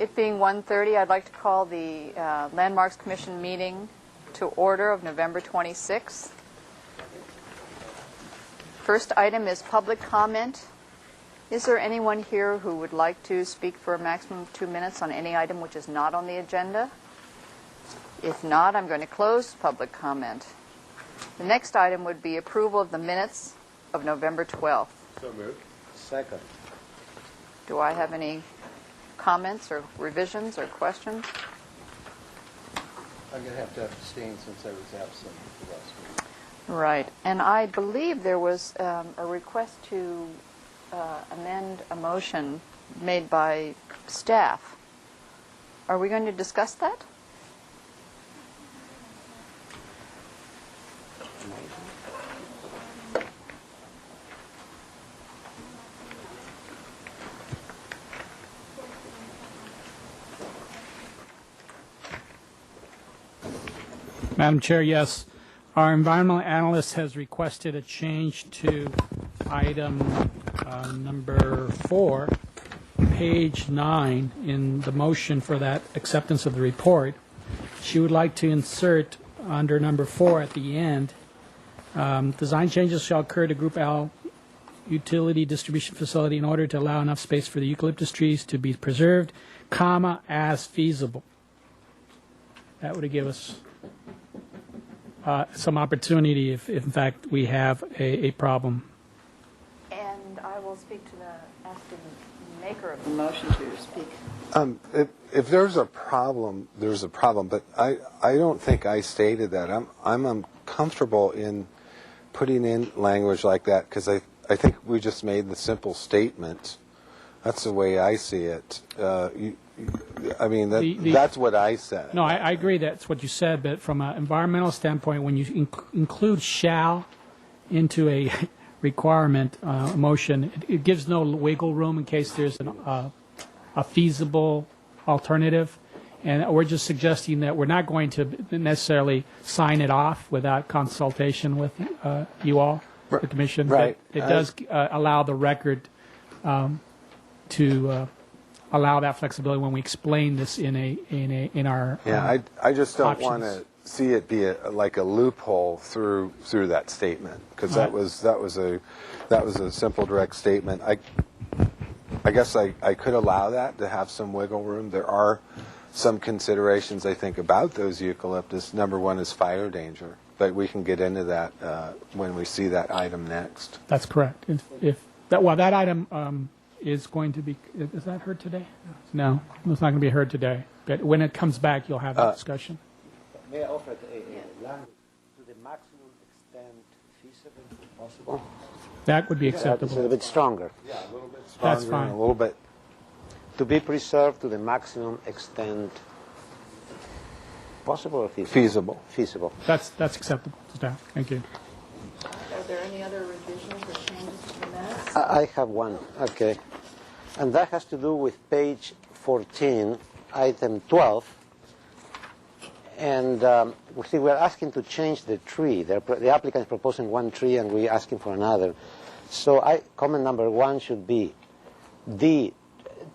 It being 1:30, I'd like to call the Landmarks Commission meeting to order of November 26th. First item is public comment. Is there anyone here who would like to speak for a maximum of 2 minutes on any item which is not on the agenda? If not, I'm going to close public comment. The next item would be approval of the minutes of November 12th. So moved. Second. Do I have any comments or revisions or questions? I'm going to have to abstain since I was absent the last week. Right. And I believe there was a request to amend a motion made by staff. Are we going to discuss that? Madam Chair, yes. Our environmental analyst has requested a change to item number 4, page 9, in the motion for that acceptance of the report. She would like to insert under number 4 at the end, design changes shall occur to Group L utility distribution facility in order to allow enough space for the eucalyptus trees to be preserved, comma, as feasible. That would give us some opportunity if in fact we have a problem. And I will speak to ask the maker of the motion to speak. If there's a problem, there's a problem. But I don't think I stated that. I'm uncomfortable in putting in language like that because I think we just made the simple statement. That's the way I see it. That's what I said. No, I agree that's what you said, but from an environmental standpoint, when you include shall into a requirement motion, it gives no wiggle room in case there's a feasible alternative. And we're just suggesting that we're not going to necessarily sign it off without consultation with you all, the Commission. Right. But it does allow the record to allow that flexibility when we explain this in our I just don't options. want to see it be like a loophole through that statement because that was a simple direct statement. I guess I could allow that to have some wiggle room. There are some considerations I think about those eucalyptus. Number one is fire danger, but we can get into that when we see that item next. That's correct. If that item is going to be, is that heard today? No, it's not going to be heard today. But when it comes back, you'll have that discussion. May I offer a language to the maximum extent feasible possible? That would be It's acceptable. a little bit stronger. Yeah, a little bit stronger. That's fine. And a little bit. To be preserved to the maximum extent possible or feasible? Feasible. Feasible. That's acceptable, staff. Thank you. Are there any other revisions or changes to the minutes? I have one. Okay. And that has to do with page 14, item 12. And we're asking to change the tree. The applicant is proposing one tree and we're asking for another. So comment number 1 should be, the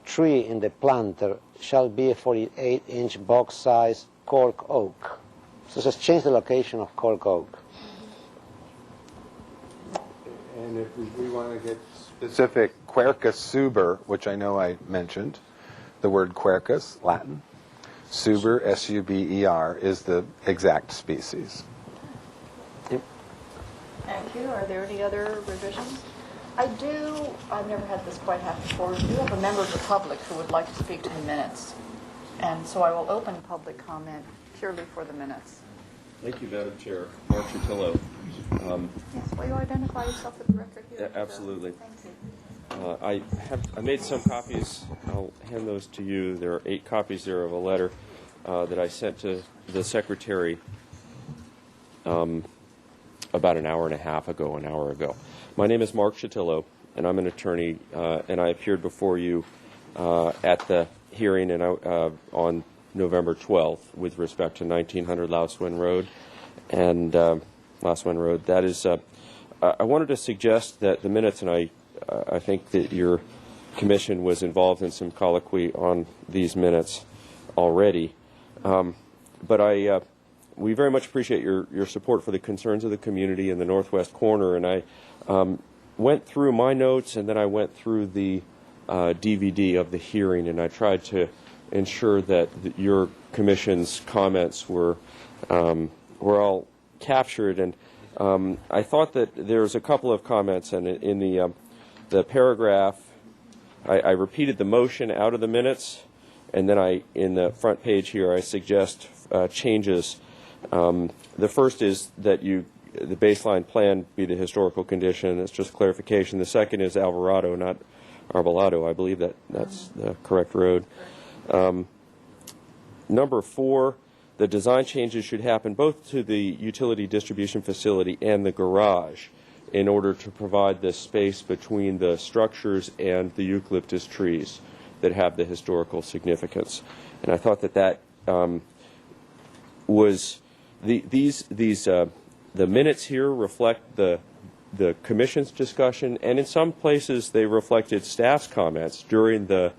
tree in the planter shall be a 48-inch box size cork oak. So just change the location of cork oak. And if we want to get specific, Quercus suber, which I know I mentioned, the word Quercus, Latin, suber, S-U-B-E-R, is the exact species. Yep. Thank you. Are there any other revisions? I've never had this quite happen before. We do have a member of the public who would like to speak to the minutes. And so I will open public comment purely for the minutes. Thank you, Madam Chair. Mark Chatillo. Yes, will you identify yourself for the record here? Yeah, absolutely. Thank you. I made some copies. I'll hand those to you. There are 8 copies there of a letter that I sent to the Secretary about an hour ago. My name is Mark Chatillo, and I'm an attorney, and I appeared before you at the hearing on November 12th with respect to 1900 Lousewin Road and Lousewin Road. That is, I wanted to suggest that the minutes, and I think that you're commission was involved in some colloquy on these minutes already. But we very much appreciate your support for the concerns of the community in the northwest corner. And I went through my notes, and then I went through the DVD of the hearing, and I tried to ensure that your commission's comments were all captured. And I thought that there's a couple of comments, and in the paragraph, I repeated the motion out of the minutes, and then in the front page here, I suggest changes. The first is that the baseline plan be the historical condition. It's just clarification. The second is Alvarado, not Arbolado. I believe that's the correct road. Number 4, the design changes should happen both to the utility distribution facility and the garage in order to provide the space between the structures and the eucalyptus trees that have the historical significance. And I thought that was the minutes here reflect the commission's discussion, and in some places they reflected staff's comments during the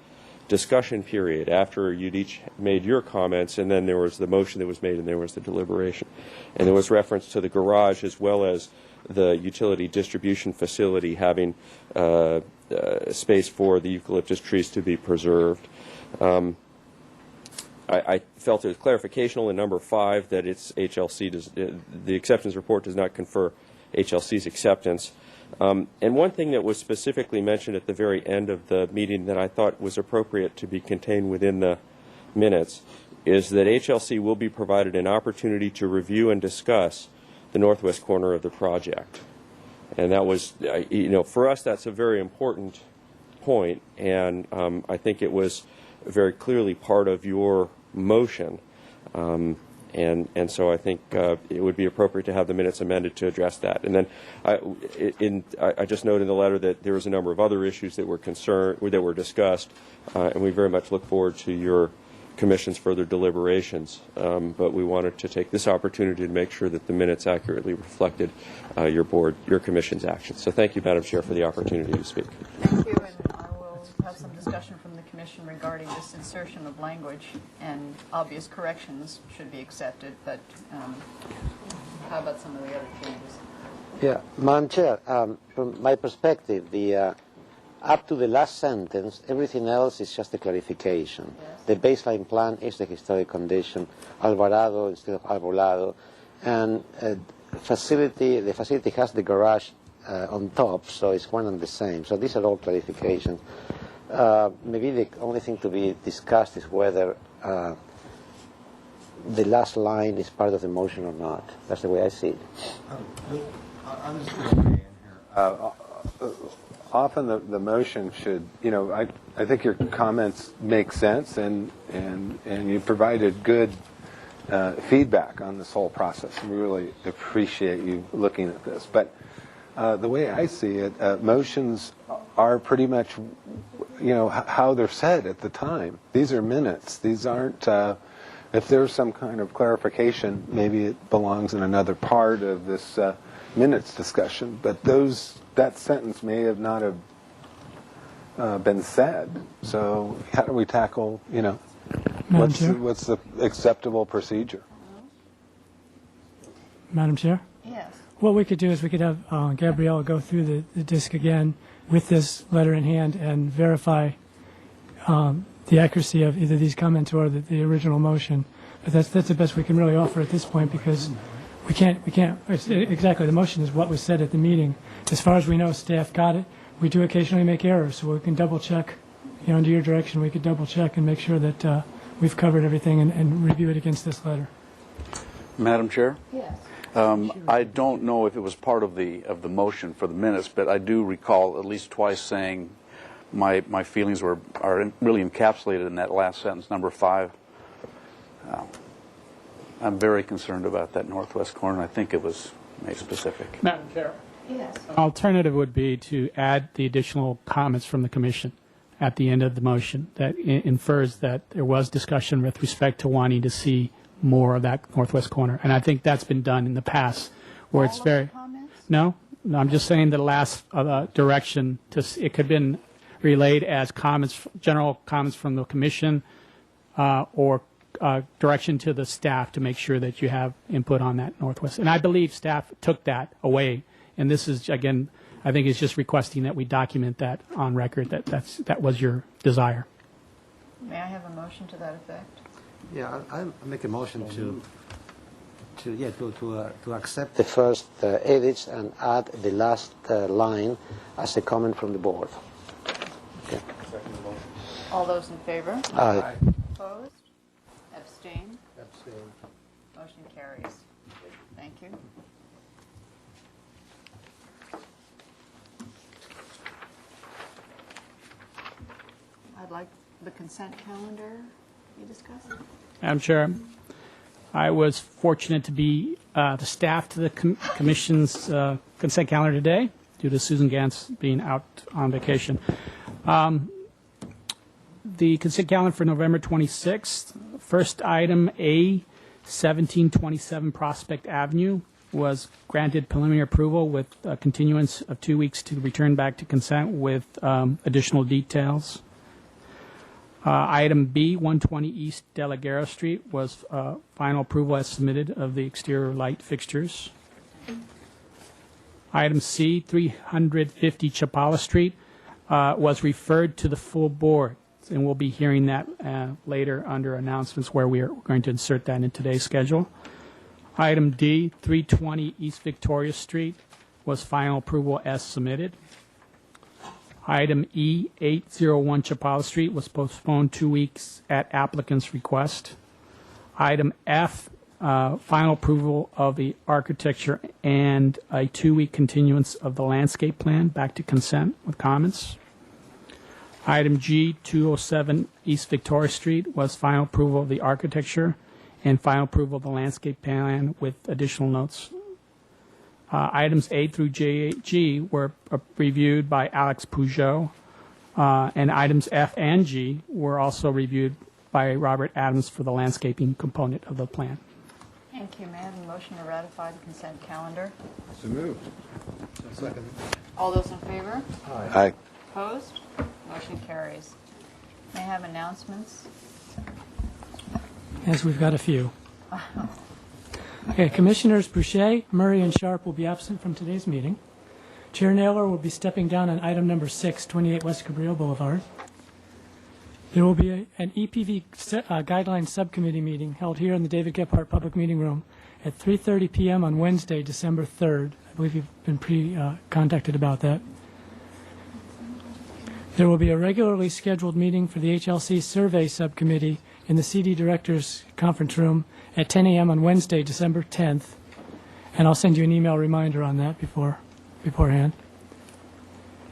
discussion period after you'd each made your comments, and then there was the motion that was made and there was the deliberation. And there was reference to the garage as well as the utility distribution facility having space for the eucalyptus trees to be preserved. I felt it was clarificational in number 5 that it's HLC the acceptance report does not confer HLC's acceptance. And one thing that was specifically mentioned at the very end of the meeting that I thought was appropriate to be contained within the minutes is that HLC will be provided an opportunity to review and discuss the northwest corner of the project. And that was, for us, that's a very important point, and I think it was very clearly part of your motion. And so I think it would be appropriate to have the minutes amended to address that. And then I just note in the letter that there was a number of other issues that were discussed, and we very much look forward to your commission's further deliberations. But we wanted to take this opportunity to make sure that the minutes accurately reflected your commission's actions. So thank you, Madam Chair, for the opportunity to speak. Thank you, and I will have some discussion from the Commission regarding this insertion of language, and obvious corrections should be accepted, but how about some of the other changes? Yeah, Madam Chair, from my perspective, up to the last sentence, everything else is just a clarification. Yes. The baseline plan is the historic condition, Alvarado instead of Arbolado, and the facility has the garage on top, so it's one and the same. So these are all clarifications. Maybe the only thing to be discussed is whether the last line is part of the motion or not. That's the way I see it. I'm just going to weigh in here. Often the motion should, I think your comments make sense, and you provided good feedback on this whole process. We really appreciate you looking at this. But the way I see it, motions are pretty much, how they're said at the time. These are minutes. These aren't, if there's some kind of clarification, maybe it belongs in another part of this minutes discussion. But that sentence may have not have been said. So how do we tackle, what's the acceptable procedure? Madam Chair? Yes. What we could do is we could have Gabrielle go through the disc again with this letter in hand and verify the accuracy of either these comments or the original motion. But that's the best we can really offer at this point, because we can't, exactly, the motion is what was said at the meeting. As far as we know, staff got it. We do occasionally make errors, so we can double check, under your direction, we could double check and make sure that we've covered everything and review it against this letter. Madam Chair? Yes. I don't know if it was part of the motion for the minutes, but I do recall at least twice saying my feelings are really encapsulated in that last sentence, number 5. I'm very concerned about that northwest corner. I think it was made specific. Madam Chair. Yes. An alternative would be to add the additional comments from the Commission at the end of the motion that infers that there was discussion with respect to wanting to see more of that northwest corner. And I think that's been done in the past where it's very... Comments? No, I'm just saying the last direction, it could have been relayed as comments, general comments from the commission, or direction to the staff to make sure that you have input on that Northwest. And I believe staff took that away. And this is, again, I think it's just requesting that we document that on record, that was your desire. May I have a motion to that effect? Yeah, I make a motion to accept the first edits and add the last line as a comment from the board. Okay. All those in favor? Aye. Opposed? Abstain? Abstain. Motion carries. Thank you. I'd like the consent calendar you discussed. Madam Chair, I was fortunate to be the staff to the Commission's consent calendar today due to Susan Gantz being out on vacation. The consent calendar for November 26th, first item A, 1727 Prospect Avenue, was granted preliminary approval with a continuance of 2 weeks to return back to consent with additional details. Item B, 120 East Delagaro Street, was final approval as submitted of the exterior light fixtures. Item C, 350 Chapala Street, was referred to the full board, and we'll be hearing that later under announcements where we are going to insert that in today's schedule. Item D, 320 East Victoria Street, was final approval as submitted. Item E, 801 Chapala Street, was postponed 2 weeks at applicant's request. Item F, final approval of the architecture and a 2-week continuance of the landscape plan back to consent with comments. Item G, 207 East Victoria Street, was final approval of the architecture and final approval of the landscape plan with additional notes. Items A through G were reviewed by Alex Peugeot, and items F and G were also reviewed by Robert Adams for the landscaping component of the plan. Thank you. May I have a motion to ratify the consent calendar? So moved. Second. All those in favor? Aye. Opposed? Motion carries. May I have announcements? Yes, we've got a few. Okay, Commissioners Boucher, Murray, and Sharp will be absent from today's meeting. Chair Naylor will be stepping down on item number 6, 28 West Cabrillo Boulevard. There will be an EPV Guidelines Subcommittee meeting held here in the David Gephardt Public Meeting Room at 3:30 p.m. on Wednesday, December 3rd. I believe you've been contacted about that. There will be a regularly scheduled meeting for the HLC Survey Subcommittee in the CD Directors Conference Room at 10 a.m. on Wednesday, December 10th, and I'll send you an email reminder on that beforehand.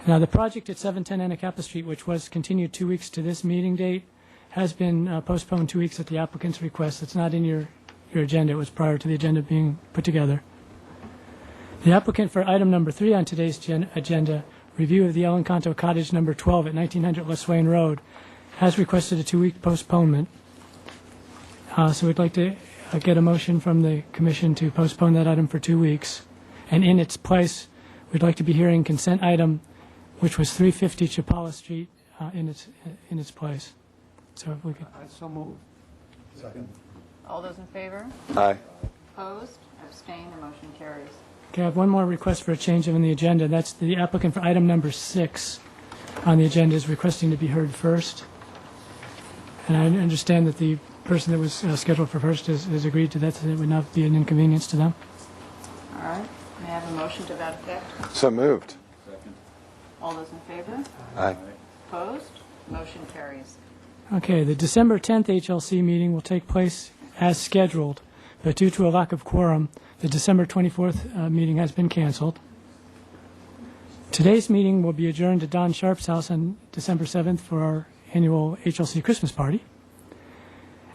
Now, the project at 710 Anacapa Street, which was continued 2 weeks to this meeting date, has been postponed 2 weeks at the applicant's request. It's not in your agenda. It was prior to the agenda being put together. The applicant for item number 3 on today's agenda, review of the El Encanto Cottage number 12 at 1900 Les Swain Road, has requested a 2-week postponement. So we'd like to get a motion from the Commission to postpone that item for 2 weeks. And in its place, we'd like to be hearing consent item, which was 350 Chapala Street, in its place. So if we could. I so move. Second. All those in favor? Aye. Opposed? Abstained? The motion carries. Okay, I have one more request for a change in the agenda. That's the applicant for item number 6 on the agenda is requesting to be heard first. And I understand that the person that was scheduled for first has agreed to that, so it would not be an inconvenience to them. All right. May I have a motion to that effect? So moved. All those in favor? Aye. Opposed? Motion carries. Okay, the December 10th HLC meeting will take place as scheduled, but due to a lack of quorum, the December 24th meeting has been canceled. Today's meeting will be adjourned to Don Sharp's house on December 7th for our annual HLC Christmas party.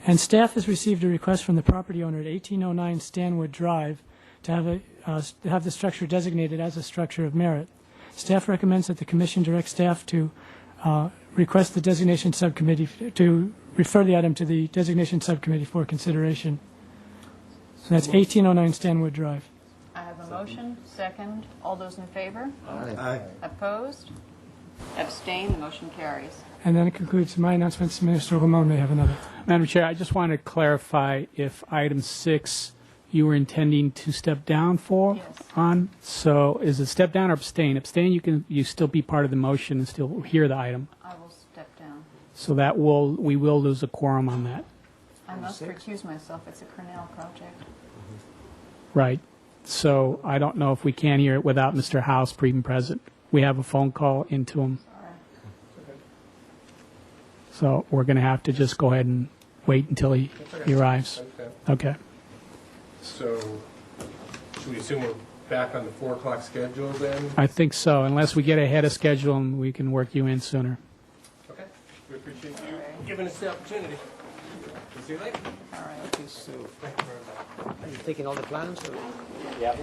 And staff has received a request from the property owner at 1809 Stanwood Drive to have the structure designated as a structure of merit. Staff recommends that the Commission direct staff to request the designation subcommittee to refer the item to the designation subcommittee for consideration. So that's 1809 Stanwood Drive. I have a motion. Second. All those in favor? Aye. Opposed? Abstain, the motion carries. And then it concludes my announcements. Minister Ramon may have another. Madam Chair, I just want to clarify if item 6 you were intending to step down for Yes. on. So is it step down or abstain? Abstain, you still be part of the motion and still hear the item. I will step down. So we will lose a quorum on that. I must recuse myself. It's a Cornell project. Right. So I don't know if we can hear it without Mr. House being present. We have a phone call into him. So we're going to have to just go ahead and wait until he arrives. Okay. So, should we assume we're back on the 4 o'clock schedule then? I think so, unless we get ahead of schedule and we can work you in sooner. Okay. We appreciate you giving us the opportunity. We'll see you later. All right. Thank you very much. Are you taking all the plans? Or? And I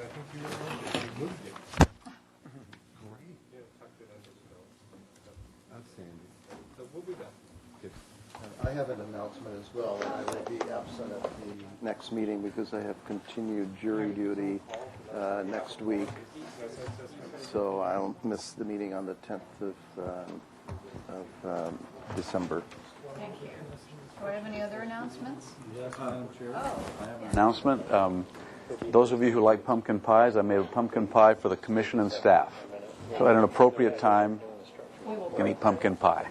think you moved it. Yeah, tucked it under the Outstanding. So we'll be back. I have an announcement as well. I will be absent at the next meeting because I have continued jury duty next week. So I'll miss the meeting on the 10th of December. Thank you. Do I have any other announcements? Announcement. Those of you who like pumpkin pies, I made a pumpkin pie for the commission and staff. So at an appropriate time, you can eat pumpkin pie.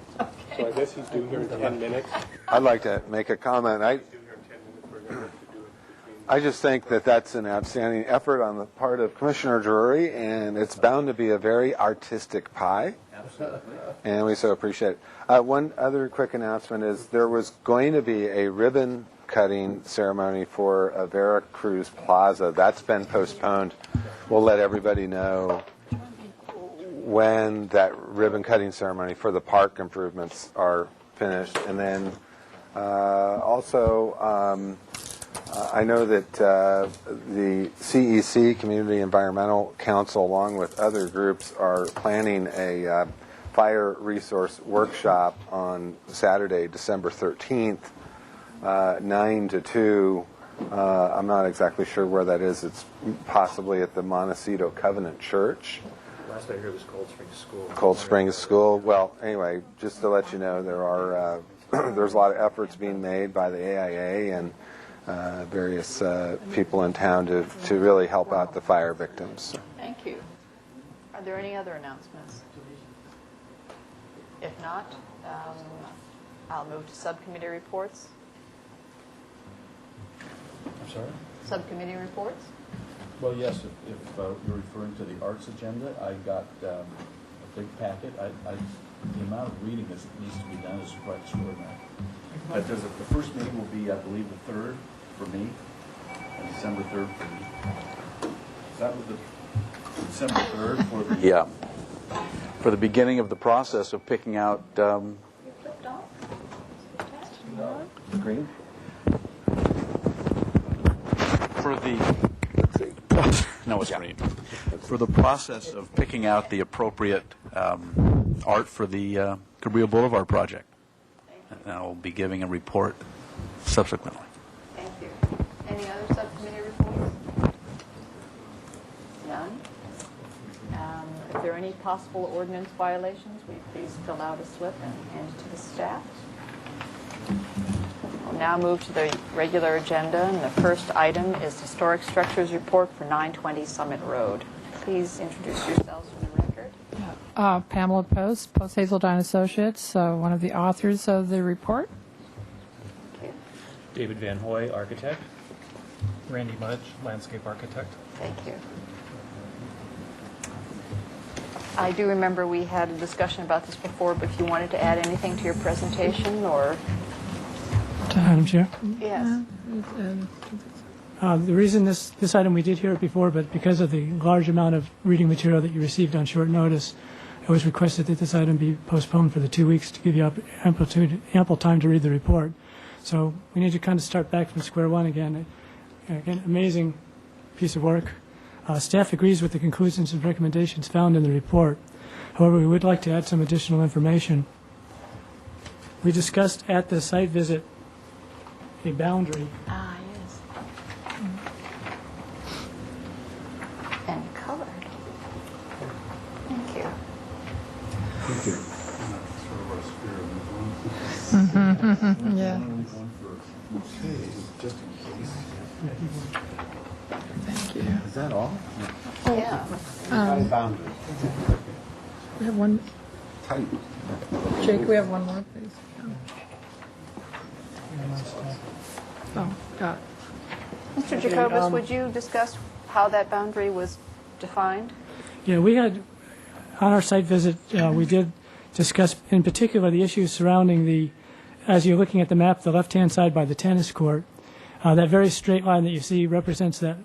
So I guess he's due here in 10 minutes. I'd like to make a comment. I just think that that's an outstanding effort on the part of Commissioner Drury, and it's bound to be a very artistic pie. Absolutely. And we so appreciate it. One other quick announcement is there was going to be a ribbon cutting ceremony for Vera Cruz Plaza. That's been postponed. We'll let everybody know when that ribbon cutting ceremony for the park improvements are finished. And then also, I know that the CEC, Community Environmental Council, along with other groups, are planning a fire resource workshop on Saturday, December 13th, 9 to 2. I'm not exactly sure where that is. It's possibly at the Montecito Covenant Church. Last I heard was Cold Springs School. Cold Springs School. Well, anyway, just to let you know, there are there's a lot of efforts being made by the AIA and various people in town to really help out the fire victims. Thank you. Are there any other announcements? If not, I'll move to subcommittee reports. I'm sorry? Subcommittee reports? Well, yes, if you're referring to the arts agenda, I got a big packet. The amount of reading that needs to be done is quite extraordinary. But the first meeting will be, I believe, the 3rd for me, and December 3rd for me. That was the December 3rd for the... Yeah. For the beginning of the process of picking out... Green? For the... No, it's green. For the process of picking out the appropriate art for the Cabrillo Boulevard project. And I'll be giving a report subsequently. Thank you. Any other subcommittee reports? None. If there are any possible ordinance violations, will you please fill out a slip and hand it to the staff? We'll now move to the regular agenda, and the first item is Historic Structures Report for 920 Summit Road. Please introduce yourselves for the record. Pamela Post, Post Hazeltine Associates, one of the authors of the report. Okay. David Van Hoy, architect. Randy Mudge, landscape architect. Thank you. I do remember we had a discussion about this before, but if you wanted to add anything to your presentation, or... Madam Chair. Yes. The reason this item, we did hear it before, but because of the large amount of reading material that you received on short notice, it was requested that this item be postponed for the 2 weeks to give you ample time to read the report. So we need to kind of start back from square one again. Again, amazing piece of work. Staff agrees with the conclusions and recommendations found in the report. However, we would like to add some additional information. We discussed at the site visit a boundary. Ah, yes. And colored. Yeah. Thank you. Is that all? Yeah. Boundary. We have one. Tight. Jake, we have one more, please. Oh, got it. Mr. Jacobus, would you discuss how that boundary was defined? Yeah, we had, on our site visit, we did discuss in particular the issues surrounding the, as you're looking at the map, the left-hand side by the tennis court. That very straight line that you see represents that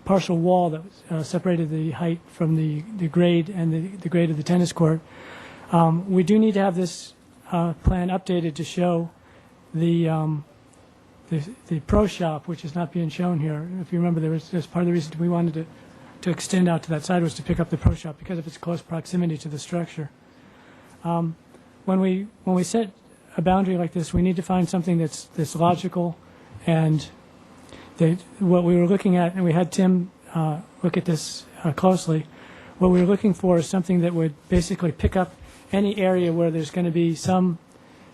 partial wall that separated the height from the grade and the grade of the tennis court. We do need to have this plan updated to show the pro shop, which is not being shown here. If you remember, that's part of the reason we wanted to extend out to that side was to pick up the pro shop because of its close proximity to the structure. When we set a boundary like this, we need to find something that's logical, and what we were looking at, and we had Tim look at this closely. What we were looking for is something that would basically pick up any area where there's going to be some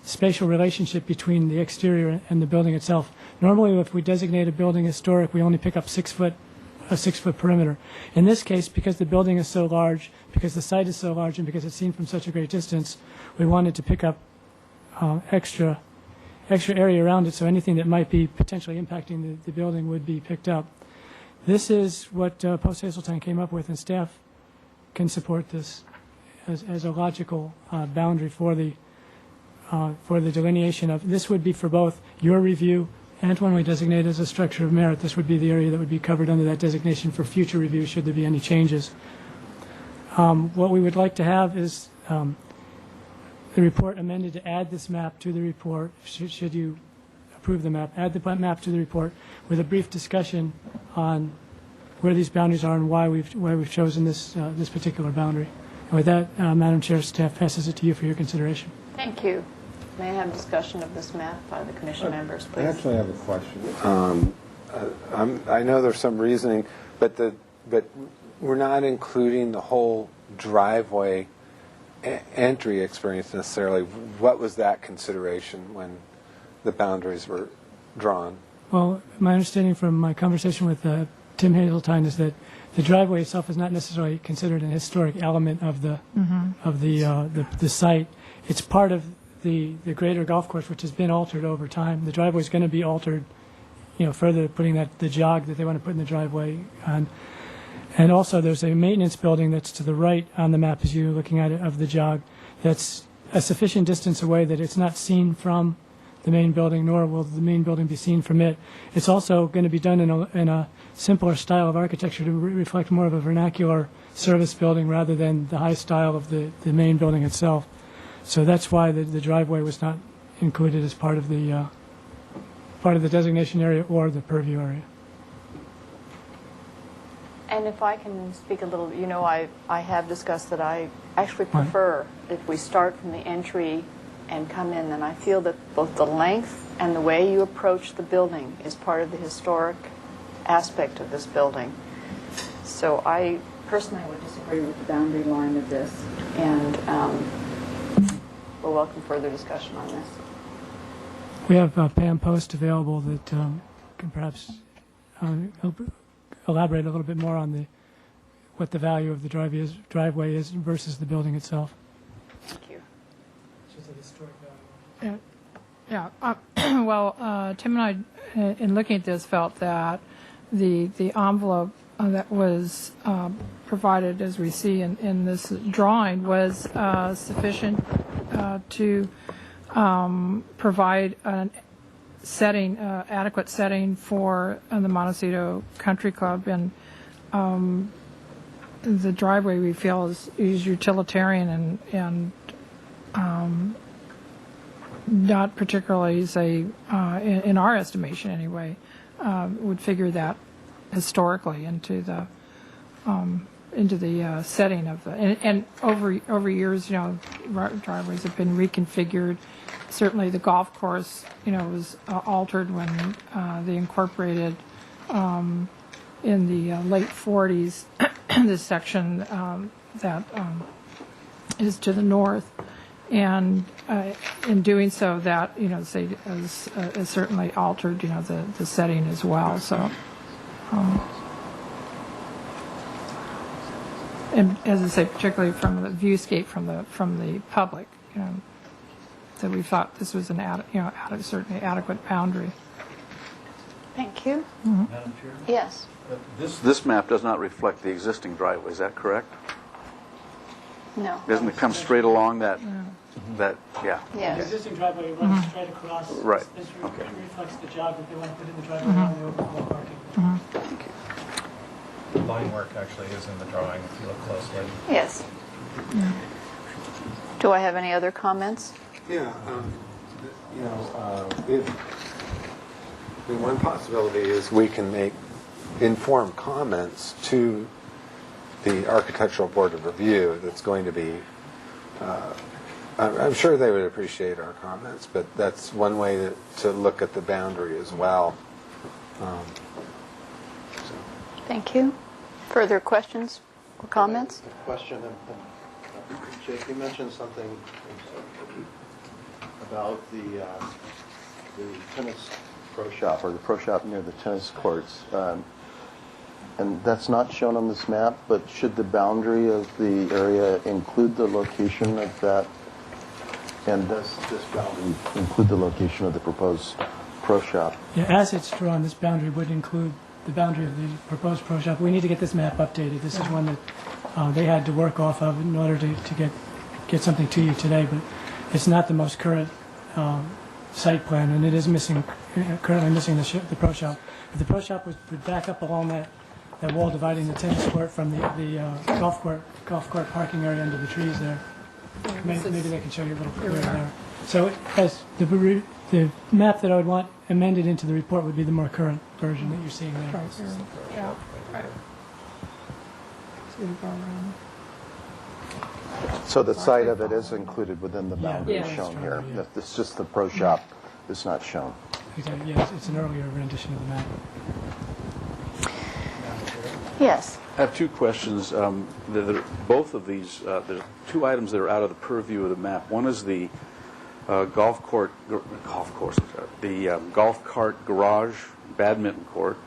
spatial relationship between the exterior and the building itself. Normally, if we designate a building historic, we only pick up a 6-foot perimeter. In this case, because the building is so large, because the site is so large, and because it's seen from such a great distance, we wanted to pick up extra area around it, so anything that might be potentially impacting the building would be picked up. This is what Post Hazeltine came up with, and staff can support this as a logical boundary for the delineation of. This would be for both your review and when we designate as a structure of merit. This would be the area that would be covered under that designation for future review should there be any changes. What we would like to have is the report amended to add this map to the report, should you approve the map, add the map to the report with a brief discussion on where these boundaries are and why we've chosen this particular boundary. And with that, Madam Chair, staff passes it to you for your consideration. Thank you. May I have discussion of this map by the commission members, please? I actually have a question. I know there's some reasoning, but we're not including the whole driveway entry experience necessarily. What was that consideration when the boundaries were drawn? Well, my understanding from my conversation with Tim Hazeltine is that the driveway itself is not necessarily considered an historic element of the site. It's part of the greater golf course, which has been altered over time. The driveway is going to be altered, further putting the jog that they want to put in the driveway on. And also there's a maintenance building that's to the right on the map as you're looking at it of the jog that's a sufficient distance away that it's not seen from the main building, nor will the main building be seen from it. It's also going to be done in a simpler style of architecture to reflect more of a vernacular service building rather than the high style of the main building itself. So that's why the driveway was not included as part of the designation area or the purview area. And if I can speak a little, I have discussed that I actually prefer if we start from the entry and come in, then I feel that both the length and the way you approach the building is part of the historic aspect of this building. So I personally would disagree with the boundary line of this, and we'll welcome further discussion on this. We have Pam Post available that can perhaps elaborate a little bit more on what the value of the driveway is versus the building itself. Thank you. She's a historic value. Yeah. Well, Tim and I, in looking at this, felt that the envelope that was provided, as we see in this drawing, was sufficient to provide an setting, adequate setting for the Montecito Country Club, and the driveway we feel is utilitarian and not particularly, say, in our estimation anyway, would figure that historically into the setting of the and over years, driveways have been reconfigured. Certainly, the golf course, was altered when they incorporated in the late 40s this section that is to the north, And in doing so, that, say, has certainly altered, the setting as well. So, and as I say, particularly from the viewscape from the public, so we thought this was an certainly adequate boundary. Thank you. Madam Chair? Yes. This map does not reflect the existing driveway, is that correct? No. Doesn't it come straight along that, yeah. The Yes. existing driveway runs straight across. Right. This Okay. reflects the job that they want to put in the driveway around the overflow parking. The line work actually is in the drawing if you look closely. Yes. Do I have any other comments? Yeah, one possibility is we can make informed comments to the Architectural Board of Review that's going to be, I'm sure they would appreciate our comments, but that's one way to look at the boundary as well. Thank you. Further questions or comments? A question, Jake, you mentioned something about the tennis pro shop, or the pro shop near the tennis courts. And that's not shown on this map, but should the boundary of the area include the location of that? And does this boundary include the location of the proposed pro shop? Yeah, as it's drawn, this boundary would include the boundary of the proposed pro shop. We need to get this map updated. This is one that they had to work off of in order to get something to you today, but it's not the most current site plan, and it is currently missing the pro shop. If the pro shop would back up along that wall dividing the tennis court from the golf court parking area under the trees there, maybe they can show you a little clearer there. So as the map that I would want amended into the report would be the more current version that you're seeing there. Right here. Yeah. Right. So we go around. So the site of it is included within the boundary Yeah, shown that's here. right, yeah. It's just the pro shop is not shown. Exactly. Yes, it's an earlier rendition of the map. Yes. I have two questions. Both of these, there's two items that are out of the purview of the map. One is the golf cart garage, badminton court,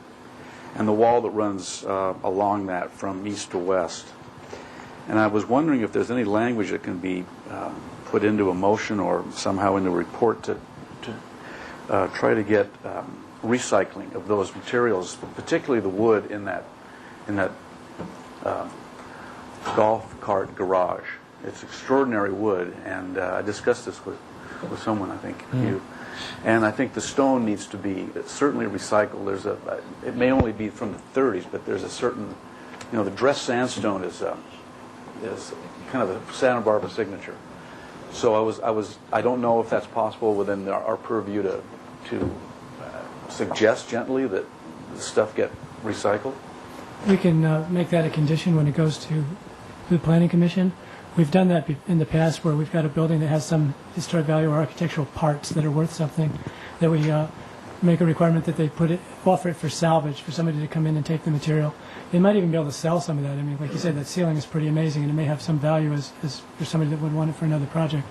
and the wall that runs along that from east to west. And I was wondering if there's any language that can be put into a motion or somehow in the report to try to get recycling of those materials, particularly the wood in that golf cart garage. It's extraordinary wood, and I discussed this with someone, I think you. And I think the stone needs to be certainly recycled. It may only be from the 30s, but there's a certain, the dressed sandstone is kind of a Santa Barbara signature. So I don't know if that's possible within our purview to suggest gently that the stuff get recycled. We can make that a condition when it goes to the Planning Commission. We've done that in the past where we've got a building that has some historic value or architectural parts that are worth something, that we make a requirement that they offer it for salvage, for somebody to come in and take the material. They might even be able to sell some of that. I mean, like you said, that ceiling is pretty amazing, and it may have some value as for somebody that would want it for another project.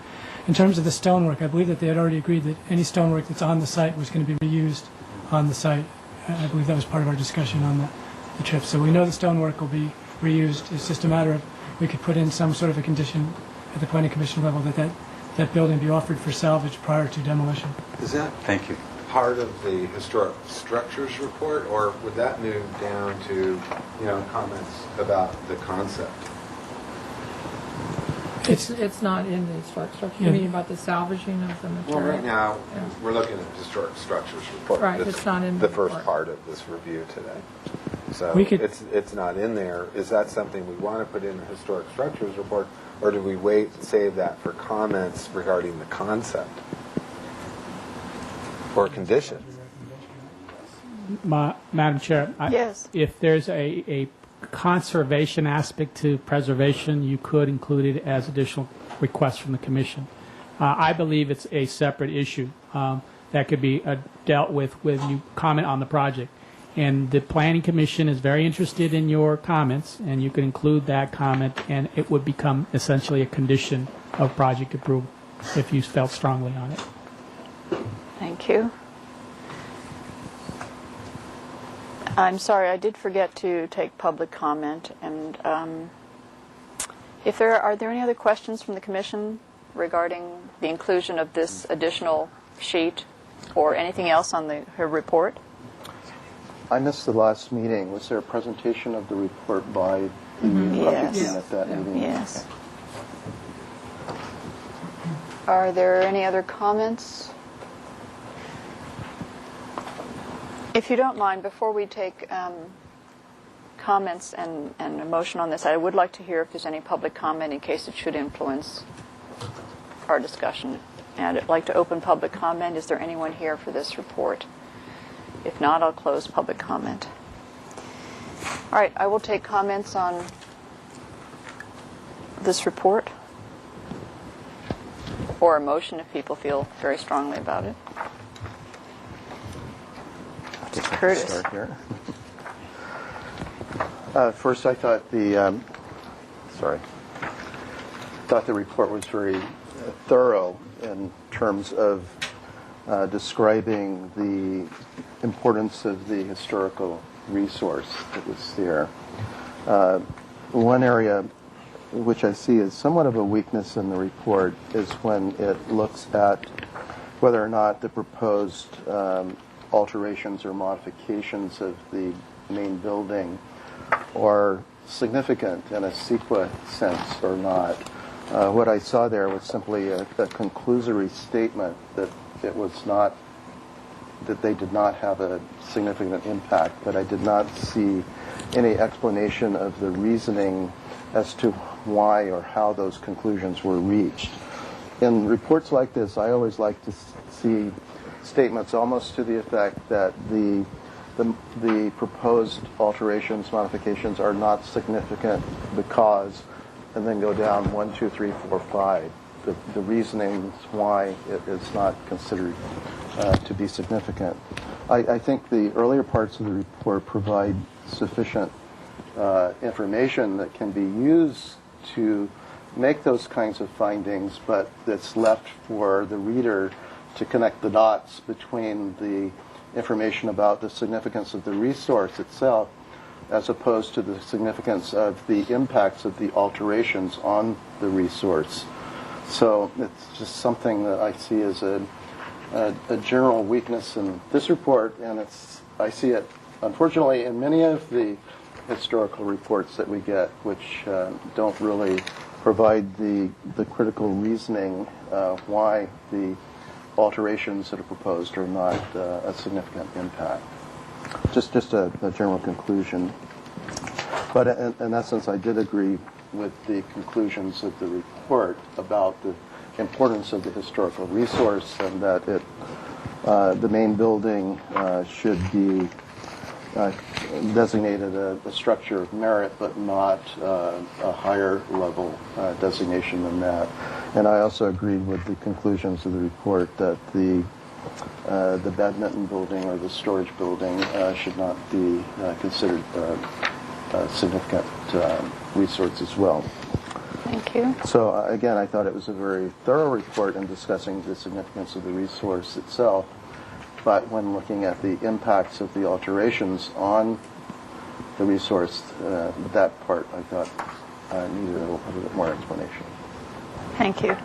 In terms of the stonework, I believe that they had already agreed that any stonework that's on the site was going to be reused on the site. I believe that was part of our discussion on the trip. So we know the stonework will be reused. It's just a matter of we could put in some sort of a condition at the Planning Commission level that building be offered for salvage prior to demolition. Is that Thank you. part of the historic structures report, or would that move down to, comments about the concept? It's not in the historic structure. You mean about the salvaging of the material? Well, right now, we're looking at the historic structures report. Right, This- it's not in the the first report. part of this review today. So We could- it's not in there. Is that something we want to put in the historic structures report, or do we wait and save that for comments regarding the concept or conditions? Madam Chair, Yes. if there's a conservation aspect to preservation, you could include it as additional requests from the Commission. I believe it's a separate issue that could be dealt with when you comment on the project. And the Planning Commission is very interested in your comments, and you could include that comment, and it would become essentially a condition of project approval. if you felt strongly on it. Thank you. I'm sorry, I did forget to take public comment, and are there any other questions from the Commission regarding the inclusion of this additional sheet or anything else on her report? I missed the last meeting. Was there a presentation of the report by the public Yes. team at that meeting? Yes. Are there any other comments? If you don't mind, before we take comments and a motion on this, I would like to hear if there's any public comment in case it should influence our discussion. And I'd like to open public comment. Is there anyone here for this report? If not, I'll close public comment. All right, I will take comments on this report, or a motion if people feel very strongly about it. Curtis. Start here. First, I thought the report was very thorough in terms of describing the importance of the historical resource that was there. One area which I see as somewhat of a weakness in the report is when it looks at whether or not the proposed alterations or modifications of the main building are significant in a CEQA sense or not. What I saw there was simply a conclusory statement that they did not have a significant impact, but I did not see any explanation of the reasoning as to why or how those conclusions were reached. In reports like this, I always like to see statements almost to the effect that the proposed alterations, modifications are not significant because, and then go down 1, 2, 3, 4, 5. The reasonings why it is not considered to be significant. I think the earlier parts of the report provide sufficient information that can be used to make those kinds of findings, but that's left for the reader to connect the dots between the information about the significance of the resource itself as opposed to the significance of the impacts of the alterations on the resource. So it's just something that I see as a general weakness in this report, and I see it, unfortunately, in many of the historical reports that we get, which don't really provide the critical reasoning why the alterations that are proposed are not a significant impact. Just a general conclusion. But in essence, I did agree with the conclusions of the report about the importance of the historical resource and that the main building should be designated a structure of merit, but not a higher level designation than that. And I also agreed with the conclusions of the report that the badminton building or the storage building should not be considered a significant resource as well. Thank you. So again, I thought it was a very thorough report in discussing the significance of the resource itself. But when looking at the impacts of the alterations on the resource, that part I thought needed a little bit more explanation. Thank you.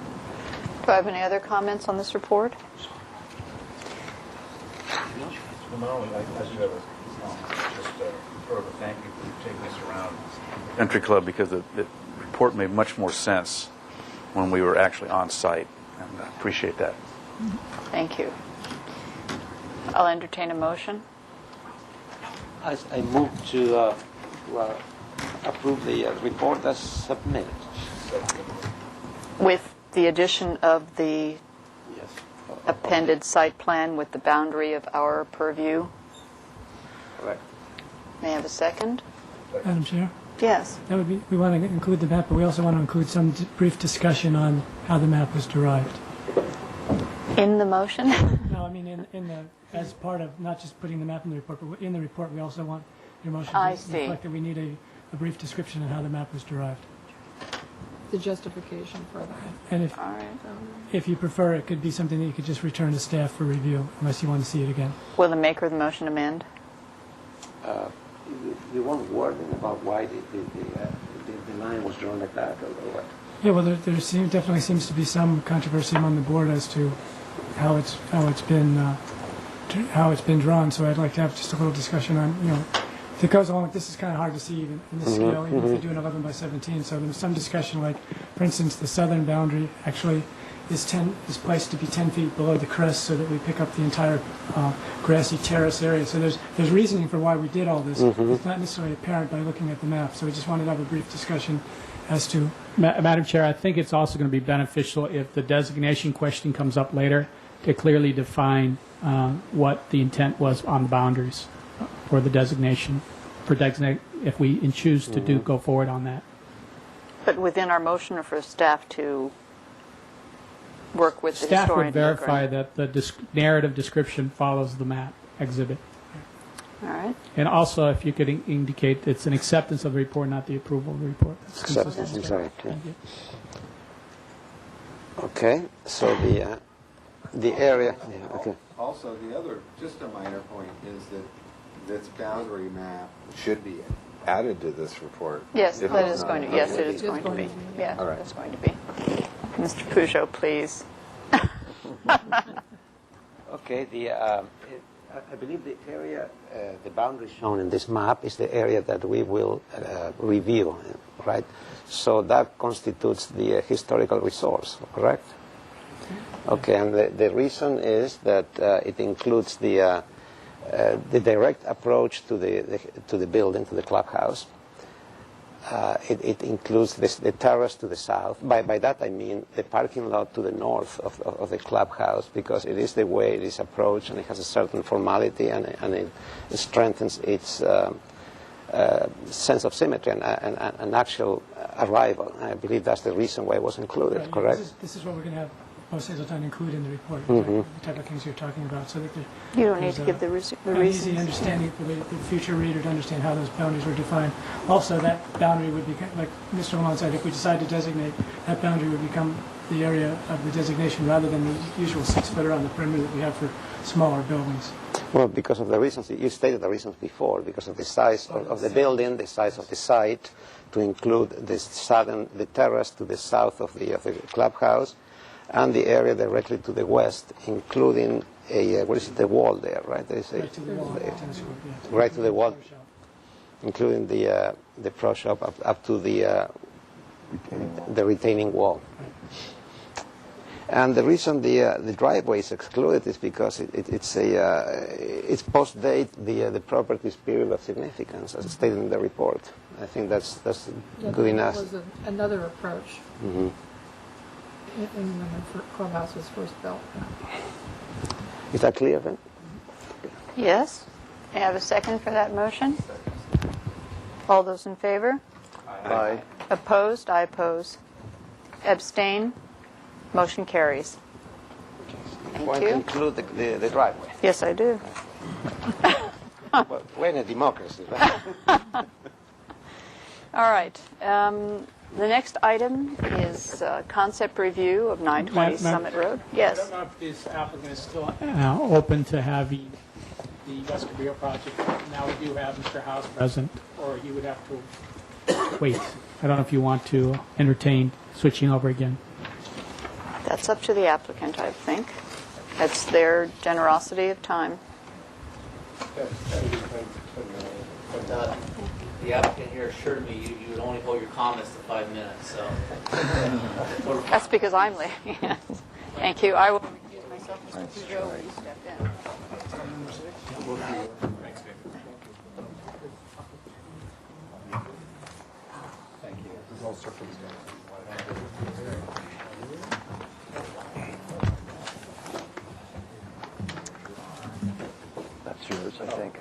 Do I have any other comments on this report? Well, I do have just sort of a thank you for taking us around Country Club, because the report made much more sense when we were actually on site, and I appreciate that. Thank you. I'll entertain a motion. I move to approve the report as submitted. With the addition of the Yes. appended site plan with the boundary of our purview. Correct. May I have a second? Madam Chair, Yes. that would be, we want to include the map, but we also want to include some brief discussion on how the map was derived. In the motion? No, I mean in the, as part of, not just putting the map in the report, but in the report, we also want your motion I to see. reflect that we need a brief description of how the map was derived. the justification for that. And if you prefer, it could be something that you could just return to staff for review, unless you want to see it again. Will the maker of the motion amend? You want wording about why the line was drawn like that, or what? Yeah, well, definitely seems to be some controversy among the board as to how it's been drawn. So I'd like to have just a little discussion on, if it goes along. This is kind of hard to see even in this scale, even if they do an 11 by 17. So there's some discussion, like, for instance, the southern boundary actually is placed to be 10 feet below the crest, so that we pick up the entire grassy terrace area. So there's reasoning for why we did all this. It's not necessarily apparent by looking at the map. So we just wanted to have a brief discussion as to. Madam Chair, I think it's also going to be beneficial if the designation question comes up later to clearly define what the intent was on the boundaries for the designation, if we choose to go forward on that. But within our motion, or for staff to work with the Staff historian? would verify that the narrative description follows the map exhibit. All right. And also, if you could indicate it's an acceptance of the report, not the approval of the report. That's Acceptance, consistent. sorry. Thank you. Okay, so the area. Yeah, okay. Also, the other, just a minor point, is that this boundary map should be added to this report. Yes, If that it's is not going to. included. Yes, it is going to be. Yeah, All right. it's going to be. Mr. Peugeot, please. Okay, I believe the area, the boundary shown in this map is the area that we will review, right? So that constitutes the historical resource, correct? Okay, and the reason is that it includes the direct approach to the building, to the clubhouse. It includes the terrace to the south. By that I mean the parking lot to the north of the clubhouse, because it is the way it is approached, and it has a certain formality, and it strengthens its sense of symmetry and actual arrival. I believe that's the reason why it was included, Right, correct? This is what we're going to have most Hazelton include in the report, right? The type of things you're talking about, so that You don't need to give the an easy reasons. understanding for the future reader to understand how those boundaries were defined. Also, that boundary would be, like Mr. Lamont said, if we decide to designate, that boundary would become the area of the designation rather than the usual 6-footer on the perimeter that we have for smaller buildings. Well, because of the reasons, you stated the reasons before, because of the size of the building, the size of the site, to include the terrace to the south of the clubhouse, and the area directly to the west, including the wall there, right? There is Right to the wall. right to the wall, including the pro shop up to the retaining wall. And the reason the driveway is excluded is because it's post-date the property's period of significance, as stated in the report. I think that's good enough. That was another approach. And when the clubhouse was first built. Is that clear then? Yes. May I have a second for that motion? All those in favor? Aye. Opposed? I oppose. Abstain? Motion carries. Thank Want to you. include the driveway? Yes, I do. Well, we're in a democracy, right? All right. The next item is concept review of 920 Ma'am- Summit Road. I Yes. don't know if this applicant is still open to having the West Cabrillo project. Now we do have Mr. House present, or you would have to wait. I don't know if you want to entertain switching over again. That's up to the applicant, I think. That's their generosity of time. The applicant here assured me you would only hold your comments to 5 minutes, so. That's because I'm late. Yes. Thank you. I will recuse myself, Mr. Peugeot, when you step in. That's yours, I think.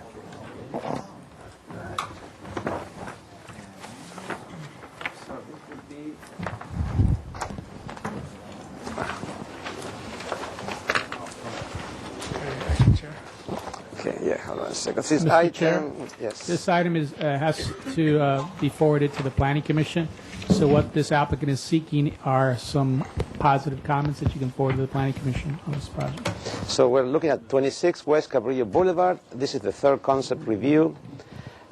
Okay, yeah, hold on a second. This Mr. Chair? item, yes. This item has to be forwarded to the Planning Commission. So what this applicant is seeking are some positive comments that you can forward to the Planning Commission on this project. So we're looking at 26 West Cabrillo Boulevard. This is the third concept review.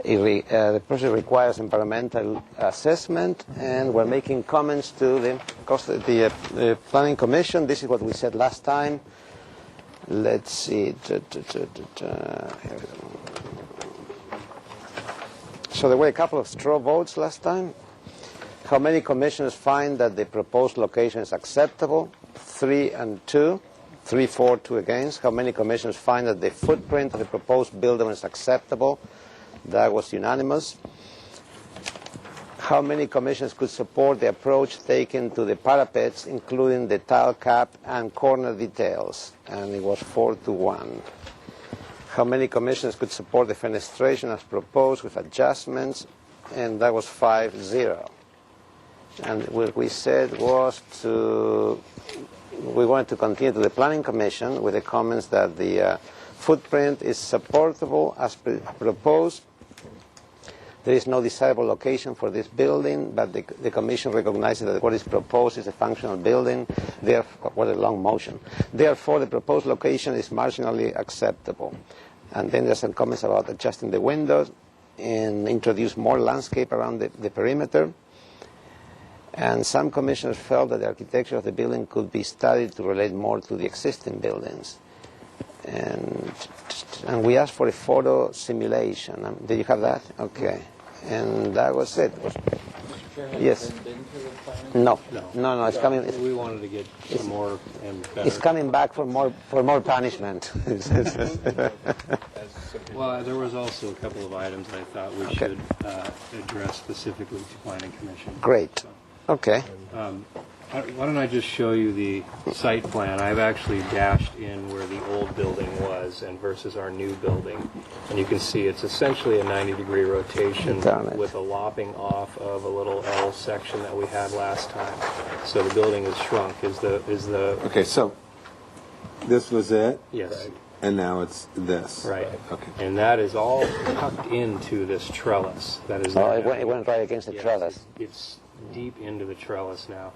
The project requires environmental assessment, and we're making comments to the Planning Commission. This is what we said last time. Let's see. Here we go. So there were a couple of straw votes last time. How many commissioners find that the proposed location is acceptable? 3 and 2. 3 for, 2 against. How many commissioners find that the footprint of the proposed building is acceptable? That was unanimous. How many commissioners could support the approach taken to the parapets, including the tile cap and corner details? And it was 4 to 1. How many commissioners could support the fenestration as proposed with adjustments? And that was 5-0. And what we said was we wanted to continue to the Planning Commission with the comments that the footprint is supportable as proposed. There is no desirable location for this building, but the Commission recognizes that what is proposed is a functional building. Therefore, what a long motion. Therefore, the proposed location is marginally acceptable. And then there's some comments about adjusting the windows and introduce more landscape around the perimeter. And some commissioners felt that the architecture of the building could be studied to relate more to the existing buildings. And we asked for a photo simulation. Did you have that? Okay. And that was it. Yes. No. It's coming. We wanted to get some more and better. It's coming back for more punishment. Well, there was also a couple of items I thought we should address specifically to Planning Commission. Great. Okay. Why don't I just show you the site plan? I've actually dashed in where the old building was and versus our new building. And you can see it's essentially a 90-degree rotation with a lopping off of a little L section that we had last time. So the building is shrunk. Okay, so this was it? Yes. Right. And now it's this. Right. Okay. And that is all tucked into this trellis. That is. Oh, it went right against the trellis. It's deep into the trellis now.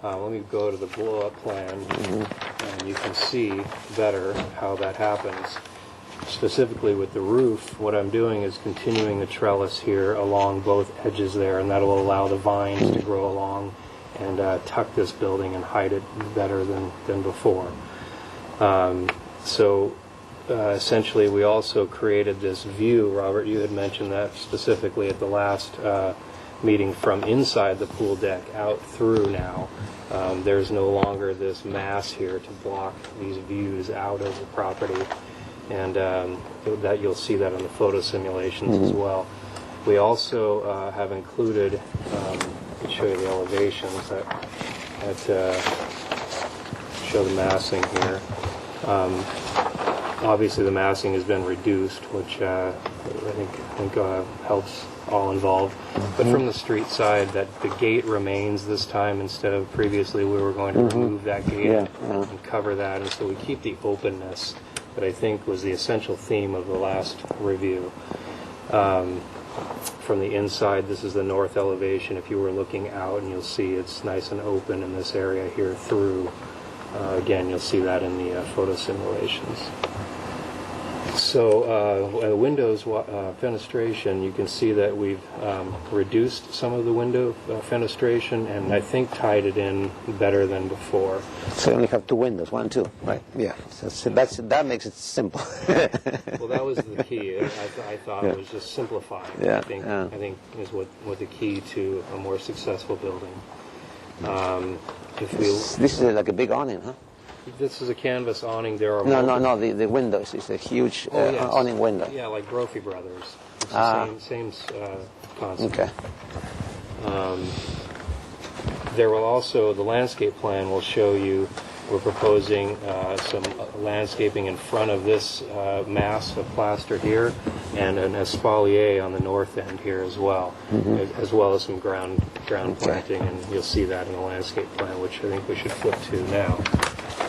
Let me go to the blow-up plan, and you can see better how that happens. Specifically with the roof, what I'm doing is continuing the trellis here along both edges there, and that will allow the vines to grow along and tuck this building and hide it better than before. Essentially, we also created this view. Robert, you had mentioned that specifically at the last meeting, from inside the pool deck out through now. There's no longer this mass here to block these views out of the property, and that you'll see that on the photo simulations as well. We also have included, I'll show you the elevations that show the massing here. Obviously the massing has been reduced, which I think helps all involved. But from the street side, that the gate remains this time instead of previously we were going to remove that gate and cover that, and so we keep the openness that I think was the essential theme of the last review. From the inside, this is the north elevation. If you were looking out, and you'll see it's nice and open in this area here through. Again, you'll see that in the photo simulations. So windows fenestration, you can see that we've reduced some of the window fenestration, and I think tied it in better than before. So you only have 2 windows, 1, 2, right? Yeah. So that makes it simple. Well, that was the key. I thought it was just simplifying. Yeah. I think is what the key to a more successful building. This is like a big awning, huh? This is a canvas awning. There are no. The windows is a huge awning window. Yeah, like Brophy Brothers. It's the same concept. Okay. There will also, the landscape plan will show you, we're proposing some landscaping in front of this mass of plaster here, and an espalier on the north end here as well, as well as some ground planting, and you'll see that in the landscape plan, which I think we should flip to now,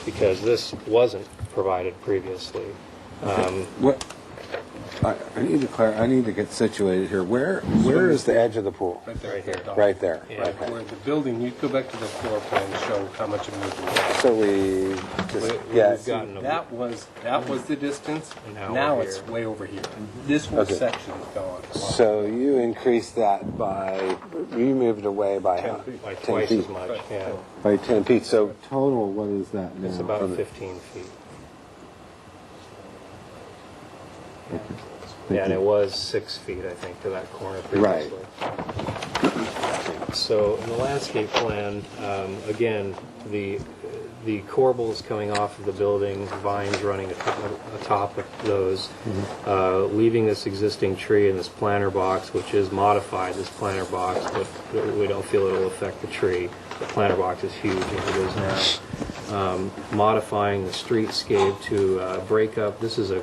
because this wasn't provided previously. I need to I need to get situated here. Where is the edge of the pool? Right here. Right there. Yeah, Okay. where the building, you go back to the floor plan and show how much it moved. So we just We've gotten a- That was the distance. And Now we're it's here. way over here. This whole Okay. section is gone. So you increased that by, you moved it away by how? By 10 twice feet. as much, yeah. By 10 feet. So total, what is that now? It's about From the- 15 feet. Okay. Yeah, and it was 6 feet, I think, to that corner Right. previously. So in the landscape plan, again, the corbels coming off of the building, vines running atop of those, leaving this existing tree in this planter box, which is modified, this planter box, but we don't feel it will affect the tree. The planter box is huge as it is now. Modifying the streetscape to break up. This is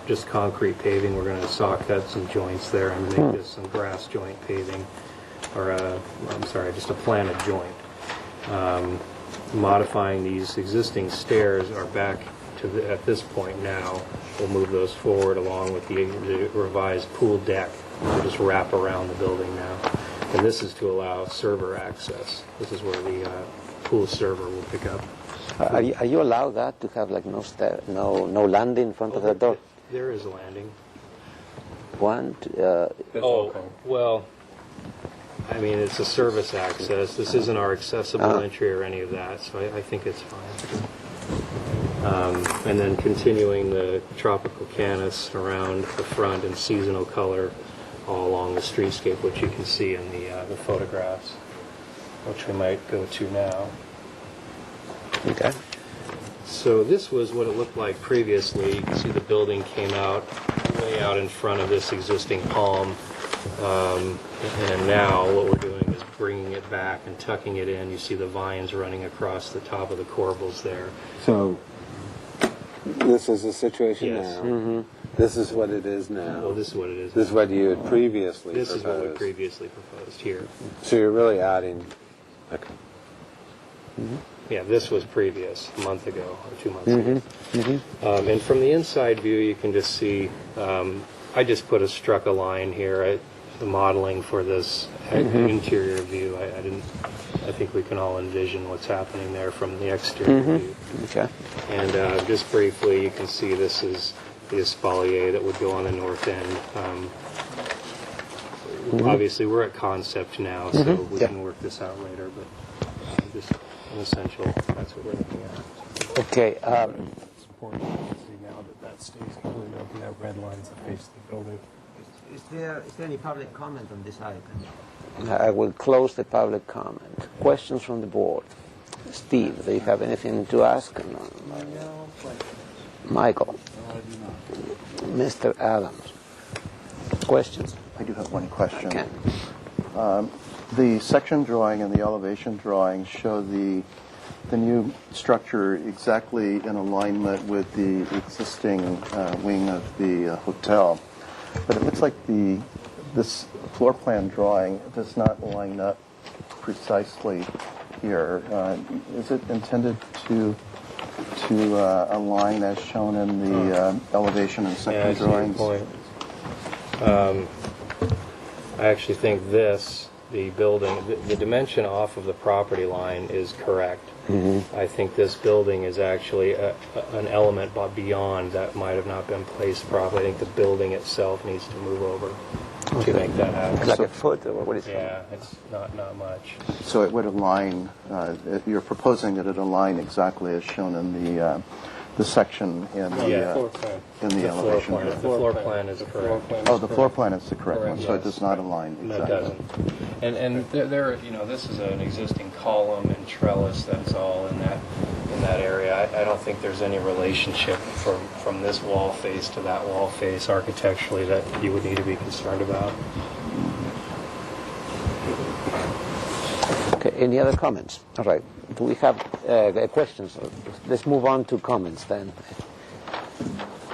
just concrete paving. We're going to saw cut some joints there and make this some grass joint paving, or I'm sorry, just a planted joint. Modifying these existing stairs are back to at this point now. We'll move those forward along with the revised pool deck. We'll just wrap around the building now. And this is to allow server access. This is where the pool server will pick up. Are you allowed that to have like no landing in front of the door? There is a landing. One. Well, I mean, it's a service access. This isn't our accessible entry or any of that, so I think it's fine. And then continuing the tropical canis around the front in seasonal color all along the streetscape, which you can see in the photographs, which we might go to now. Okay. So this was what it looked like previously. You can see the building came out way out in front of this existing palm. And now what we're doing is bringing it back and tucking it in. You see the vines running across the top of the corbels there. So this is the situation Yes. now. Mm-hmm. This is what it is now. Well, this is what it is. This is what you had previously This proposed. is what we previously proposed here. So you're really adding. Okay. Yeah, this was previous, a month ago or 2 months ago. And from the inside view, you can just see, I just struck a line here, the modeling for this interior view. I think we can all envision what's happening there from the exterior view. Okay. And just briefly, you can see this is the espalier that would go on the north end. Obviously, we're at concept now, so we can work this out later, but just an essential, that's what we're looking at. Okay. It's important to see now that stays included up in that red lines that face the building. Is there any public comment on this item? I will close the public comment. Questions from the board? Steve, do you have anything to ask? No. Michael? Mr. Adams? Questions? I do have one question. Ken? The section drawing and the elevation drawing show the new structure exactly in alignment with the existing wing of the hotel. But it looks like this floor plan drawing does not line up precisely here. Is it intended to align as shown in the elevation and section drawings? Point. I actually think the building, the dimension off of the property line is correct. I think this building is actually an element beyond that might have not been placed properly. I think the building itself needs to move over to make that happen. Like a foot or what is it? Yeah, it's not much. So it would align, you're proposing that it align exactly as shown in the section in the Floor plan. in the elevation. The floor plan is correct. Oh, the floor plan is the correct one, so it Yes. does not align No, it exactly. doesn't. And there, this is an existing column and trellis that's all in that area. I don't think there's any relationship from this wall face to that wall face architecturally that you would need to be concerned about. Okay, any other comments? All right. Do we have questions? Let's move on to comments then.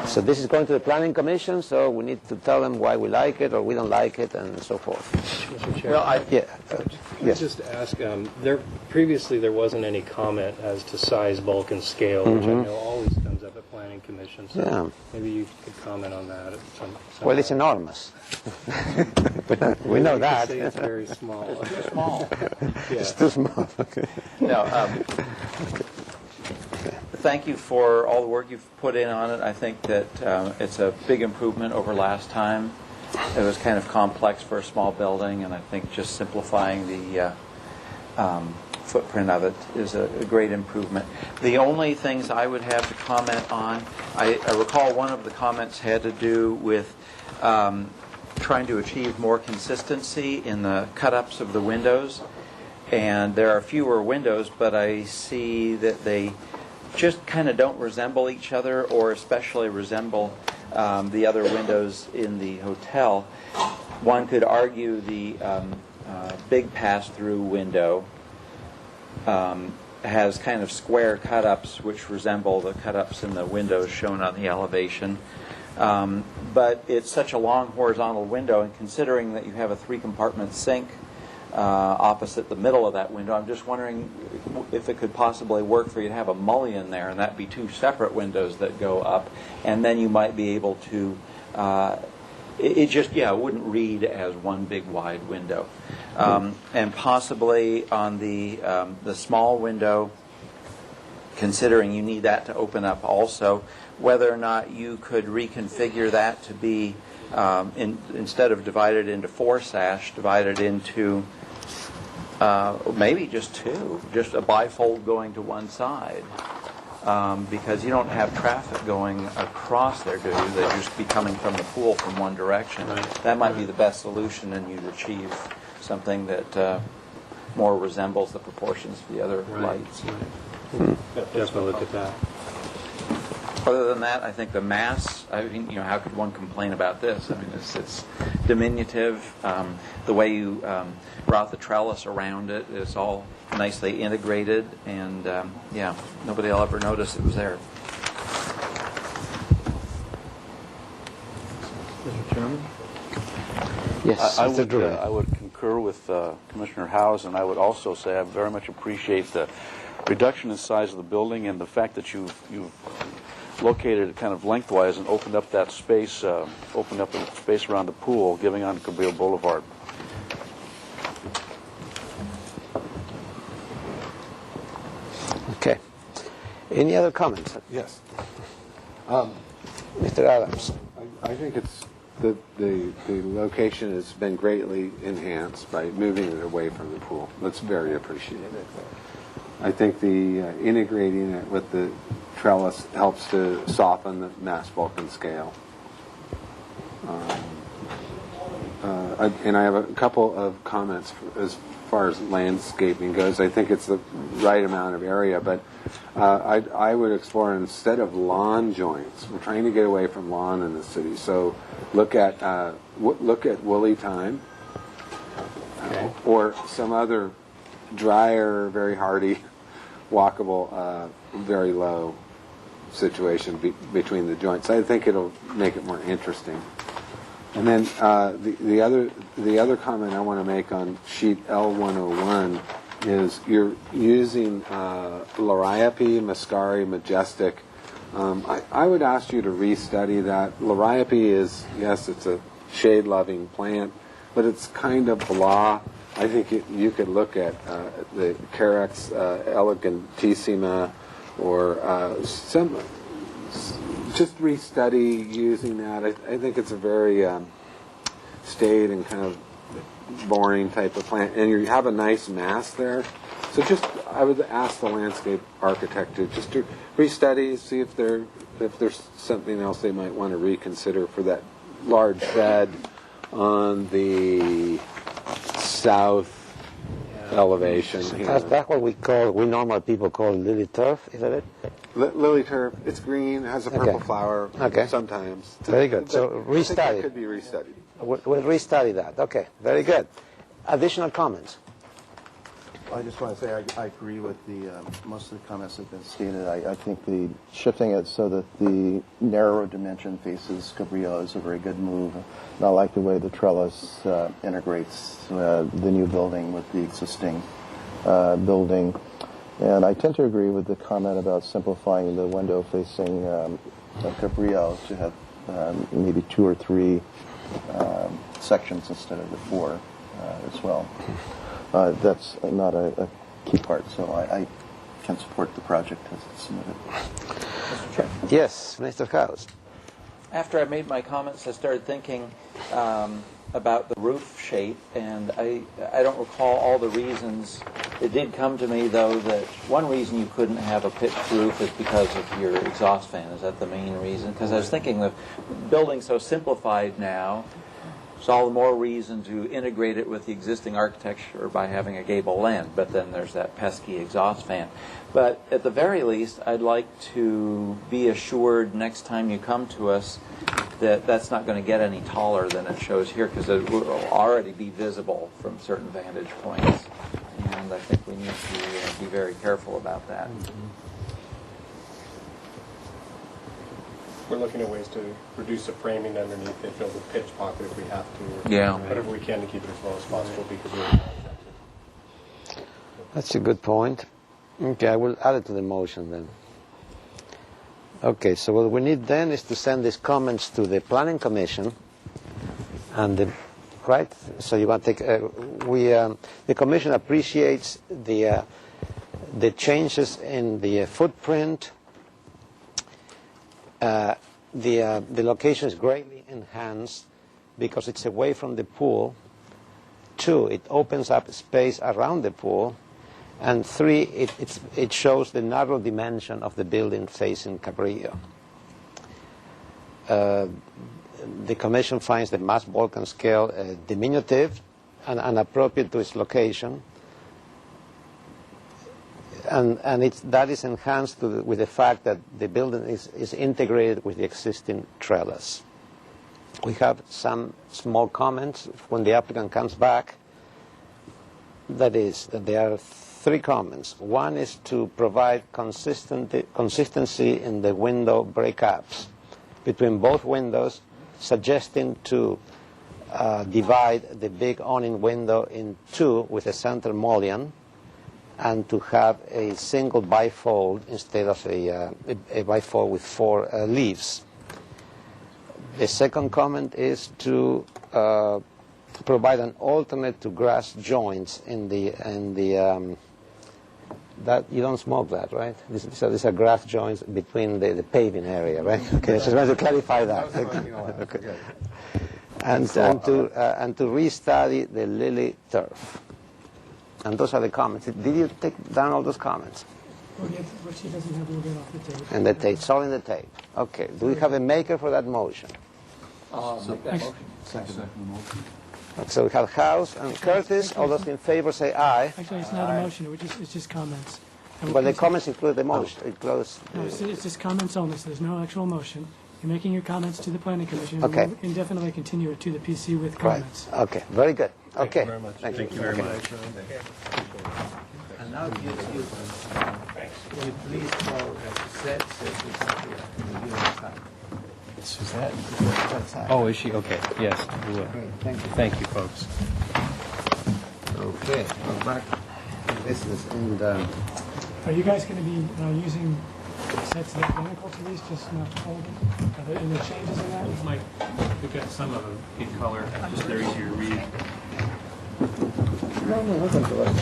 So this is going to the Planning Commission, so we need to tell them why we like it or we don't like it and so forth. Mr. Chair. Well, Yes. Just ask, previously there wasn't any comment as to size, bulk, and scale, which I know always comes up at planning Planning Commission. So Yeah. maybe you could comment on that. At some Well, it's enormous. We know You could that. say it's very small. Small. It's too small. Okay. No, thank you for all the work you've put in on it. I think that it's a big improvement over last time. It was kind of complex for a small building, and I think just simplifying the footprint of it is a great improvement. The only things I would have to comment on, I recall one of the comments had to do with trying to achieve more consistency in the cut-ups of the windows. And there are fewer windows, but I see that they just kind of don't resemble each other, or especially resemble the other windows in the hotel. One could argue the big pass-through window has kind of square cut-ups which resemble the cut-ups in the windows shown on the elevation. But it's such a long horizontal window, and considering that you have a 3-compartment sink opposite the middle of that window, I'm just wondering if it could possibly work for you to have a mullion there, and that'd be 2 separate windows that go up, and then you might be able to it wouldn't read as one big wide window. And possibly on the small window, considering you need that to open up also, whether or not you could reconfigure that to be, instead of divided into 4 sash, divided into maybe just 2, just a bifold going to one side. Because you don't have traffic going across there, do you? They just be coming from the pool from one direction. Right. That might be the best solution, and you'd achieve something that more resembles the proportions of the other lights. Definitely look at that. Other than that, I think the mass, I mean, how could one complain about this? I mean, it's diminutive. The way you route the trellis around it is all nicely integrated, and nobody will ever notice it was there. Mr. Chairman? Yes, I would concur with Commissioner Howes, and I would also say I very much appreciate the reduction in size of the building and the fact that you've located it kind of lengthwise and opened up that space, opened up the space around the pool, giving on Cabrillo Boulevard. Okay. Any other comments? Yes. Mr. Adams. I think it's the location has been greatly enhanced by moving it away from the pool. That's very appreciated. I think the integrating it with the trellis helps to soften the mass bulk and scale. And I have a couple of comments as far as landscaping goes. I think it's the right amount of area, but I would explore, instead of lawn joints, we're trying to get away from lawn in the city. So look at woolly thyme, or some other drier, very hardy, walkable, very low situation between the joints. I think it'll make it more interesting. And then the other comment I want to make on sheet L101 is you're using Liriope, Muscari, Majestic. I would ask you to restudy that. Liriope is, yes, it's a shade-loving plant, but it's kind of blah. I think you could look at the Carex elegantissima, or just restudy using that. I think it's a very staid and kind of boring type of plant, and you have a nice mass there. So I would ask the landscape architect to restudy, see if there's something else they might want to reconsider for that large bed on the south elevation. That's what we normal people call lily turf, isn't it? Lily turf. It's green. It has a purple flower. Okay. Sometimes. Very good. So restudy. I think it could be restudied. We'll restudy that. Okay. Very good. Additional comments? I just want to say I agree with most of the comments that have been stated. I think the shifting it so that the narrower dimension faces Cabrillo is a very good move. And I like the way the trellis integrates the new building with the existing building. And I tend to agree with the comment about simplifying the window facing Cabrillo to have maybe 2 or 3 sections instead of the 4 as well. That's not a key part, so I can support the project as it's submitted. Mr. Chair. Yes, Mr. House. After I made my comments, I started thinking about the roof shape, and I don't recall all the reasons. It did come to me, though, that one reason you couldn't have a pitched roof is because of your exhaust fan. Is that the main reason? Because I was thinking the building's so simplified now, it's all the more reason to integrate it with the existing architecture by having a gable end, but then there's that pesky exhaust fan. But at the very least, I'd like to be assured next time you come to us that that's not going to get any taller than it shows here, because it will already be visible from certain vantage points. And I think we need to be very careful about that. We're looking at ways to reduce the framing underneath it, build a pitch pocket if we have to. Yeah. Whatever we can to keep it as low as possible because we're That's a good point. Okay, I will add it to the motion then. Okay, so what we need then is to send these comments to the Planning Commission, and right. So you want to take? The Commission appreciates the changes in the footprint. The location is greatly enhanced because it's away from the pool. 2, it opens up space around the pool. And 3, it shows the narrow dimension of the building facing Cabrillo. The Commission finds the mass Vulcan scale diminutive and inappropriate to its location. And that is enhanced with the fact that the building is integrated with the existing trellis. We have some small comments when the applicant comes back. That is, that there are 3 comments. One is to provide consistency in the window breakups between both windows, suggesting to divide the big awning window in 2 with a center mullion, and to have a single bifold instead of a bifold with 4 leaves. The second comment is to provide an alternate to grass joints in the that you don't smoke that, right? These are grass joints between the paving area, right? Okay, so I want to clarify that. Okay. And to restudy the lily turf. And those are the comments. Did you take down all those comments? What she doesn't have will get off the tape. And the tape, it's all in the tape. Okay. Do we have a maker for that motion? Make that motion. Second motion. So we have House and Curtis. All those in favor say aye. Actually, it's not a motion. It's just comments. But the comments include the motion. It goes. No, it's just comments only, so there's no actual motion. You're making your comments to the Planning Commission. Okay. We'll indefinitely continue it to the PC with Right. comments. Okay. Very good. Okay. very much. Thank Thank you you very Okay. much. And now, will you please call Suzette? Suzette? Oh, is she? Okay, yes, we will. Great, thank you. Thank you, folks. Okay, we're back to business. And Are you guys going to be using sets that are identical to these, just not folded? Are there any changes in that? Mike, we've got some of them in color, just they're easier to read. no, nothing to us.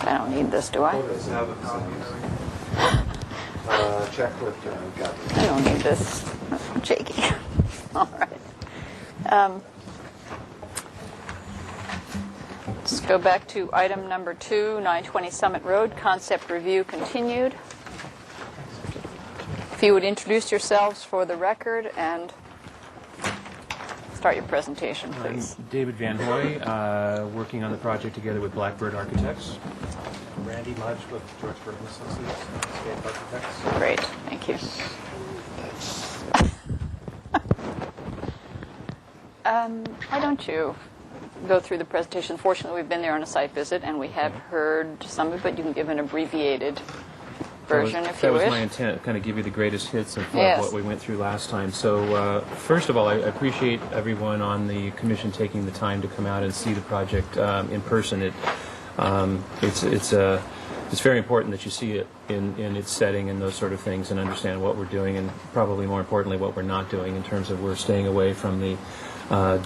I don't need this, do I? Check with I don't need this. I'm shaky. All right. Let's go back to item number 2, 920 Summit Road, concept review continued. If you would introduce yourselves for the record and start your presentation, please. David Van Hoy, working on the project together with Blackbird Architects. Randy Mudge with George Burton Associates, Scape Architects. Great, thank you. Why don't you go through the presentation? Fortunately, we've been there on a site visit, and we have heard some of it. You can give an abbreviated version if you wish. That was my intent, kind of give you the greatest hits of Yes. what we went through last time. So first of all, I appreciate everyone on the commission taking the time to come out and see the project in person. It's it's very important that you see it in its setting and those sort of things and understand what we're doing and probably more importantly what we're not doing in terms of we're staying away from the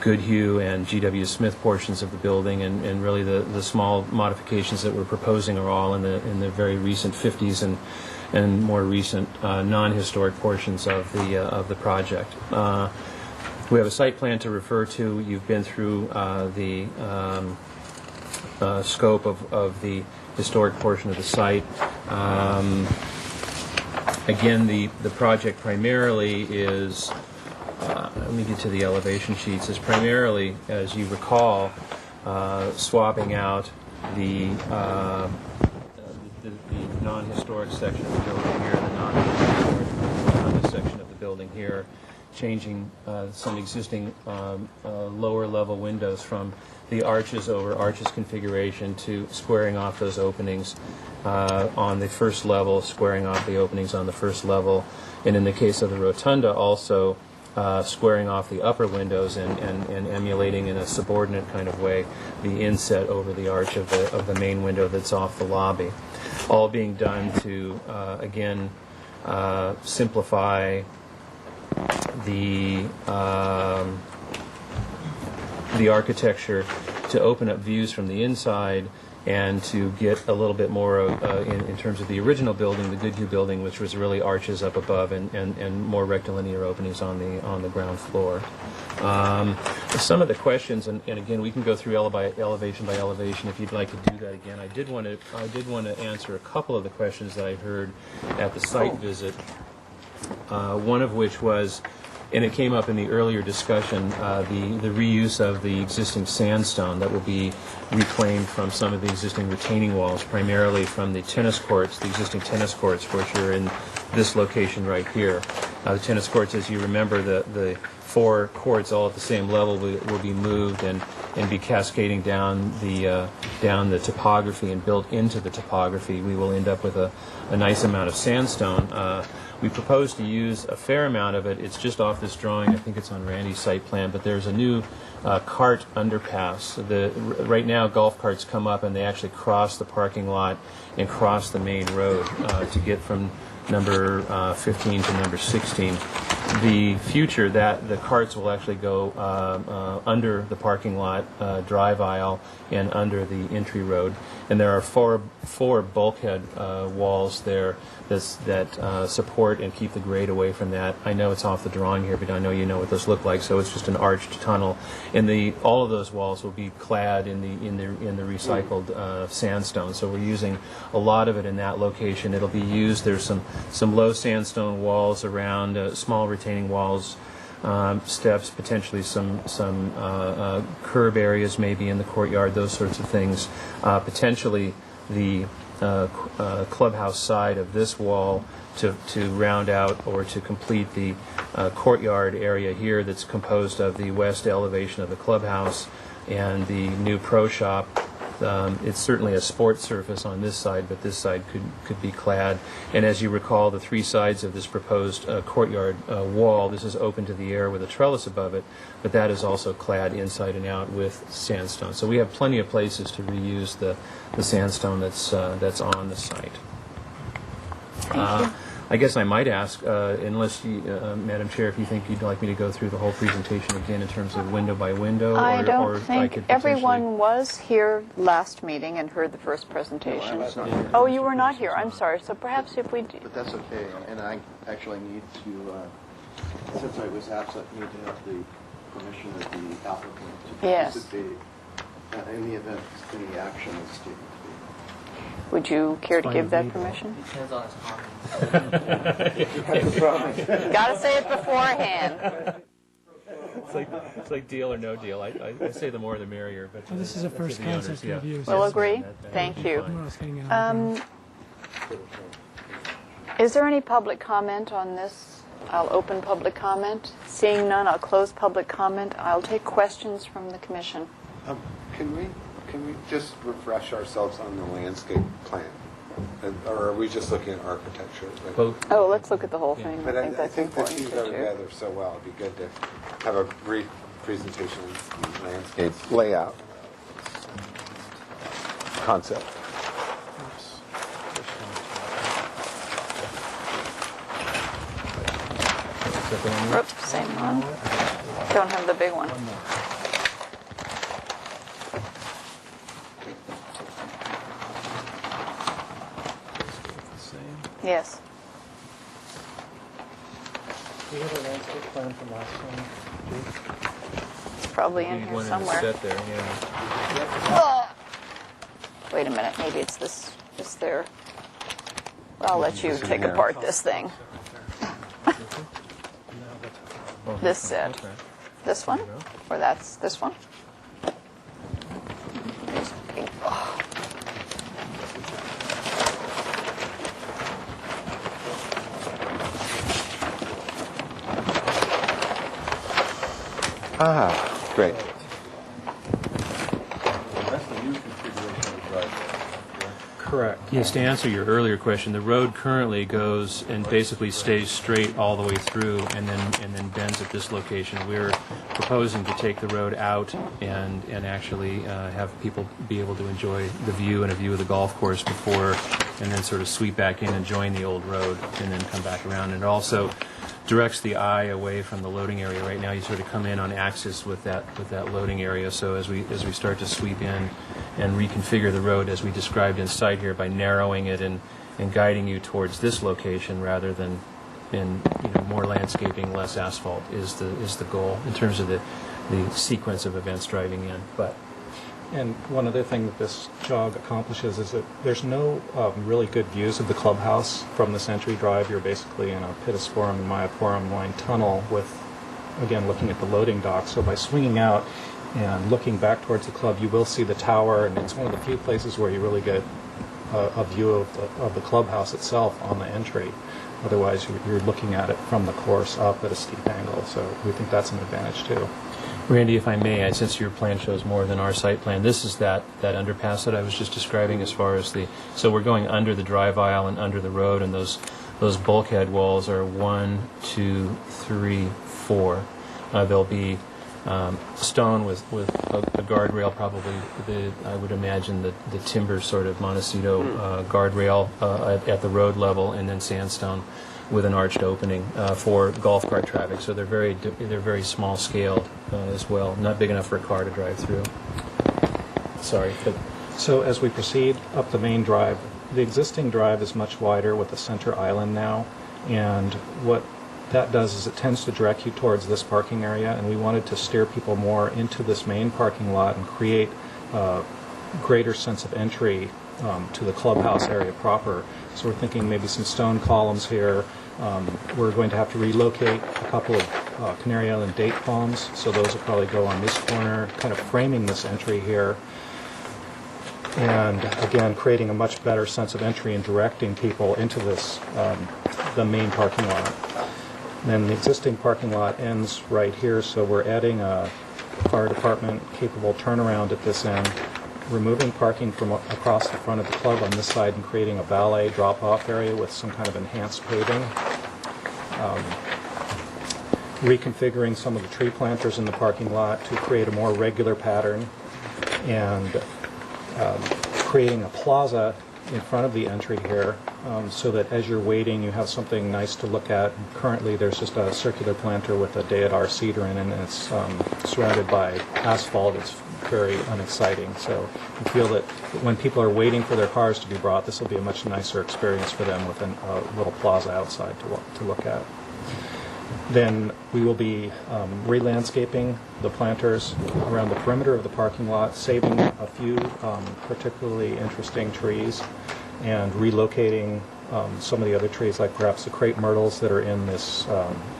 Goodhue and G.W. Smith portions of the building and really the small modifications that we're proposing are all in the very recent 50s and more recent non-historic portions of the project. We have a site plan to refer to. You've been through the scope of the historic portion of the site. Again, the project primarily is, let me get to the elevation sheets, is primarily, as you recall, swapping out the non-historic section of the building here, the non-historic section of the building here, changing some existing lower level windows from the arches over arches configuration to squaring off those openings on the first level, squaring off the openings on the first level, and in the case of the rotunda also squaring off the upper windows and emulating in a subordinate kind of way the inset over the arch of the main window that's off the lobby. All being done to, again, simplify the architecture, to open up views from the inside and to get a little bit more in terms of the original building, the Goodhue building, which was really arches up above and more rectilinear openings on the ground floor. Some of the questions, and again, we can go through elevation by elevation if you'd like to do that again. I did want to answer a couple of the questions that I heard at the site visit. One of which was, and it came up in the earlier discussion, the reuse of the existing sandstone that will be reclaimed from some of the existing retaining walls, primarily from the tennis courts, the existing tennis courts, which are in this location right here. The tennis courts, as you remember, the 4 courts all at the same level will be moved and be cascading down the topography and built into the topography. We will end up with a nice amount of sandstone. We propose to use a fair amount of it. It's just off this drawing. I think it's on Randy's site plan, but there's a new cart underpass. Right now, golf carts come up and they actually cross the parking lot and cross the main road to get from number 15 to number 16. The future, that the carts will actually go under the parking lot drive aisle and under the entry road, and there are four bulkhead walls there that support and keep the grade away from that. I know it's off the drawing here, but I know you know what those look like. So it's just an arched tunnel, and all of those walls will be clad in the recycled sandstone. So we're using a lot of it in that location. It'll be used. There's some low sandstone walls around, small retaining walls, steps, potentially some curb areas maybe in the courtyard, those sorts of things. Potentially the clubhouse side of this wall to round out or to complete the courtyard area here that's composed of the west elevation of the clubhouse and the new pro shop. It's certainly a sports surface on this side, but this side could be clad. And as you recall, the 3 sides of this proposed courtyard wall, this is open to the air with a trellis above it, but that is also clad inside and out with sandstone. So we have plenty of places to reuse the sandstone that's on the site. Thank you. I guess I might ask, unless you, Madam Chair, if you think you'd like me to go through the whole presentation again in terms of window by window. I don't or think I could everyone was here last meeting and heard the first presentation. No, I was not here. Oh, you were not here. I'm sorry. So perhaps if we do. But that's okay, and I actually need to, since I was absent, need to have the permission of the applicant to Yes. participate in the event any action is taken. Would you care to give that permission? Depends on his comments. Got to say it beforehand. It's like deal or no deal. I say the more the merrier. But Well, this is a first concept review. We'll agree. Thank you. Is there any public comment on this? I'll open public comment. Seeing none, I'll close public comment. I'll take questions from the commission. Can we just refresh ourselves on the landscape plan? Or are we just looking at architecture? Both. Oh, let's look at the whole thing. But I that's think the important two go to do. together so well. It'd be good to have a brief presentation of landscape layout concept. that the one? Oops, same one. Don't have the big one. Yes. Do you have a landscape plan from last time? It's probably in here One somewhere. set there, yeah. Oh. Wait a minute, maybe it's this there. Well, I'll let you take apart this thing. This set. Okay. This one? Or that's this one? Oh. Ah, great. That's the new configuration of the driveway. Correct. Yes, to answer your earlier question, the road currently goes and basically stays straight all the way through and then bends at this location. We're proposing to take the road out and actually have people be able to enjoy the view and a view of the golf course before, and then sort of sweep back in and join the old road and then come back around. And it also directs the eye away from the loading area. Right now you sort of come in on axis with that loading area, so as we start to sweep in and reconfigure the road as we described in sight here by narrowing it and guiding you towards this location rather than in more landscaping, less asphalt is the goal in terms of the sequence of events driving in. And one other thing that this jog accomplishes is that there's no really good views of the clubhouse from this entry drive. You're basically in a Pittosporum and Myoporum line tunnel with, again, looking at the loading dock. So by swinging out and looking back towards the club, you will see the tower, and it's one of the few places where you really get a view of the clubhouse itself on the entry. Otherwise, you're looking at it from the course up at a steep angle. So we think that's an advantage too. Randy, if I may, since your plan shows more than our site plan, this is that underpass that I was just describing as far as so we're going under the drive aisle and under the road, and those bulkhead walls are 1, 2, 3, 4. There'll be stone with a guardrail, probably I would imagine the timber sort of Montecito guardrail at the road level, and then sandstone with an arched opening for golf cart traffic. So they're very small scaled as well, not big enough for a car to drive through. Sorry. So as we proceed up the main drive, the existing drive is much wider with a center island now, and what that does is it tends to direct you towards this parking area, and we wanted to steer people more into this main parking lot and create a greater sense of entry to the clubhouse area proper. So we're thinking maybe some stone columns here. We're going to have to relocate a couple of Canary Island date palms, so those will probably go on this corner, kind of framing this entry here. And again, creating a much better sense of entry and directing people into this, the main parking lot. Then the existing parking lot ends right here, so we're adding a fire department capable turnaround at this end, removing parking from across the front of the club on this side and creating a valet drop-off area with some kind of enhanced paving. Reconfiguring some of the tree planters in the parking lot to create a more regular pattern, and creating a plaza in front of the entry here, so that as you're waiting you have something nice to look at. Currently there's just a circular planter with a deodar cedar in it, and it's surrounded by asphalt. It's very unexciting. So we feel that when people are waiting for their cars to be brought, this will be a much nicer experience for them with a little plaza outside to look at. Then we will be re-landscaping the planters around the perimeter of the parking lot, saving a few particularly interesting trees, and relocating some of the other trees, like perhaps the crepe myrtles that are in this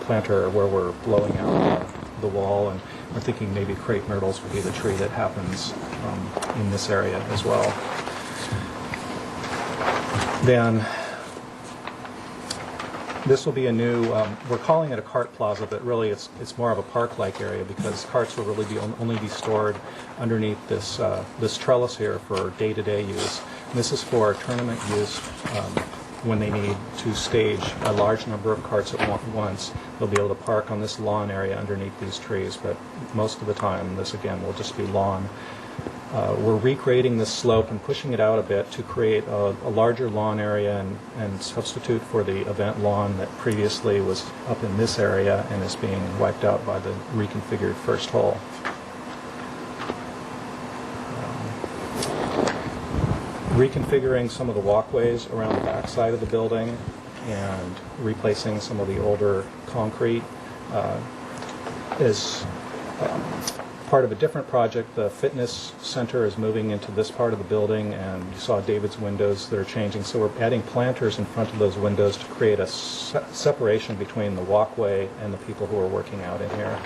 planter where we're blowing out the wall. And we're thinking maybe crepe myrtles would be the tree that happens in this area as well. Then this will be a new, we're calling it a cart plaza, but really it's more of a park-like area, because carts will really only be stored underneath this trellis here for day-to-day use. And this is for tournament use when they need to stage a large number of carts at once. They'll be able to park on this lawn area underneath these trees, but most of the time this again will just be lawn. We're recreating this slope and pushing it out a bit to create a larger lawn area and substitute for the event lawn that previously was up in this area and is being wiped out by the reconfigured first hole. Reconfiguring some of the walkways around the back side of the building and replacing some of the older concrete is part of a different project. The fitness center is moving into this part of the building, and you saw David's windows that are changing. So we're adding planters in front of those windows to create a separation between the walkway and the people who are working out in here.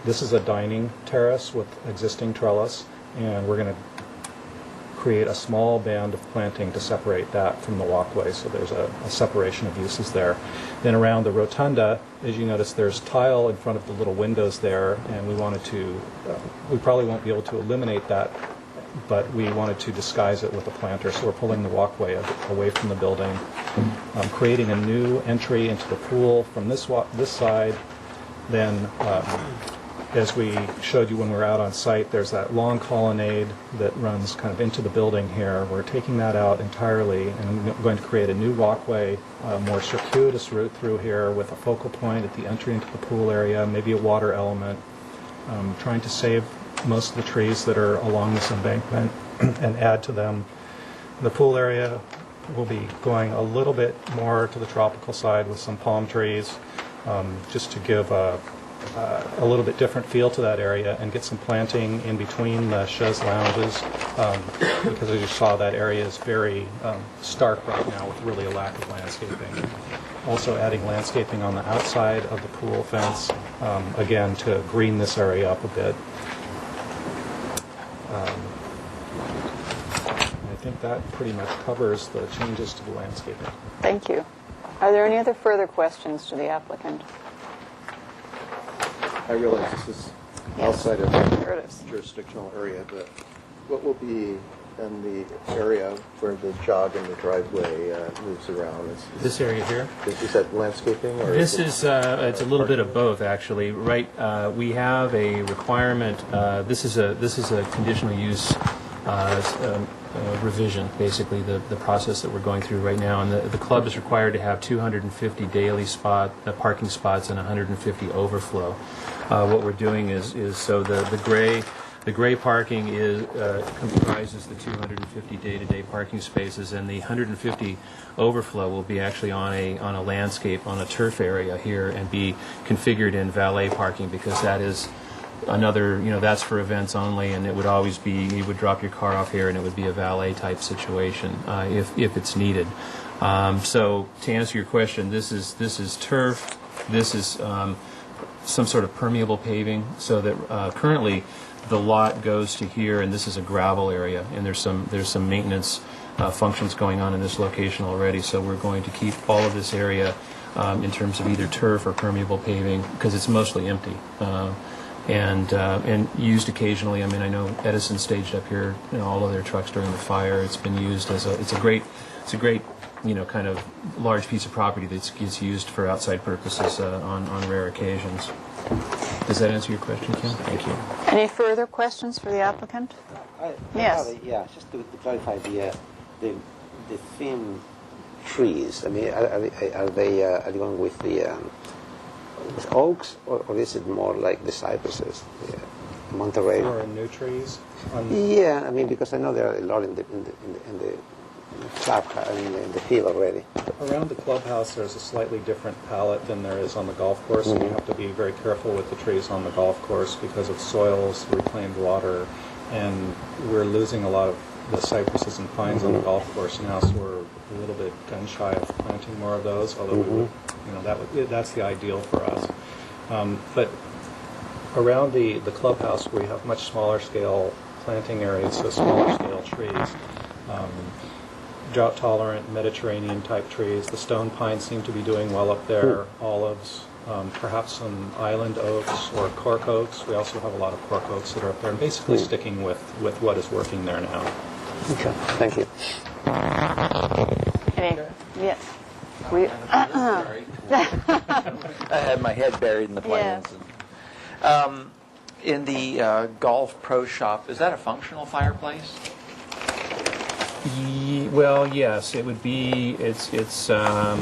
This is a dining terrace with existing trellis, and we're going to create a small band of planting to separate that from the walkway, so there's a separation of uses there. Then around the rotunda, as you notice, there's tile in front of the little windows there, and we wanted to, we probably won't be able to eliminate that, but we wanted to disguise it with a planter, so we're pulling the walkway away from the building, creating a new entry into the pool from this side. Then as we showed you when we were out on site, there's that long colonnade that runs kind of into the building here. We're taking that out entirely, and I'm going to create a new walkway, a more circuitous route through here with a focal point at the entry into the pool area, maybe a water element, trying to save most of the trees that are along this embankment and add to them. The pool area will be going a little bit more to the tropical side with some palm trees, just to give a little bit different feel to that area, and get some planting in between the chaise lounges, because as you saw, that area is very stark right now with really a lack of landscaping. Also adding landscaping on the outside of the pool fence, again to green this area up a bit. I think that pretty much covers the changes to the landscaping. Thank you. Are there any other further questions to the applicant? I realize this is outside of the jurisdictional area, but what will be in the area where the jog and the driveway moves around? This area here? Is that landscaping? Or This is it's a little bit of both, actually. Right, we have a requirement. This is a conditional use revision, basically the process that we're going through right now. And the club is required to have 250 daily parking spots and 150 overflow. What we're doing is so the gray parking comprises the 250 day-to-day parking spaces, and the 150 overflow will be actually on a landscape, on a turf area here, and be configured in valet parking, because that is another, that's for events only, and it would always be, you would drop your car off here and it would be a valet type situation if it's needed. So to answer your question, this is turf, this is some sort of permeable paving, so that currently the lot goes to here, and this is a gravel area, and there's some maintenance functions going on in this location already, so we're going to keep all of this area in terms of either turf or permeable paving, because it's mostly empty. And used occasionally. I mean, I know Edison staged up here, all of their trucks during the fire. It's been used as it's a great, kind of large piece of property that gets used for outside purposes on rare occasions. Does that answer your question, Kim? Thank you. Any further questions for the applicant? Yes. Yeah, just to clarify the thin trees. I mean, are they going with the with oaks, or is it more like the cypresses, the Monterey? Or new trees? Yeah, I mean, because I know there are a lot in the chapter, in the field already. Around the clubhouse, there's a slightly different palette than there is on the golf course, and you have to be very careful with the trees on the golf course because of soils, reclaimed water, and we're losing a lot of the cypresses and pines on the golf course now, so we're a little bit gun shy of planting more of those, although we would, that's the ideal for us. But around the clubhouse, we have much smaller scale planting areas, so smaller scale trees. Drought tolerant Mediterranean type trees. The stone pines seem to be doing well up there. Olives, perhaps some island oaks or cork oaks. We also have a lot of cork oaks that are up there, and basically sticking with what is working there now. Okay, thank you. Yes. Sorry. I had my head buried in the plans. Yes. In the golf pro shop, is that a functional fireplace? Well, yes, it would be. It's. Let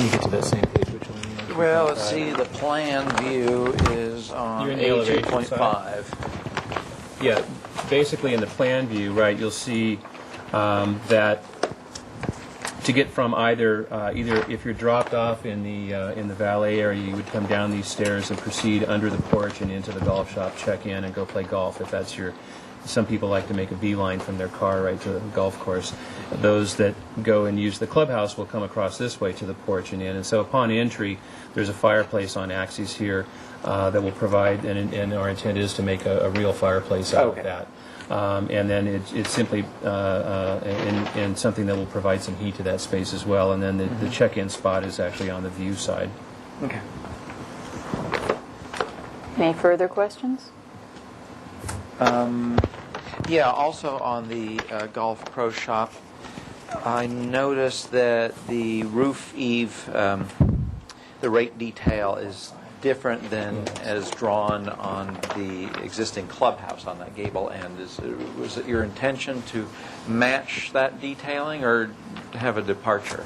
me get to that same page. Which one? Well, let's see. The plan view is on You're in the elevation A2.5. Yeah, basically in the plan view, right? You'll see that to get from either if you're dropped off in the valet area, you would come down these stairs and proceed under the porch and into the golf shop, check in, and go play golf if that's your. Some people like to make a beeline from their car right to the golf course. Those that go and use the clubhouse will come across this way to the porch and in. And so upon entry, there's a fireplace on axes here that will provide, and our intent is to make a real fireplace out of that. And then it's simply in something that will provide some heat to that space as well. And then the check-in spot is actually on the view side. Okay. Any further questions? Yeah, also on the Golf Pro Shop, I noticed that the roof eave, the rake detail is different than as drawn on the existing clubhouse on that gable end. Was it your intention to match that detailing or have a departure?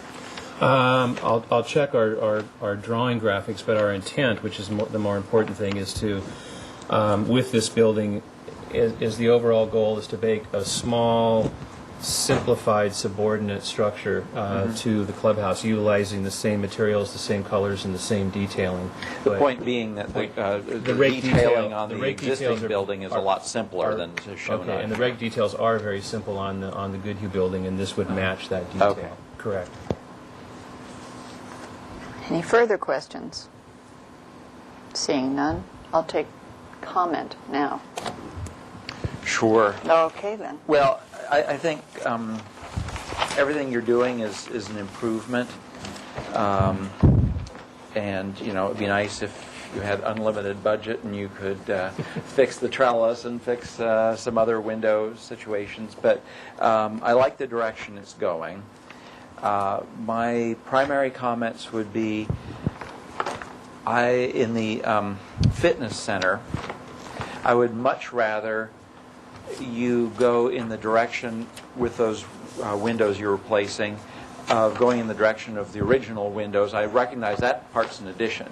I'll check our drawing graphics, but our intent, which is the more important thing, is to, with this building, is the overall goal is to make a small, simplified, subordinate structure to the clubhouse, utilizing the same materials, the same colors, and the same detailing. The point being that the rake detailing on the existing building is a lot simpler than shown on. Okay, and the rake details are very simple on the Goodhue building, and this would match that detail. Okay. Correct. Any further questions? Seeing none, I'll take comment now. Sure. Okay, then. Well, I think everything you're doing is an improvement. And, you know, it would be nice if you had unlimited budget and you could fix the trellis and fix some other window situations. But I like the direction it's going. My primary comments would be in the fitness center, I would much rather you go in the direction with those windows you're replacing, going in the direction of the original windows. I recognize that part's an addition,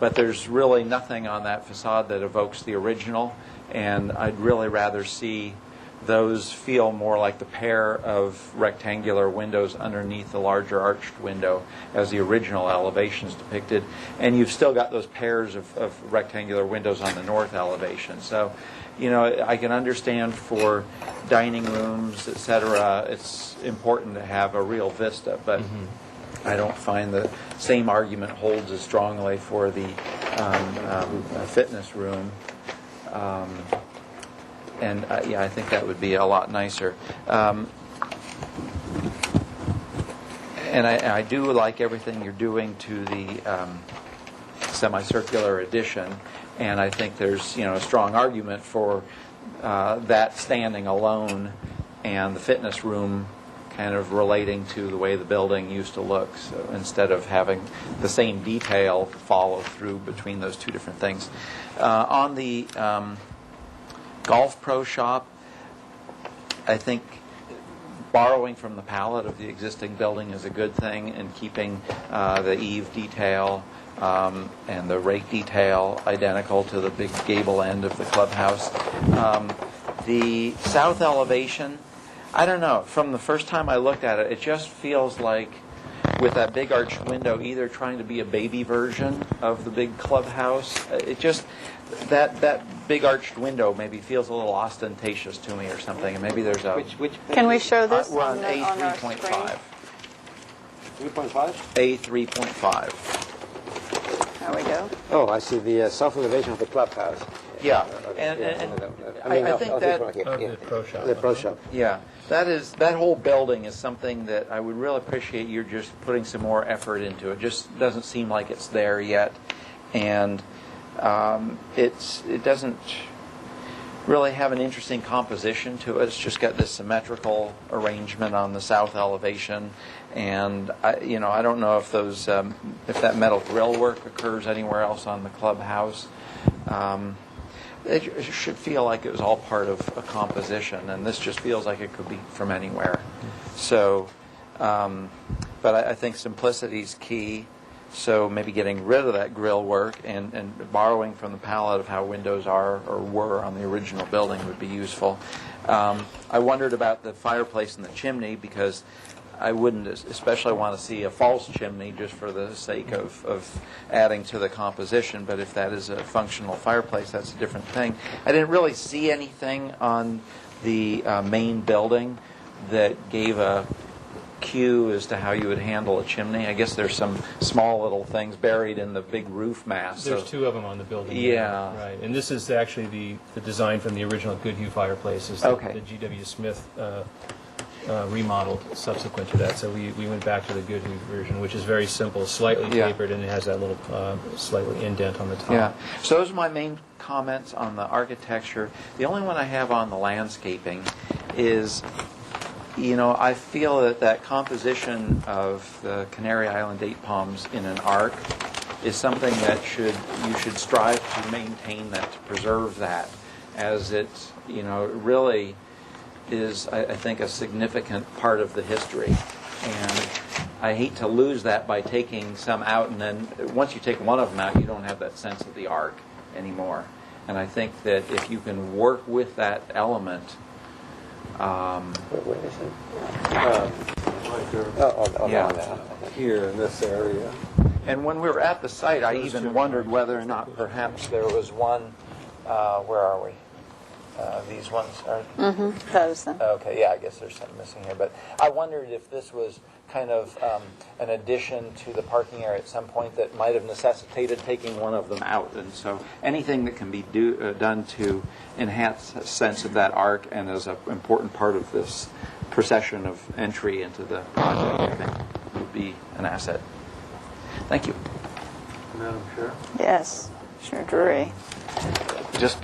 but there's really nothing on that facade that evokes the original, and I'd really rather see those feel more like the pair of rectangular windows underneath the larger arched window as the original elevations depicted. And you've still got those pairs of rectangular windows on the north elevation. So, you know, I can understand for dining rooms, etc., it's important to have a real vista, but I don't find the same argument holds as strongly for the fitness room. And yeah, I think that would be a lot nicer. And I do like everything you're doing to the semicircular addition, and I think there's, you know, a strong argument for that standing alone and the fitness room kind of relating to the way the building used to look, so instead of having the same detail follow through between those two different things. On the Golf Pro Shop, I think borrowing from the palette of the existing building is a good thing, and keeping the eave detail and the rake detail identical to the big gable end of the clubhouse. The south elevation, I don't know, from the first time I looked at it, it just feels like with that big arched window either trying to be a baby version of the big clubhouse. It just, that big arched window maybe feels a little ostentatious to me or something, and maybe there's a... Which Can we show this we're on on our screen? A3.5. 3.5? A3.5. There we go. Oh, I see the south elevation of the clubhouse. Yeah, and I think that... The pro shop. The pro shop. Yeah, that whole building is something that I would really appreciate you just putting some more effort into. It just doesn't seem like it's there yet, and it doesn't really have an interesting composition to it. It's just got this symmetrical arrangement on the south elevation, and I don't know if those if that metal grill work occurs anywhere else on the clubhouse. it should feel like it was all part of a composition, and this just feels like it could be from anywhere. So, but I think simplicity is key. So maybe getting rid of that grill work and borrowing from the palette of how windows are or were on the original building would be useful. I wondered about the fireplace and the chimney, because I wouldn't especially want to see a false chimney just for the sake of adding to the composition, but if that is a functional fireplace, that's a different thing. I didn't really see anything on the main building that gave a cue as to how you would handle a chimney. I guess there's some small little things buried in the big roof mass. There's two of them on the building. Yeah. Right. And this is actually the design from the original Goodhue fireplace. Is Okay. The G.W. Smith remodeled subsequent to that. So we went back to the Goodhue version, which is very simple, slightly tapered, and it has that little slightly indent on the top. Yeah. So those are my main comments on the architecture. The only one I have on the landscaping is, I feel that composition of the Canary Island date palms in an arc is something that you should strive to maintain that, to preserve that, as it, really is, I think, a significant part of the history. And I hate to lose that by taking some out, and then once you take one of them out, you don't have that sense of the arc anymore. And I think that if you can work with that element, Where is it? Here in this area. And when we were at the site, I even wondered whether or not perhaps there was one, where are we? These ones are... Those then. Okay, yeah, I guess there's some missing here. But I wondered if this was kind of an addition to the parking area at some point that might have necessitated taking one of them out. And so anything that can be done to enhance a sense of that arc and as an important part of this procession of entry into the project, I think, would be an asset. Thank you. Madam Chair? Yes, Commissioner Drury.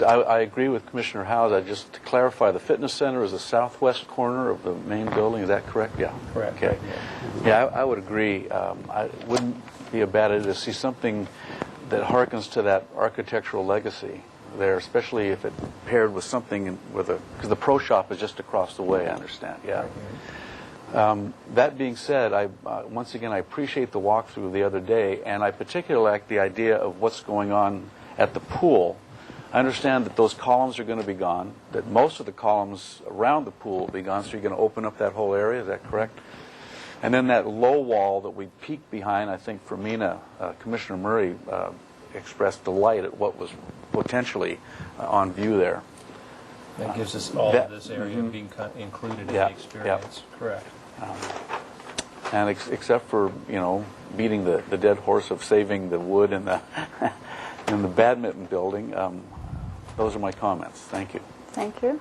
I agree with Commissioner Howes. Just to clarify, the fitness center is the southwest corner of the main building. Is that correct? Yeah. Correct. Okay. Yeah, I would agree. It wouldn't be a bad idea to see something that harkens to that architectural legacy there, especially if it paired with something because the pro shop is just across the way, I understand. Yeah. That being said, once again, I appreciate the walkthrough the other day, and I particularly like the idea of what's going on at the pool. I understand that those columns are going to be gone, that most of the columns around the pool will be gone, so you're going to open up that whole area. Is that correct? And then that low wall that we peeked behind, I think Fermina, Commissioner Murray expressed delight at what was potentially on view there. That gives us all of this area being included in the experience. Correct. And except for, beating the dead horse of saving the wood in the in the badminton building, those are my comments. Thank you. Thank you.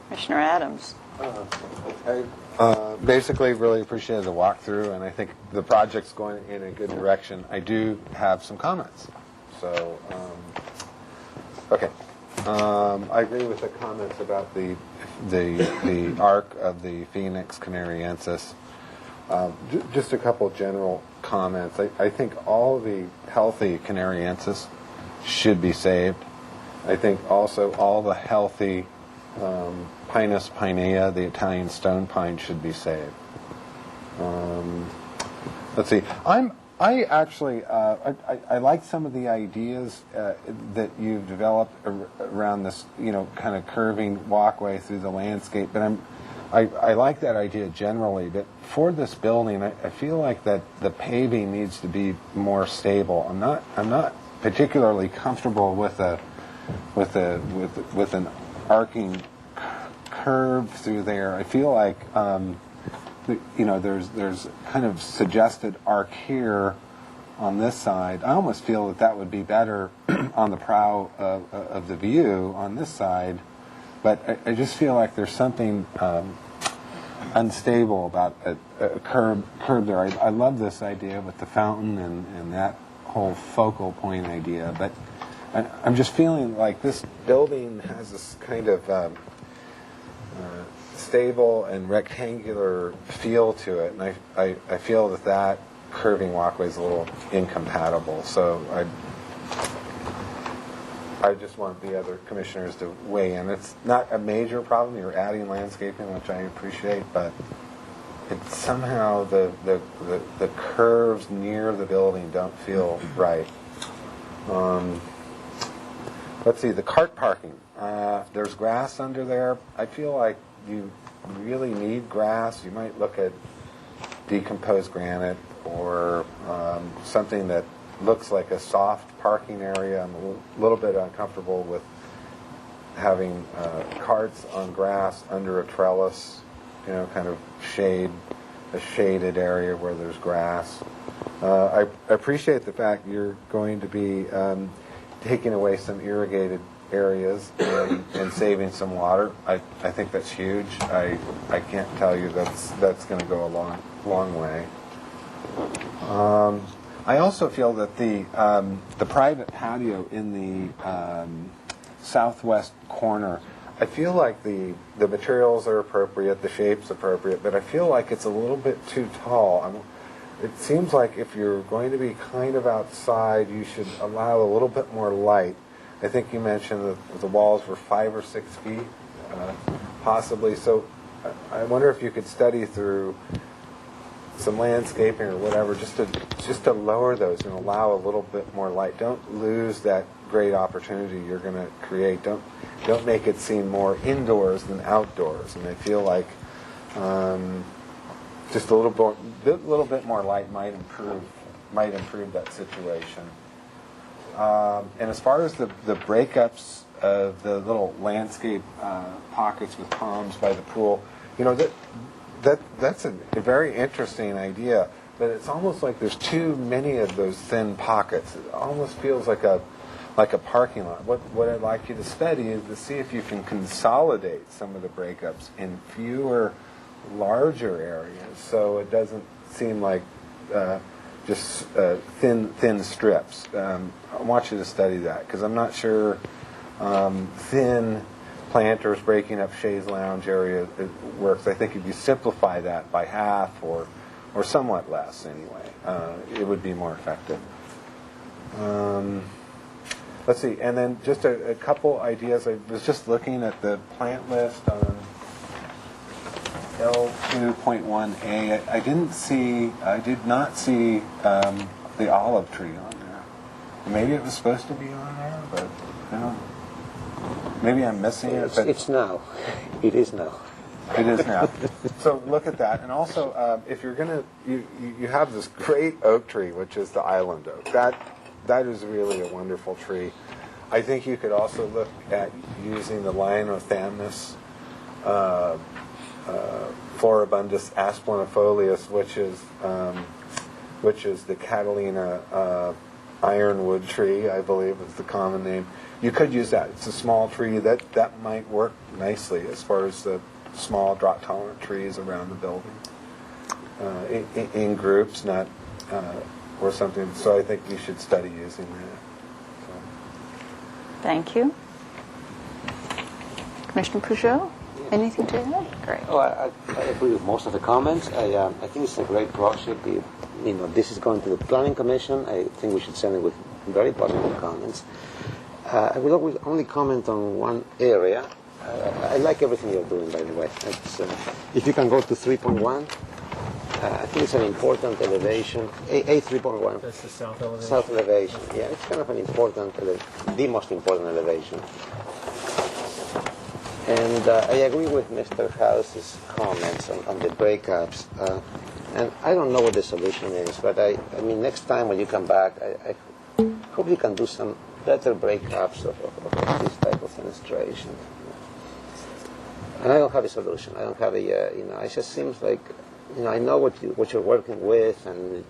Commissioner Adams. I basically really appreciated the walkthrough, and I think the project's going in a good direction. I do have some comments. So, okay. I agree with the comments about the arc of the Phoenix canariensis. Just a couple general comments. I think all the healthy canariensis should be saved. I think also all the healthy Pinus pinea, the Italian stone pine, should be saved. Let's see. I actually I like some of the ideas that you've developed around this, kind of curving walkway through the landscape. But I like that idea generally. But for this building, I feel like that the paving needs to be more stable. I'm not particularly comfortable with an arcing curve through there. I feel like there's kind of suggested arc here on this side. I almost feel that would be better on the prow of the view on this side, but I just feel like there's something unstable about a curve there. I love this idea with the fountain and that whole focal point idea, but I'm just feeling like this building has this kind of stable and rectangular feel to it, and I feel that curving walkway is a little incompatible. So I just want the other commissioners to weigh in. It's not a major problem. You're adding landscaping, which I appreciate, but it's somehow the curves near the building don't feel right. Let's see, the cart parking. There's grass under there. I feel like you really need grass. You might look at decomposed granite or something that looks like a soft parking area. I'm a little bit uncomfortable with having carts on grass under a trellis, kind of a shaded area where there's grass. I appreciate the fact you're going to be taking away some irrigated areas and saving some water. I think that's huge. I can't tell you that's going to go a long way. I also feel that the private patio in the southwest corner, I feel like the materials are appropriate, the shape's appropriate, but I feel like it's a little bit too tall. It seems like if you're going to be kind of outside, you should allow a little bit more light. I think you mentioned that the walls were 5 or 6 feet, possibly. So I wonder if you could study through some landscaping or whatever, just to lower those and allow a little bit more light. Don't lose that great opportunity you're going to create. Don't make it seem more indoors than outdoors. And I feel like just a little bit more light might improve that situation. And as far as the breakups of the little landscape pockets with palms by the pool, that's a very interesting idea. But it's almost like there's too many of those thin pockets. It almost feels like a parking lot. What I'd like you to study is to see if you can consolidate some of the breakups in fewer, larger areas, so it doesn't seem like just thin strips. I want you to study that, because I'm not sure thin planters breaking up chaise lounge area works. I think if you simplify that by half or somewhat less anyway, it would be more effective. Let's see, and then just a couple ideas. I was just looking at the plant list on L2.1A. I did not see the olive tree on there. Maybe it was supposed to be on there, but I don't. Maybe I'm missing it. But it's now. It is now. It is now. So look at that, and also if you're gonna, you have this great oak tree, which is the island oak. That is really a wonderful tree. I think you could also look at using the Lionothamnus Floribundus asplenifolia, which is the Catalina ironwood tree, I believe is the common name. You could use that. It's a small tree that might work nicely as far as the small drought-tolerant trees around the building in groups, not or something. So I think you should study using that. So. Thank you. Commissioner Peugeot, anything to add? Great. Oh, I agree with most of the comments. I think it's a great project. This is going to the Planning Commission. I think we should send it with very positive comments. I will always only comment on one area. I like everything you're doing, by the way. If you can go to 3.1, I think it's an important elevation. A 3.1. That's the south elevation. South elevation. Yeah, it's kind of an important, the most important elevation. And I agree with Mr. House's comments on the breakups. And I don't know what the solution is, but I mean, next time when you come back, I hope you can do some better breakups of this type of fenestration. And I don't have a solution. I don't have a, it just seems like, I know what you're working with, and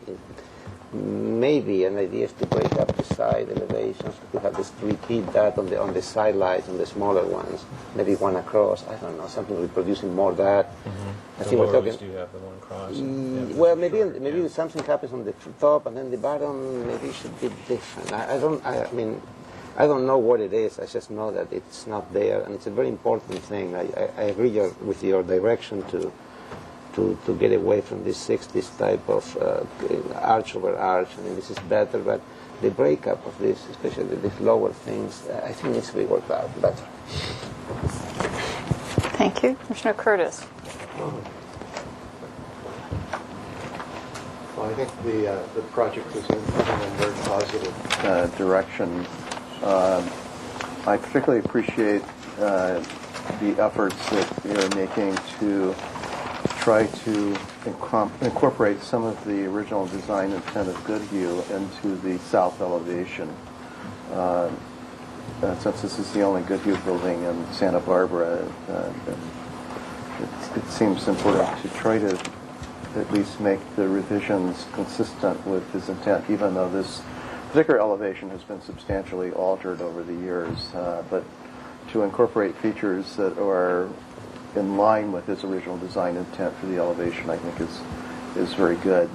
maybe an idea is to break up the side elevations, to have this, repeat that on the side lights, on the smaller ones, maybe one across. I don't know, something reproducing more of that. Mm-hmm. I think we're talking. Do you have the one cross? Well, maybe something happens on the top, and then the bottom maybe should be different. I don't know what it is. I just know that it's not there, and it's a very important thing. I agree with your direction to get away from this 60s type of arch over arch. I mean, this is better, but the breakup of this, especially these lower things, I think needs to be worked out better. Thank you. Commissioner Curtis. Well, I think the project is in a very positive direction. I particularly appreciate the efforts that you're making to try to incorporate some of the original design intent of Goodhue into the south elevation. Since this is the only Goodhue building in Santa Barbara, it seems important to try to at least make the revisions consistent with his intent, even though this particular elevation has been substantially altered over the years. But to incorporate features that are in line with his original design intent for the elevation, I think is very good.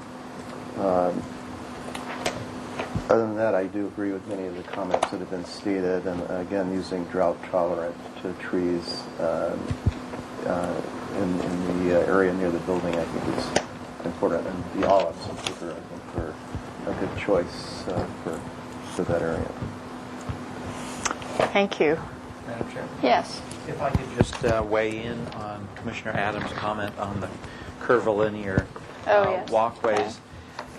Other than that, I do agree with many of the comments that have been stated, and again, using drought-tolerant trees in the area near the building, I think is important, and the olives in particular, I think, are a good choice for that area. Thank you. Madam Chair? Yes. If I could just weigh in on Commissioner Adams' comment on the curvilinear walkways.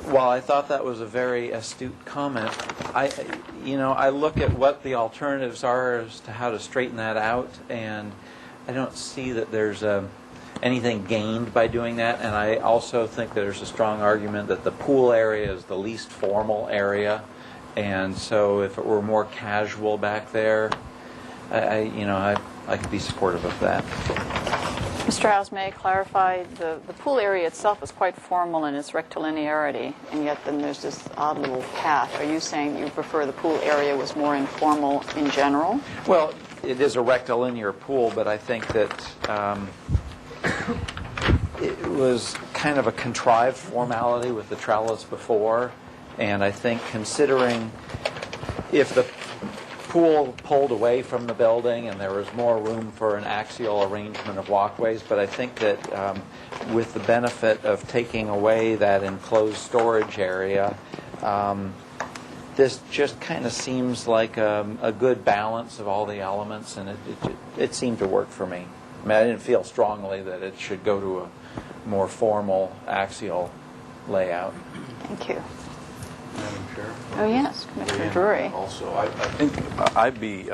While I thought that was a very astute comment, I look at what the alternatives are as to how to straighten that out, and I don't see that there's anything gained by doing that. And I also think there's a strong argument that the pool area is the least formal area, and so if it were more casual back there, I could be supportive of that. Mr. House, may I clarify, the pool area itself is quite formal in its rectilinearity, and yet then there's this odd little path. Are you saying you prefer the pool area was more informal in general? Well, it is a rectilinear pool, but I think that it was kind of a contrived formality with the trellis before, and I think considering if the pool pulled away from the building and there was more room for an axial arrangement of walkways, but I think that with the benefit of taking away that enclosed storage area, this just kind of seems like a good balance of all the elements, and it seemed to work for me. I mean, I didn't feel strongly that it should go to a more formal axial layout. Thank you. Madam Chair? Oh, yes, Commissioner Drury. Also, I think I'd be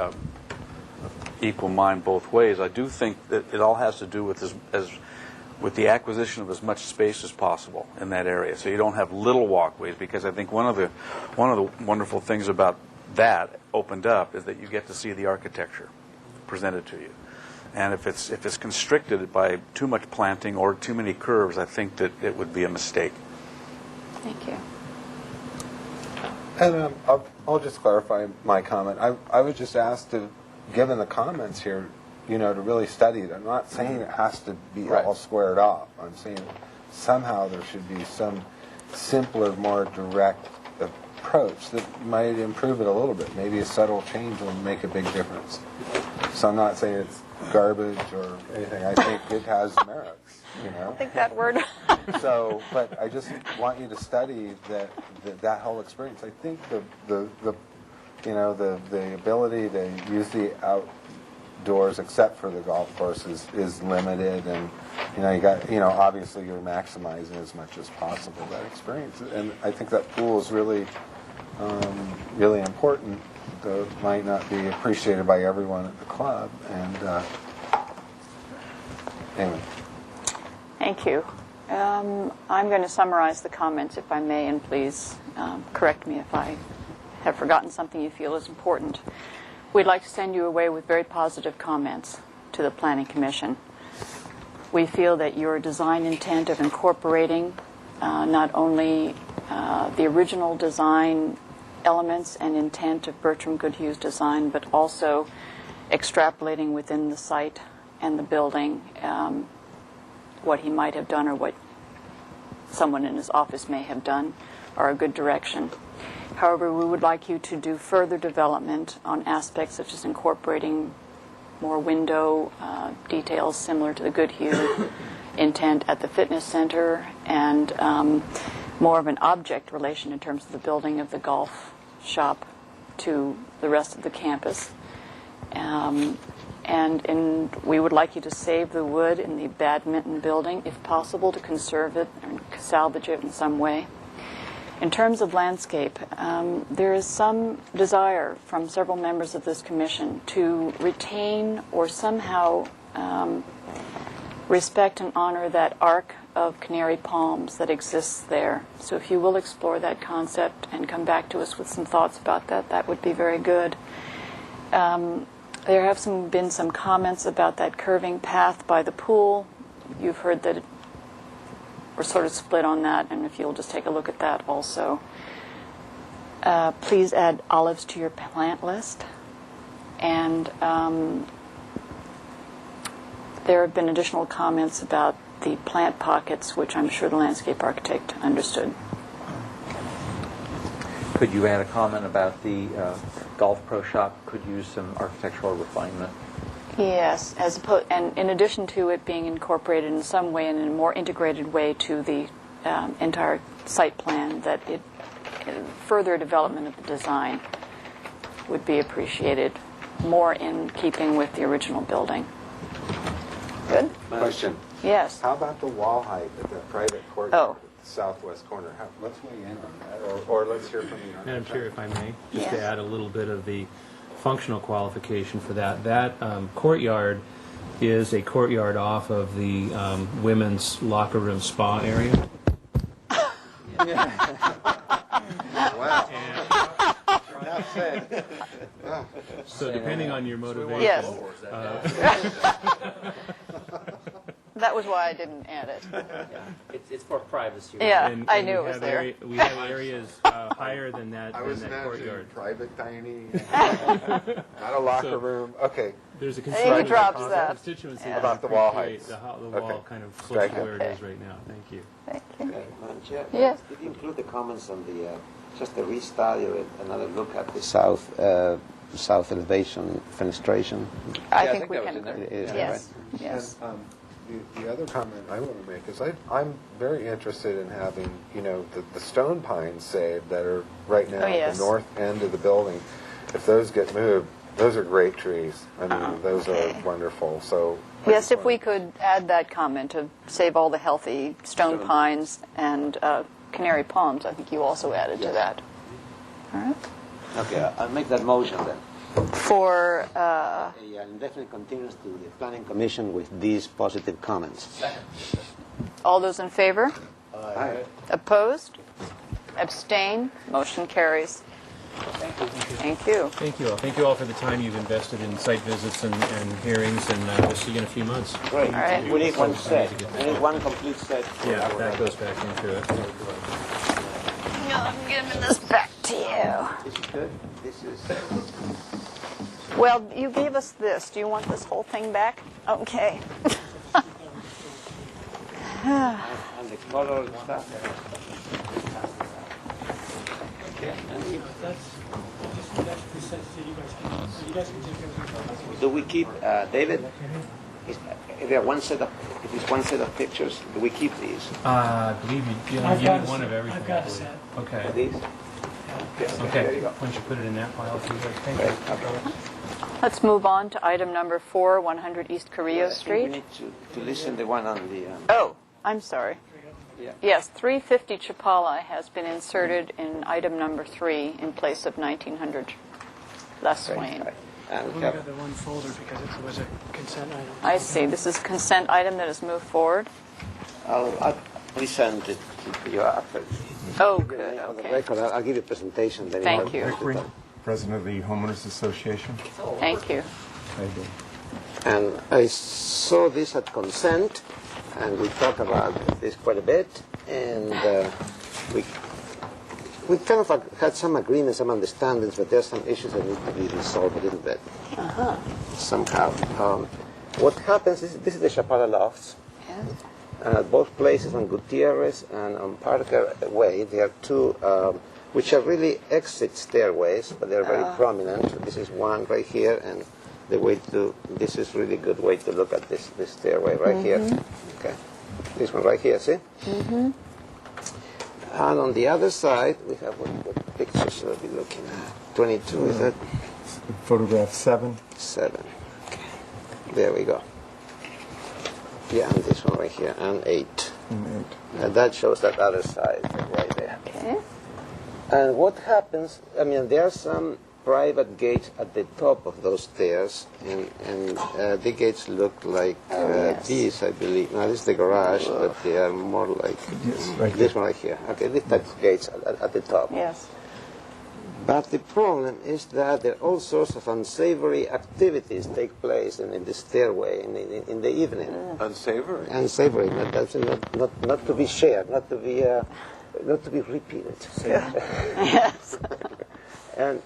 equal mind both ways. I do think that it all has to do with with the acquisition of as much space as possible in that area, so you don't have little walkways. Because I think one of the wonderful things about that opened up is that you get to see the architecture presented to you. And if it's constricted by too much planting or too many curves, I think that it would be a mistake. Thank you. And I'll just clarify my comment. I would just ask to, given the comments here, to really study it. I'm not saying it has to be all squared off. I'm saying somehow there should be some simpler, more direct approach that might improve it a little bit. Maybe a subtle change will make a big difference. So I'm not saying it's garbage or anything. I think it has merits. I think that word. So, but I just want you to study that whole experience. I think the ability to use the outdoors, except for the golf course, is limited, and you got obviously you're maximizing as much as possible that experience. And I think that pool is really really important. Though it might not be appreciated by everyone at the club. And anyway. Thank you. I'm going to summarize the comments, if I may, and please correct me if I have forgotten something you feel is important. We'd like to send you away with very positive comments to the Planning Commission. We feel that your design intent of incorporating not only the original design elements and intent of Bertram Goodhue's design, but also extrapolating within the site and the building what he might have done or what someone in his office may have done are a good direction. However, we would like you to do further development on aspects such as incorporating more window details similar to the Goodhue intent at the fitness center, and more of an object relation in terms of the building of the golf shop to the rest of the campus. And we would like you to save the wood in the badminton building, if possible, to conserve it and salvage it in some way. In terms of landscape, there is some desire from several members of this commission to retain or somehow respect and honor that arc of canary palms that exists there. So if you will explore that concept and come back to us with some thoughts about that, that would be very good. There have been some comments about that curving path by the pool. You've heard that we're sort of split on that, and if you'll just take a look at that also. Please add olives to your plant list. And there have been additional comments about the plant pockets, which I'm sure the landscape architect understood. Could you add a comment about the Golf Pro Shop could use some architectural refinement? Yes, and in addition to it being incorporated in some way and in a more integrated way to the entire site plan, that further development of the design would be appreciated, more in keeping with the original building. Good? Question. Yes. How about the wall height at the private courtyard at the southwest corner? Let's weigh in on that, or let's hear from you. Madam Chair, if I may, just to Yes. add a little bit of the functional qualification for that. That courtyard is a courtyard off of the women's locker room spa area. Wow. So depending on your motivation. Yes. That was why I didn't add it. It's for privacy. Yeah, And I knew it was have there. We have areas higher than that, I was courtyard. private dining, not a locker room. Okay. There's a He drops that. constituency Yeah. About the wall appreciate heights. The wall Okay. kind of close Strike to it. where it is right now. Thank you. Thank you. Madam Chair, Yes. did you include the comments on the, just a restudy or another look at the south elevation fenestration? I Yeah, I think think we that can. was in there. Yes. Yes. And, the other comment I want to make is I'm very interested in having, the stone pines saved that are right now Oh, at yes. the north end of the building. If those get moved, those are great trees. I mean, those okay. are wonderful. So I Yes, just if we wanted- could add that comment to save all the healthy stone pines and canary palms, I think you also added to that. All right. Okay, I'll make that motion then. For, A indefinite continuance to the Planning Commission with these positive comments. all those in favor? Aye. Opposed? Abstain? Motion carries. Thank you. Thank you all. Thank you all for the time you've invested in site visits and hearings, and we'll see you in a few months. Great. All right. We need one set. We need one complete set. for Yeah, our- that goes back into it. I'm giving this back to you. This is good. This is... Well, you gave us this. Do you want this whole thing back? Okay. and the color stuff. Okay. Do we keep, David, is there one set of, if it's one set of pictures, do we keep these? I believe you I've need got a one set. of everything. I've got I a believe. set. Okay. These? Okay. There you go. Why don't you put it in that file, too? Thank Great. you. Okay. Let's move on to item number 4, 100 East Carrillo I think Street. we need to listen the one on the... Oh, I'm sorry. Yeah. Yes, 350 Chapala has been inserted in item number 3 in place of 1900 Les Swain. Right. And I've we only have, got the one folder because it was a consent item. I see. This is a consent item that has moved forward. I'll present it to you after. Oh, good. For the Okay. record, I'll give you a presentation. Then Thank you. President of the Homeowners Association. Thank you. And I saw this at consent, and we talked about this quite a bit, and we kind of had some agreements, some understandings, but there's some issues that need to be resolved a little bit somehow. What happens is this is the Chapala Lofts. Yes. At both places on Gutierrez and on Parker Way, there are two, which are really exit stairways, but they're very prominent. This is one right here, and the way to, this is really good way to look at this stairway right here. Okay, this one right here, see? And on the other side, we have what pictures should I be looking at? 22, is that? Photograph 7. 7. Okay. There we go. Yeah, and this one right here, and 8. And 8. And that shows that other side right there. Okay. And what happens, I mean, there are some private gates at the top of those stairs, and the gates look like these, I believe. Now, this is the garage, but they are more like this one right here. Okay, this type of gates at the top. Yes. But the problem is that there are all sorts of unsavory activities take place in the stairway in the evening. Unsavory? Unsavory, not to be shared, not to be repeated. Yes. And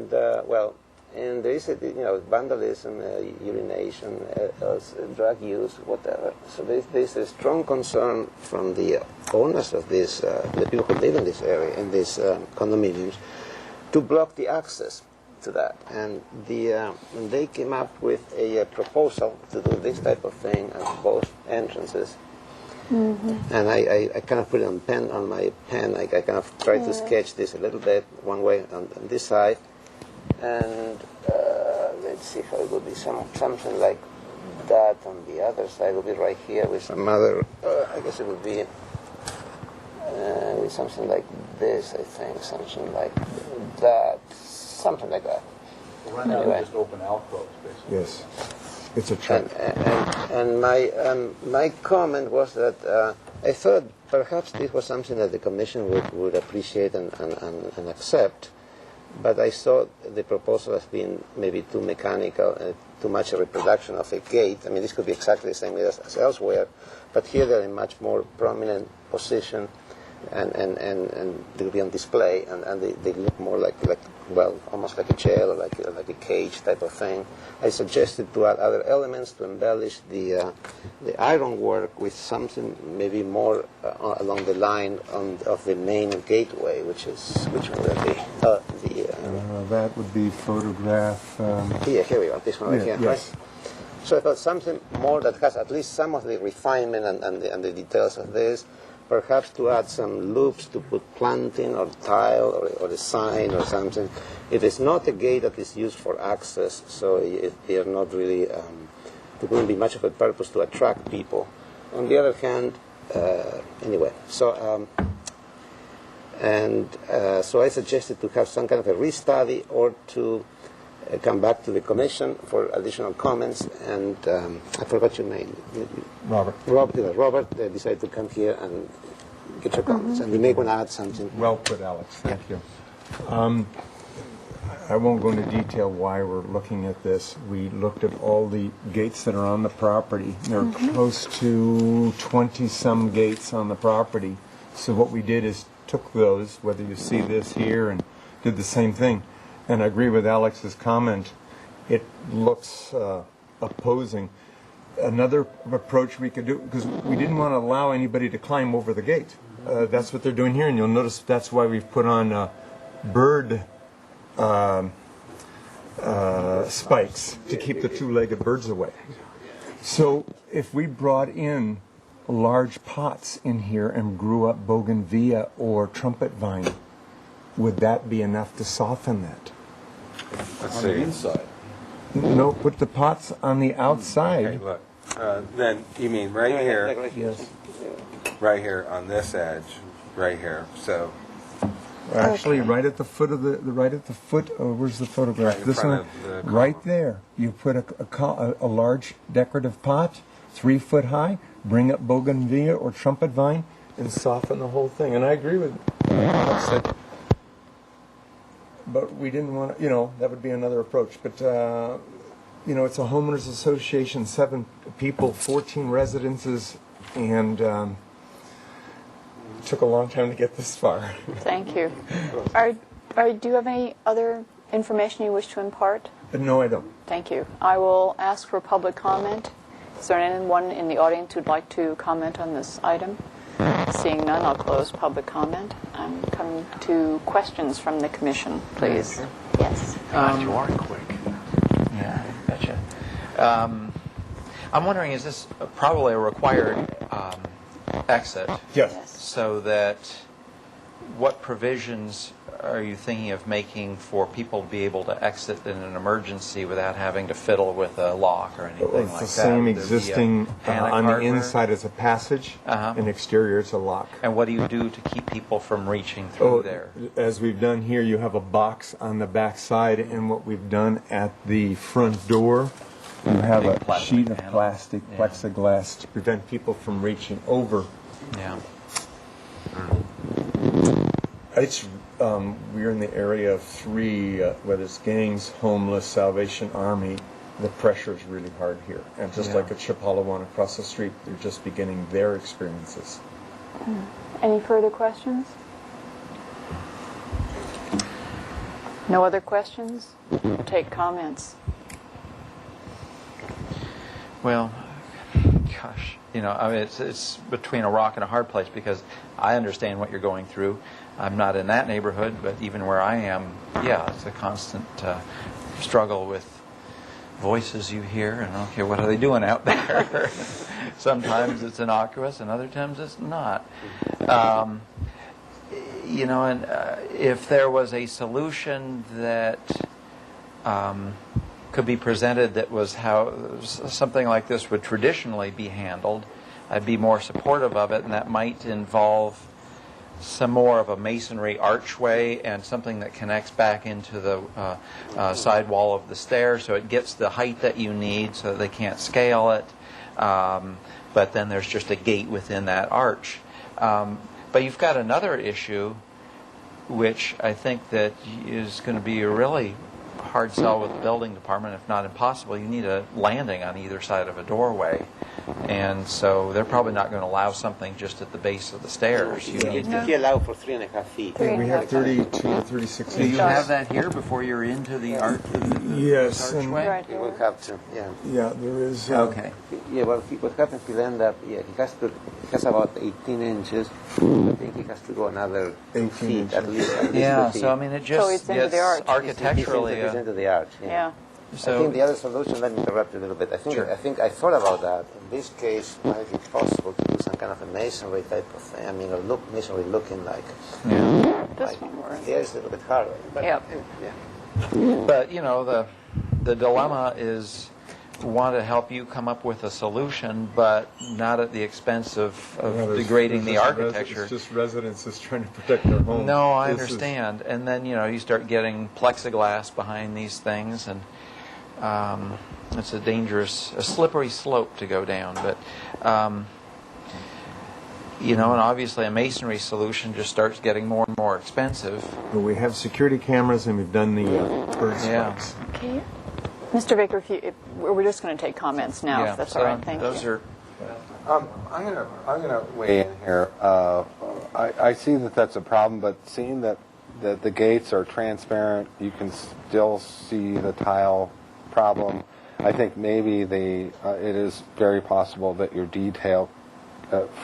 there is vandalism, urination, drug use, whatever. So there's a strong concern from the owners of this, the people who live in this area, in these condominiums, to block the access to that. And they came up with a proposal to do this type of thing at both entrances. Mm-hmm. And I kind of put it on my pen. I kind of tried to sketch this a little bit, one way on this side. And let's see how it would be something like that on the other side. It would be right here with some other, I guess it would be with something like this, I think, something like that, something like that. Right now, they're just open alcoves, basically. Yes. It's a trick. And my comment was that I thought perhaps this was something that the Commission would appreciate and accept, but I saw the proposal as being maybe too mechanical, too much a reproduction of a gate. I mean, this could be exactly the same as elsewhere, but here they're in a much more prominent position, and they'll be on display, and they look more like almost like a jail or like a cage type of thing. I suggested to add other elements to embellish the ironwork with something maybe more along the line of the main gateway, which one would that be? That would be photograph. Here we go. This one right here. Yes. Right? So I thought something more that has at least some of the refinement and the details of this. Perhaps to add some loops to put planting or tile or a sign or something. It is not a gate that is used for access, so they are not really, there wouldn't be much of a purpose to attract people. On the other hand, anyway, so I suggested to have some kind of a restudy or to come back to the Commission for additional comments, and I forgot your name. Robert. Robert decided to come here and get your comments, and you may want to add something. Well put, Alex. Thank you. I won't go into detail why we're looking at this. We looked at all the gates that are on the property. There are close to 20-some gates on the property. So what we did is took those, whether you see this here, and did the same thing. And I agree with Alex's comment. It looks opposing. Another approach we could do, because we didn't want to allow anybody to climb over the gate. That's what they're doing here, and you'll notice that's why we've put on bird spikes to keep the two-legged birds away. So if we brought in large pots in here and grew up bougainvillea or trumpet vine, would that be enough to soften that? Let's On see. the inside. No, put the pots on the outside. Okay, look. Then you mean right here? Yes. Right here on this edge, right here. So Actually, right at the foot of the right at the foot. Oh, where's the photograph? Right in This front one, of the right there. You put a large decorative pot, 3 foot high. Bring up bougainvillea or trumpet vine, and soften the whole thing. And I agree with Alex that. But we didn't want to, that would be another approach. But, it's a homeowners association, 7 people, 14 residences, and it took a long time to get this far. Thank you. Do you have any other information you wish to impart? No, I don't. Thank you. I will ask for public comment. Is there anyone in the audience who'd like to comment on this item? Seeing none, I'll close public comment. I'm coming to questions from the Commission, please. Yes. You are quick. Yeah, betcha. I'm wondering, is this probably a required exit? Yes. So that what provisions are you thinking of making for people to be able to exit in an emergency without having to fiddle with a lock or anything like that? It's the same Would there be a existing, panic on the hardware? inside it's a passage, and exterior it's a lock. And what do you do to keep people from reaching through there? As we've done here, you have a box on the back side, and what we've done at the front door, you have a sheet of plastic, plexiglass, to prevent people from reaching over. Yeah. It's we're in the area of 3, whether it's gangs, homeless, Salvation Army. The pressure is really hard here, and just like at Chapalawan across the street, they're just beginning their experiences. Any further questions? No other questions? We'll take comments. Well, gosh, you know, I mean, it's between a rock and a hard place, because I understand what you're going through. I'm not in that neighborhood, but even where I am, yeah, it's a constant struggle with voices you hear, and okay, what are they doing out there? Sometimes it's innocuous, and other times it's not. You know, and if there was a solution that could be presented that was how something like this would traditionally be handled, I'd be more supportive of it, and that might involve some more of a masonry archway and something that connects back into the side wall of the stair, so it gets the height that you need so that they can't scale it. But then there's just a gate within that arch. But you've got another issue, which I think that is going to be a really hard sell with the building department, if not impossible. You need a landing on either side of a doorway. And so they're probably not going to allow something just at the base of the stairs. You need to allow for 3.5 feet. We have 32, 36 Do inches. you have that here before you're into the arch? Yes. Archway? We will have to, yeah. Yeah, there is. Okay. Yeah, well, what happens, he'll end up, he has about 18 inches. I think he has to go another 18 feet, at inches. least. Yeah, 2 feet. so I mean, it just So it's into the arch. architecturally. It's into the arch, Yeah. I think the other solution, let me interrupt you a little bit. I thought about that. In this case, it might be possible to do some kind of a masonry type of thing. I mean, masonry looking like. Yeah. This one works. Yeah, it's a little bit harder. But, Yep. yeah. But you know, the dilemma is want to help you come up with a solution, but not at the expense of degrading the architecture. It's just residences trying to protect their homes. No, I understand. And then, you know, you start getting plexiglass behind these things, and it's a slippery slope to go down. But, you know, and obviously a masonry solution just starts getting more and more expensive. But we have security cameras, and we've done the bird spikes. Okay. Mr. Baker, we're just going to take comments now, if that's all right. Thank you. I'm gonna weigh in here. I see that that's a problem, but seeing that the gates are transparent, you can still see the tile problem. I think maybe it is very possible that your detail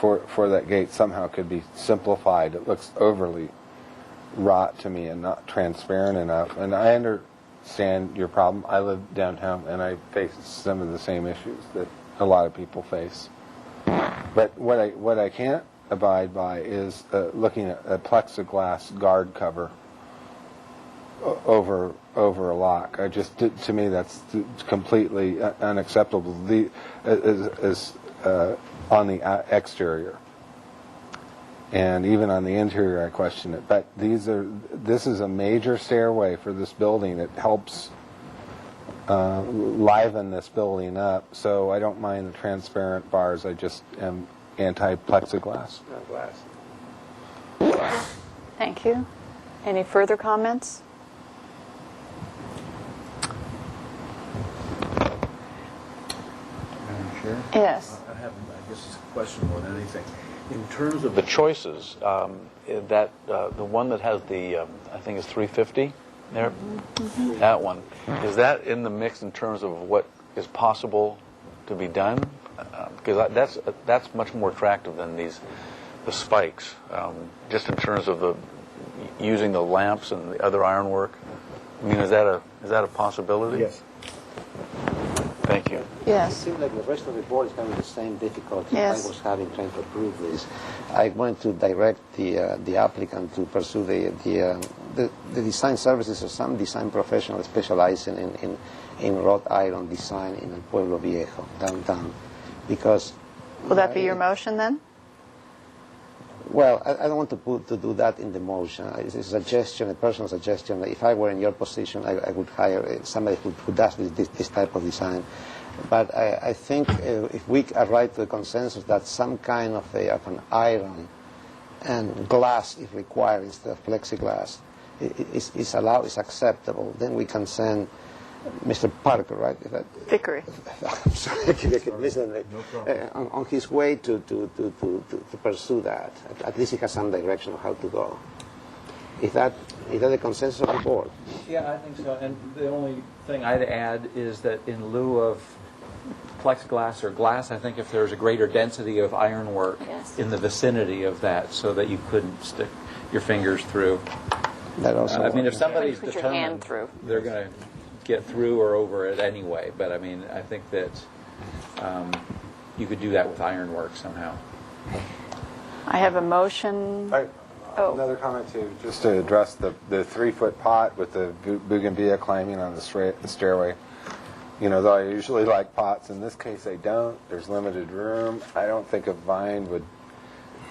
for that gate somehow could be simplified. It looks overly wrought to me and not transparent enough. And I understand your problem. I live downtown, and I face some of the same issues that a lot of people face. But what I can't abide by is looking at a plexiglass guard cover over a lock. To me, that's completely unacceptable. On the exterior, and even on the interior, I question it. But this is a major stairway for this building. It helps liven this building up. So I don't mind the transparent bars. I just am anti-plexiglass. Thank you. Any further comments? Madam Chair? Yes. I guess it's a question more than anything. In terms of the choices, the one that has the, I think it's 350 there, that one, is that in the mix in terms of what is possible to be done? Because that's much more attractive than the spikes, just in terms of using the lamps and the other ironwork. I mean, is that a possibility? Yes. Thank you. Yes. It seems like the rest of the board is having the same difficulty Yes. I was having trying to approve this. I wanted to direct the applicant to pursue the design services of some design professional specializing in wrought iron design in El Pueblo Viejo, downtown. Because... Will that be your motion then? Well, I don't want to do that in the motion. It's a suggestion, a personal suggestion. If I were in your position, I would hire somebody who does this type of design. But I think if we arrive to a consensus that some kind of an iron and glass, if required, instead of plexiglass, is allowed, is acceptable, then we can send Mr. Parker, right? Vickery. I'm sorry, I keep listening. On his way to pursue that. At least he has some direction of how to go. Is that the consensus of the board? Yeah, I think so. And the only thing I'd add is that in lieu of plexiglass or glass, I think if there's a greater density of ironwork in the vicinity of that so that you couldn't stick your fingers through. That also I mean, if somebody's Put your hand determined through. they're going to get through or over it anyway, but I mean, I think that you could do that with ironwork somehow. I have a motion. Another comment too, just to address the 3-foot pot with the bougainvillea climbing on the stairway. You know, though I usually like pots, in this case I don't. There's limited room. I don't think a vine would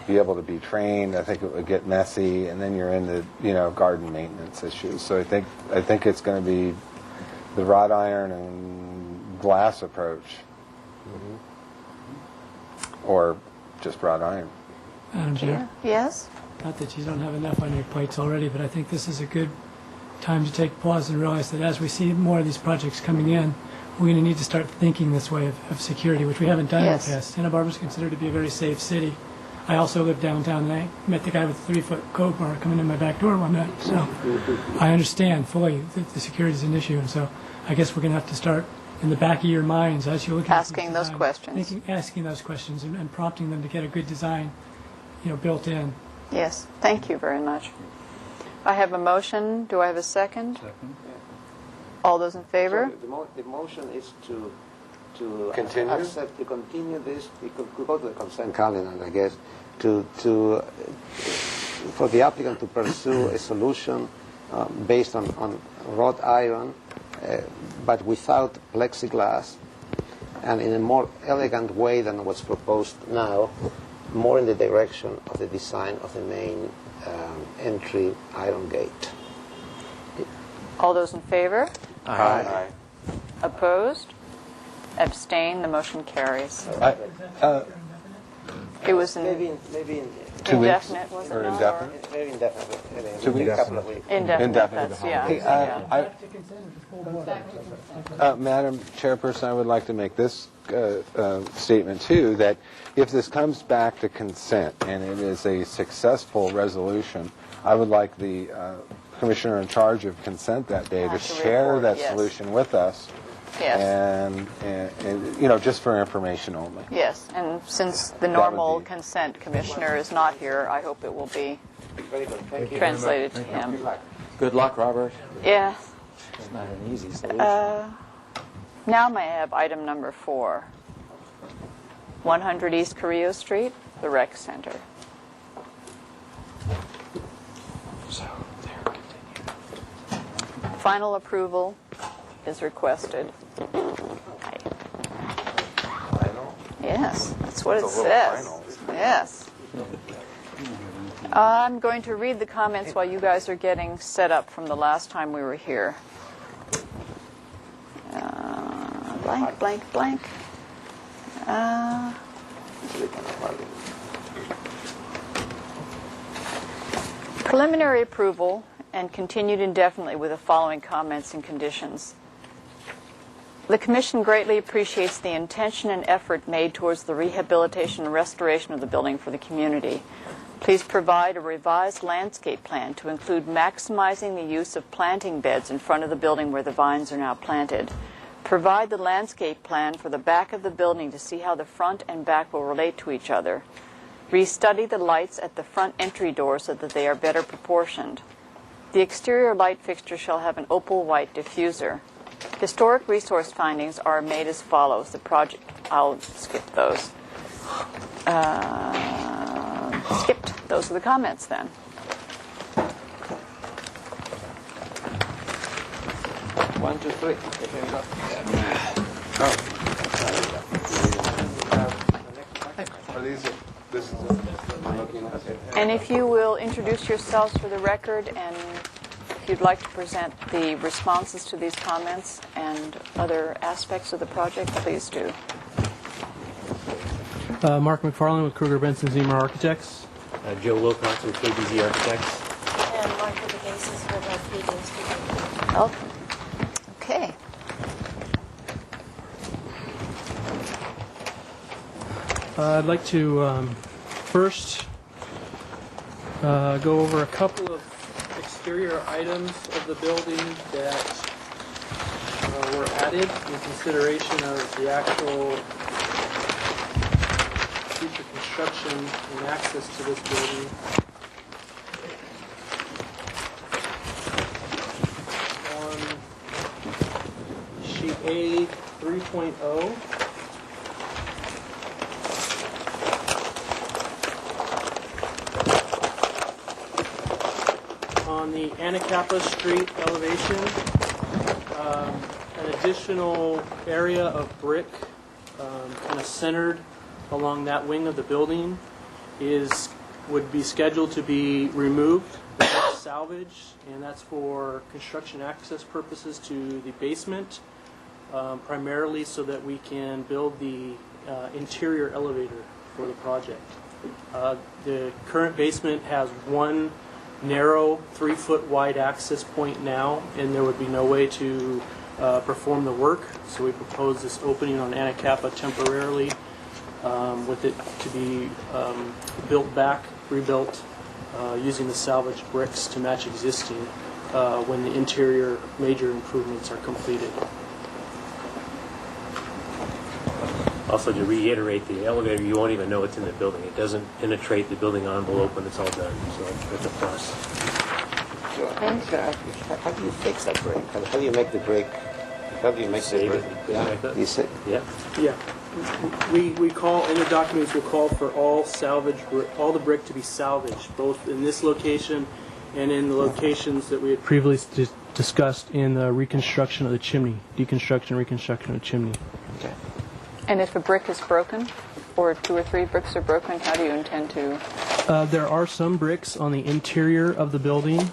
be able to be trained. I think it would get messy, and then you're into, garden maintenance issues. So I think it's going to be the wrought iron and glass approach, or just wrought iron. Madam Chair? Yes? Not that you don't have enough on your plates already, but I think this is a good time to take pause and realize that as we see more of these projects coming in, we're going to need to start thinking this way of security, which we haven't done Yes. in the past. Santa Barbara is considered to be a very safe city. I also live downtown, and I met the guy with the 3-foot coat bar coming in my back door one night. So I understand fully that the security is an issue, and so I guess we're going to have to start in the back of your minds as you look at Asking those questions. asking those questions and prompting them to get a good design, built in. Yes. Thank you very much. I have a motion. Do I have a second? Second. All those in favor? So the motion is to Continue? accept, to continue this. We could go to the consent calendar, I guess, for the applicant to pursue a solution based on wrought iron, but without plexiglass, and in a more elegant way than what's proposed now, more in the direction of the design of the main entry iron gate. All those in favor? Aye. Opposed? Abstain? The motion carries. It was Maybe indefinite, was it Or not? indefinite? Maybe indefinite. 2 weeks? A couple of weeks. Indefinite, Indefinite. that's, yeah. Okay, Madam Chairperson, I would like to make this statement too, that if this comes back to consent and it is a successful resolution, I would like the commissioner in charge of consent that day to share report, that yes. solution with us. Yes. And just for information only. Yes, and since the would normal be- consent commissioner is not here, I hope it will be Very good. Thank you. translated to him. Good luck, Robert. Yeah. It's not an easy solution. Now may I have item number 4? 100 East Carrillo Street, the Rec Center. So, there, continue. Final approval is requested. Yes, that's what it says. Yes. I'm going to read the comments while you guys are getting set up from the last time we were here. Blank, blank, blank. Preliminary approval and continued indefinitely with the following comments and conditions. The Commission greatly appreciates the intention and effort made towards the rehabilitation and restoration of the building for the community. Please provide a revised landscape plan to include maximizing the use of planting beds in front of the building where the vines are now planted. Provide the landscape plan for the back of the building to see how the front and back will relate to each other. Restudy the lights at the front entry door so that they are better proportioned. The exterior light fixture shall have an opal white diffuser. Historic resource findings are made as follows. The project, I'll skip those. Skipped. Those are the comments then. One, two, three. Are these? This is. And if you will introduce yourselves for the record, and if you'd like to present the responses to these comments and other aspects of the project, please do. Mark McFarland with Kruger Benson Zimmer Architects. Joe Wilcox with KBZ Architects. And Martha DeGasis with PJ. Welcome. Okay. I'd like to first go over a couple of exterior items of the building that were added in consideration of the actual future construction and access to this building. On sheet A 3.0, on the Anacapa Street elevation, an additional area of brick kind of centered along that wing of the building would be scheduled to be removed, salvaged, and that's for construction access purposes to the basement, primarily so that we can build the interior elevator for the project. The current basement has one narrow 3-foot wide access point now, and there would be no way to perform the work, so we propose this opening on Anacapa temporarily, with it to be built back, rebuilt, using the salvaged bricks to match existing when the interior major improvements are completed. Also, to reiterate, the elevator, you won't even know it's in the building. It doesn't penetrate the building envelope when it's all done, so that's a plus. So, how do you fix that brick? How do you make the brick? How do you make the brick? You say, yeah. Yeah. We call, in the documents, we'll call for all the brick to be salvaged, both in this location and in the locations that we had previously discussed in the reconstruction of the chimney, deconstruction, reconstruction of the chimney. Okay. And if a brick is broken, or 2 or 3 bricks are broken, how do you intend to? There are some bricks on the interior of the building,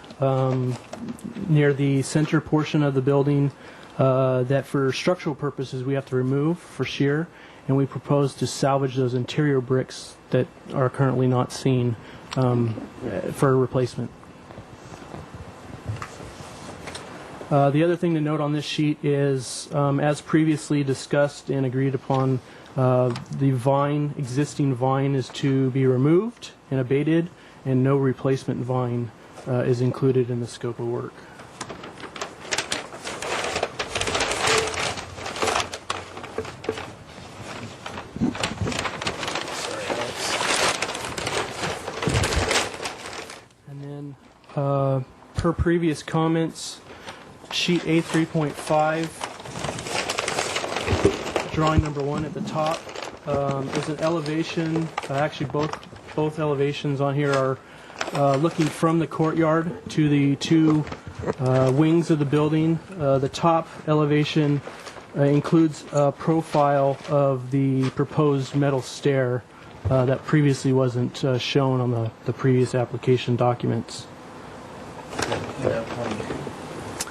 near the center portion of the building, that for structural purposes we have to remove for shear, and we propose to salvage those interior bricks that are currently not seen for replacement. The other thing to note on this sheet is, as previously discussed and agreed upon, the existing vine is to be removed and abated, and no replacement vine is included in the scope of work. And then, per previous comments, sheet A3.5, drawing number 1 at the top, is an elevation. Actually, both elevations on here are looking from the courtyard to the 2 wings of the building. The top elevation includes a profile of the proposed metal stair that previously wasn't shown on the previous application documents.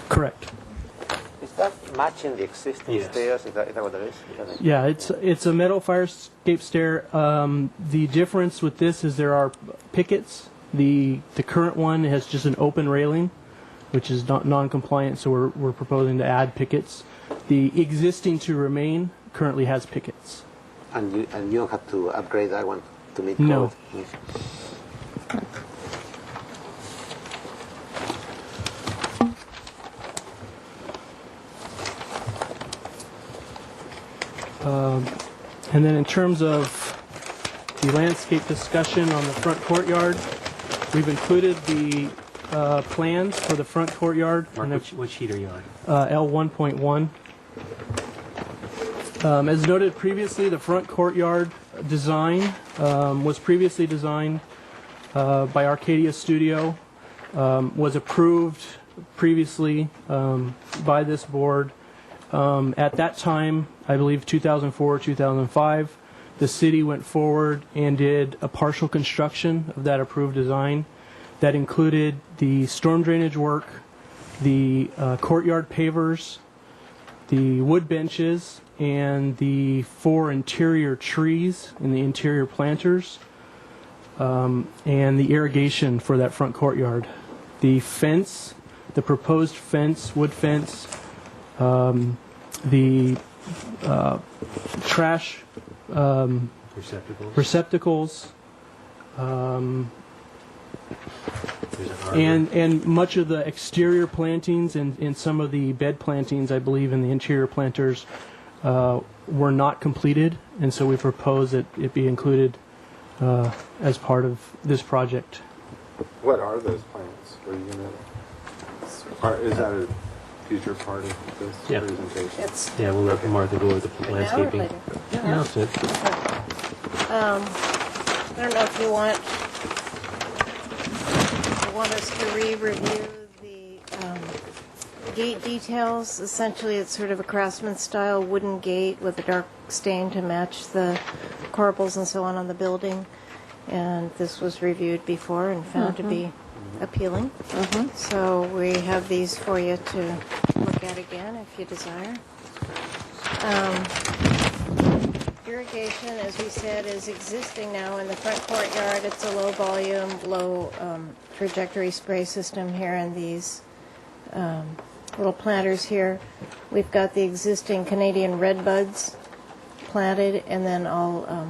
Correct. is that matching the existing stairs? Is that what it is? Yeah, it's a metal fire escape stair. The difference with this is there are pickets. The current one has just an open railing, which is non-compliant, so we're proposing to add pickets. The existing to remain currently has pickets. And you don't have to upgrade that one to meet No. code? And then in terms of the landscape discussion on the front courtyard, we've included the plans for the front courtyard. Mark, which sheet are you on? L1.1. As noted previously, the front courtyard design was previously designed by Arcadia Studio, was approved previously by this board. At that time, I believe 2004, 2005, the city went forward and did a partial construction of that approved design that included the storm drainage work, the courtyard pavers, the wood benches, and the 4 interior trees and the interior planters, and the irrigation for that front courtyard. The fence, the proposed fence, wood fence, the trash receptacles, and much of the exterior plantings and some of the bed plantings, I believe, in the interior planters were not completed, and so we propose that it be included as part of this project. What are those plants? Are you gonna? Is that a future part of this presentation? Yeah, we'll let Martha go over the landscaping. Later. No, that's it. I don't know if you want us to re-review the gate details. Essentially, it's sort of a craftsman-style wooden gate with a dark stain to match the corbels and so on the building. And this was reviewed before and found to be appealing. So we have these for you to look at again if you desire. Irrigation, as we said, is existing now in the front courtyard. It's a low volume, low trajectory spray system here in these little planters here. We've got the existing Canadian redbuds planted, and then I'll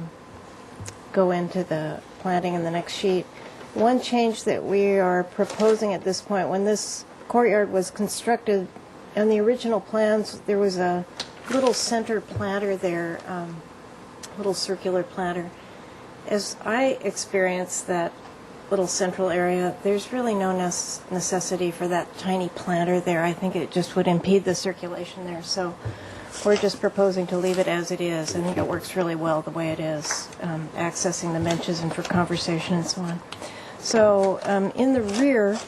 go into the planting in the next sheet. One change that we are proposing at this point, when this courtyard was constructed, in the original plans, there was a little center planter there, little circular planter. As I experienced that little central area, there's really no necessity for that tiny planter there. I think it just would impede the circulation there. So we're just proposing to leave it as it is. I think it works really well the way it is, accessing the benches and for conversation and so on. So in the rear,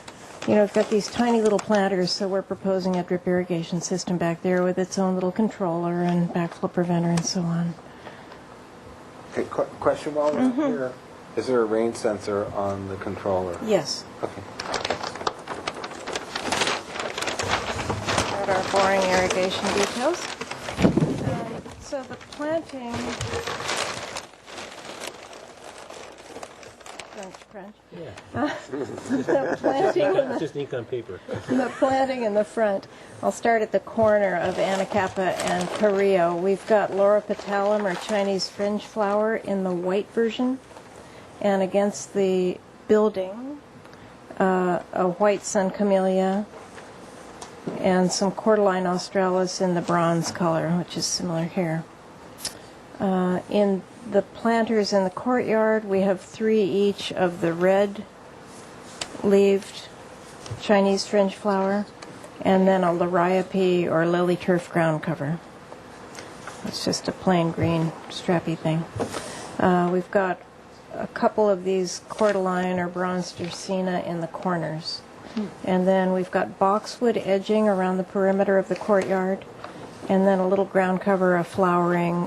you know, we've got these tiny little planters, so we're proposing a drip irrigation system back there with its own little controller and backflow preventer and so on. Okay, question while we're here. Is there a rain sensor on the controller? Yes. Okay. Got our boring irrigation details. So the planting... Crunch. Yeah. The planting in the, just ink on paper. The planting in the front. I'll start at the corner of Anacapa and Cabrillo. We've got Laura petalum, or Chinese fringe flower, in the white version, and against the building, a white sun camellia, and some cordyline australis in the bronze color, which is similar here. In the planters in the courtyard, we have 3 each of the red-leaved Chinese fringe flower, and then a liriope or lily turf ground cover. It's just a plain green strappy thing. We've got a couple of these cordyline or bronze dracaena in the corners. And then we've got boxwood edging around the perimeter of the courtyard, and then a little ground cover of flowering,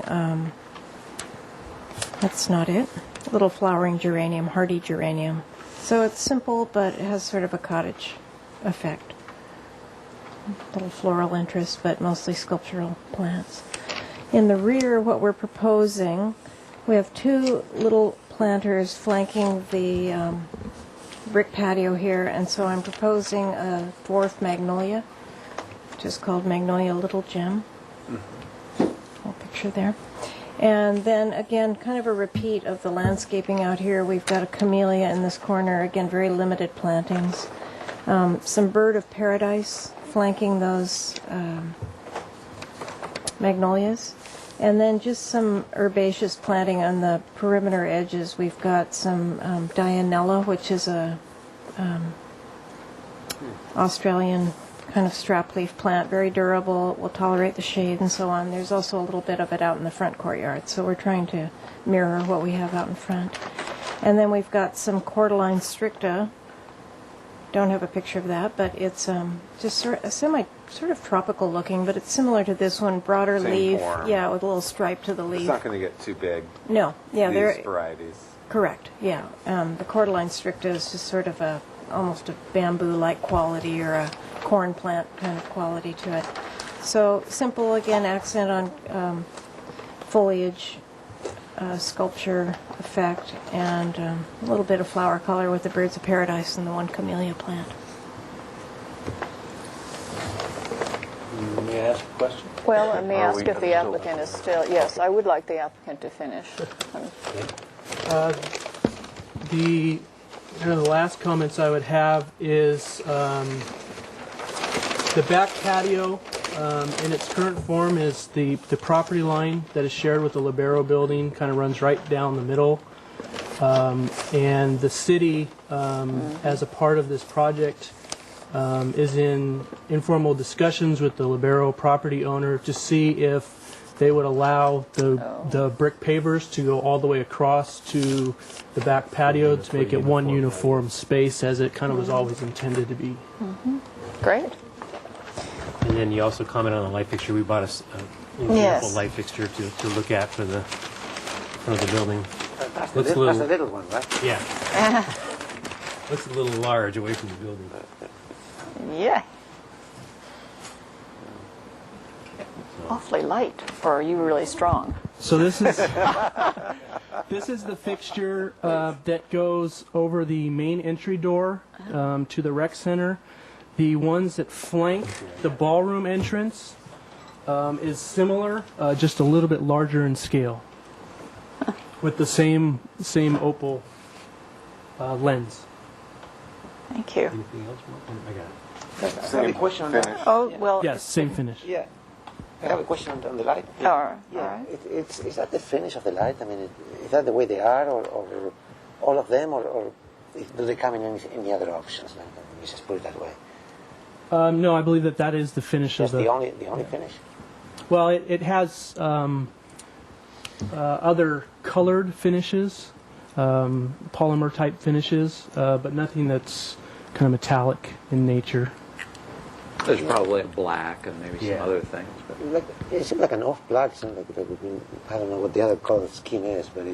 that's not it, a little flowering geranium, hardy geranium. So it's simple, but it has sort of a cottage effect. A little floral interest, but mostly sculptural plants. In the rear, what we're proposing, we have 2 little planters flanking the brick patio here, and so I'm proposing a dwarf magnolia, which is called Magnolia Little Gem. Little picture there. And then again, kind of a repeat of the landscaping out here. We've got a camellia in this corner, again, very limited plantings. Some bird of paradise flanking those magnolias. And then just some herbaceous planting on the perimeter edges. We've got some Dianella, which is a Australian kind of strap leaf plant, very durable, will tolerate the shade and so on. There's also a little bit of it out in the front courtyard, so we're trying to mirror what we have out in front. And then we've got some cordyline stricta. Don't have a picture of that, but it's just sort of tropical looking, but it's similar to this one, broader Same leaf, form. yeah, with a little stripe to the leaf. It's not going to get too big. No, yeah, these varieties. Correct, yeah. The cordyline stricta is just sort of almost a bamboo-like quality or a corn plant kind of quality to it. So simple, again, accent on foliage, sculpture effect, and a little bit of flower color with the birds of paradise and the one camellia plant. May I ask a question? Well, let me ask if the applicant is still, yes, I would like the applicant to finish. The last comments I would have is the back patio in its current form is the property line that is shared with the Libero building, kind of runs right down the middle. And the city, as a part of this project, is in informal discussions with the Libero property owner to see if they would allow the brick pavers to go all the way across to the back patio to make it one uniform space as it kind of was always intended to be. Great. And then you also comment on the light fixture. We bought a beautiful light fixture to look at for the front of the building. That's the little one, right? Yeah. Looks a little large away from the building. Yeah. Awfully light, or are you really strong? So this is the fixture that goes over the main entry door to the rec center. The ones that flank the ballroom entrance is similar, just a little bit larger in scale, with the same opal lens. Thank you. Anything else? I got it. I have a question on that. Oh, well. Yes, same finish. Yeah. I have a question on the light. All right. Is that the finish of the light? I mean, is that the way they are, or all of them, or do they come in any other options? Let me just put it that way. No, I believe that is the finish of the only finish. Well, it has other colored finishes, polymer type finishes, but nothing that's kind of metallic in nature. There's probably a black and maybe some other things. But It seems like an off black. I don't know what the other color scheme is, but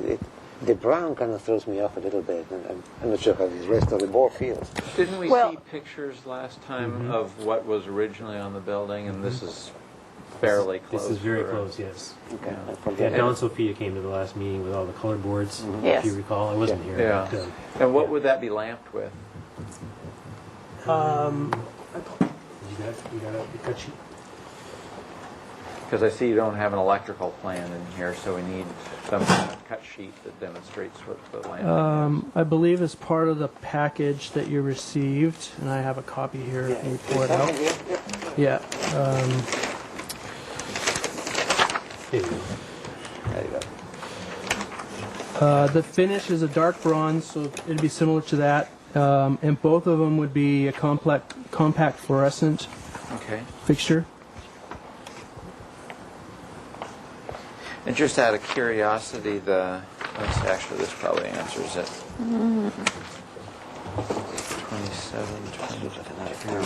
the brown kind of throws me off a little bit. And I'm not sure how the rest of the board feels. Didn't we see pictures last time of what was originally on the building? And this is fairly close. This is very close, yes. Okay. Yeah, Don Sophia came to the last meeting with all the color boards, Yes. if you recall. I wasn't here. Yeah. But, And what would that be lamped with? you got a cut sheet? Because I see you don't have an electrical plan in here, so we need some kind of cut sheet that demonstrates what the lamp is. I believe as part of the package that you received, and I have a copy here. Let me pull it out. Yeah. There you go. The finish is a dark bronze, so it'd be similar to that. And both of them would be a compact fluorescent fixture. And just out of curiosity, actually this probably answers it. 27, 29, 39.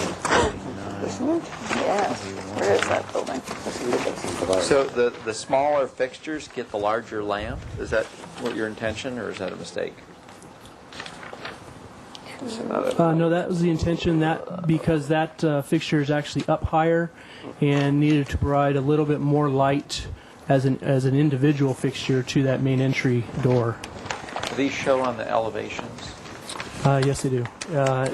Yes. Where is that building? So the smaller fixtures get the larger lamp? Is that what your intention, or is that a mistake? No, that was the intention. Because that fixture is actually up higher and needed to provide a little bit more light as an individual fixture to that main entry door. Do these show on the elevations? Yes, they do. I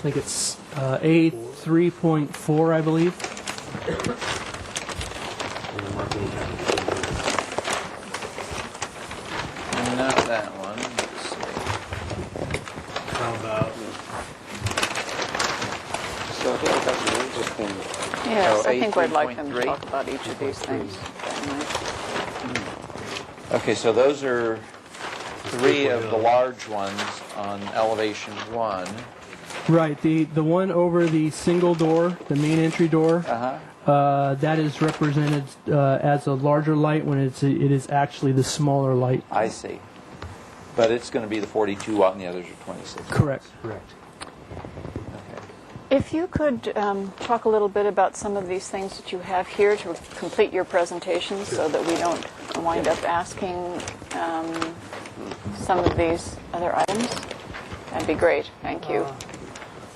think it's A3.4, I believe. Not that one. Let's see. How about... So I think that's an interesting... Yes, So I think we'd like them to 8.3. talk about each of these things. Okay, so those are three of the large ones on elevation 1. Right, the one over the single door, the main entry door, that is represented as a larger light when it is actually the smaller light. I see. But it's going to be the 42 watt and the others are 26. Correct. If you could talk a little bit about some of these things that you have here to complete your presentation so that we don't wind up asking some of these other items, that'd be great. Thank you.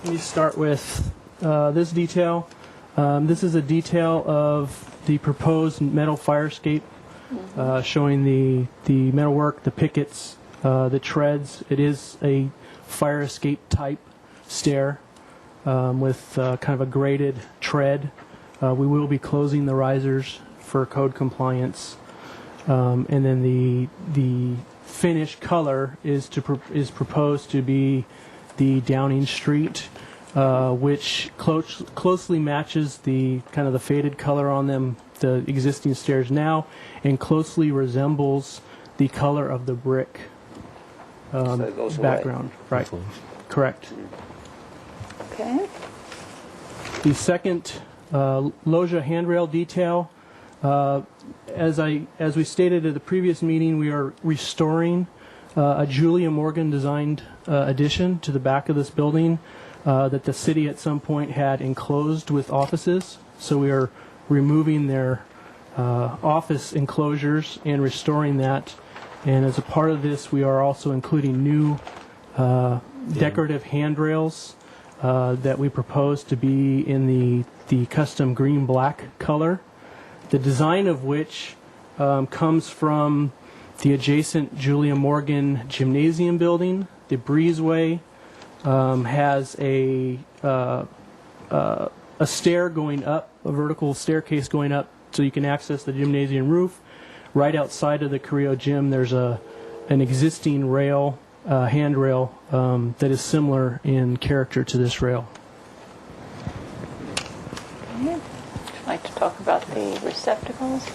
Let me start with this detail. This is a detail of the proposed metal fire escape, showing the metalwork, the pickets, the treads. It is a fire escape type stair with kind of a graded tread. We will be closing the risers for code compliance, and then the finish color is proposed to be the Downing Street, which closely matches the kind of the faded color on them, the existing stairs now, and closely resembles the color of the brick background. Right. Correct. Okay. The second loggia handrail detail, as we stated at the previous meeting, we are restoring a Julia Morgan designed addition to the back of this building that the city at some point had enclosed with offices. So we are removing their office enclosures and restoring that. And as a part of this, we are also including new decorative handrails that we propose to be in the custom green-black color, the design of which comes from the adjacent Julia Morgan Gymnasium building. The breezeway has a stair going up, a vertical staircase going up, so you can access the gymnasium roof. Right outside of the Cabrillo gym, there's an existing rail, handrail, that is similar in character to this rail. Would you like to talk about the receptacles?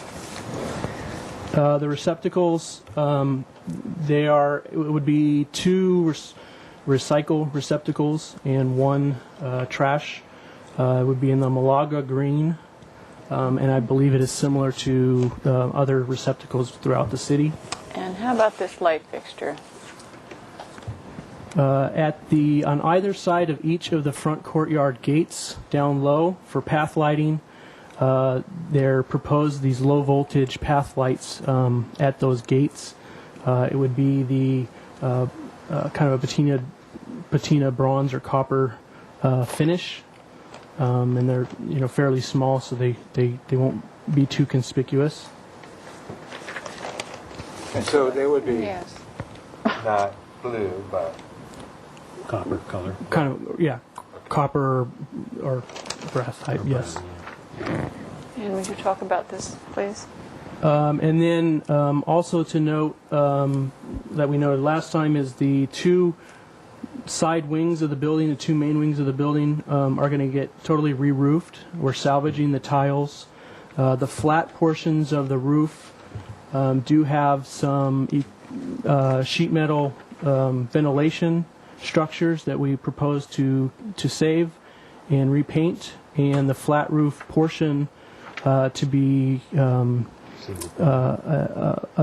The receptacles, it would be two recycle receptacles and one trash. It would be in the Malaga green, and I believe it is similar to other receptacles throughout the city. And how about this light fixture? On either side of each of the front courtyard gates, down low for path lighting, they're proposed these low voltage path lights at those gates. It would be the kind of a patina bronze or copper finish, and they're fairly small, so they won't be too conspicuous. And so they would be not blue, but Copper color. Kind of, yeah, copper or brass type, yes. And would you talk about this, please? And then also to note that we noted last time is the two side wings of the building, the two main wings of the building are going to get totally re-roofed. We're salvaging the tiles. The flat portions of the roof do have some sheet metal ventilation structures that we propose to save and repaint, and the flat roof portion to be a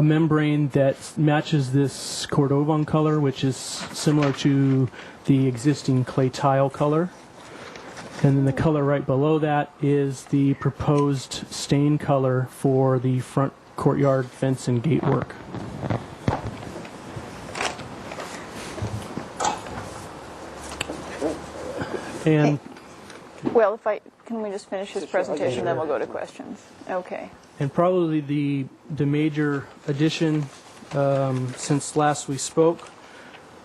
membrane that matches this Cordovan color, which is similar to the existing clay tile color. And then the color right below that is the proposed stain color for the front courtyard fence and gate work. And well, can we just finish his presentation, then we'll go to questions. Okay. And probably the major addition since last we spoke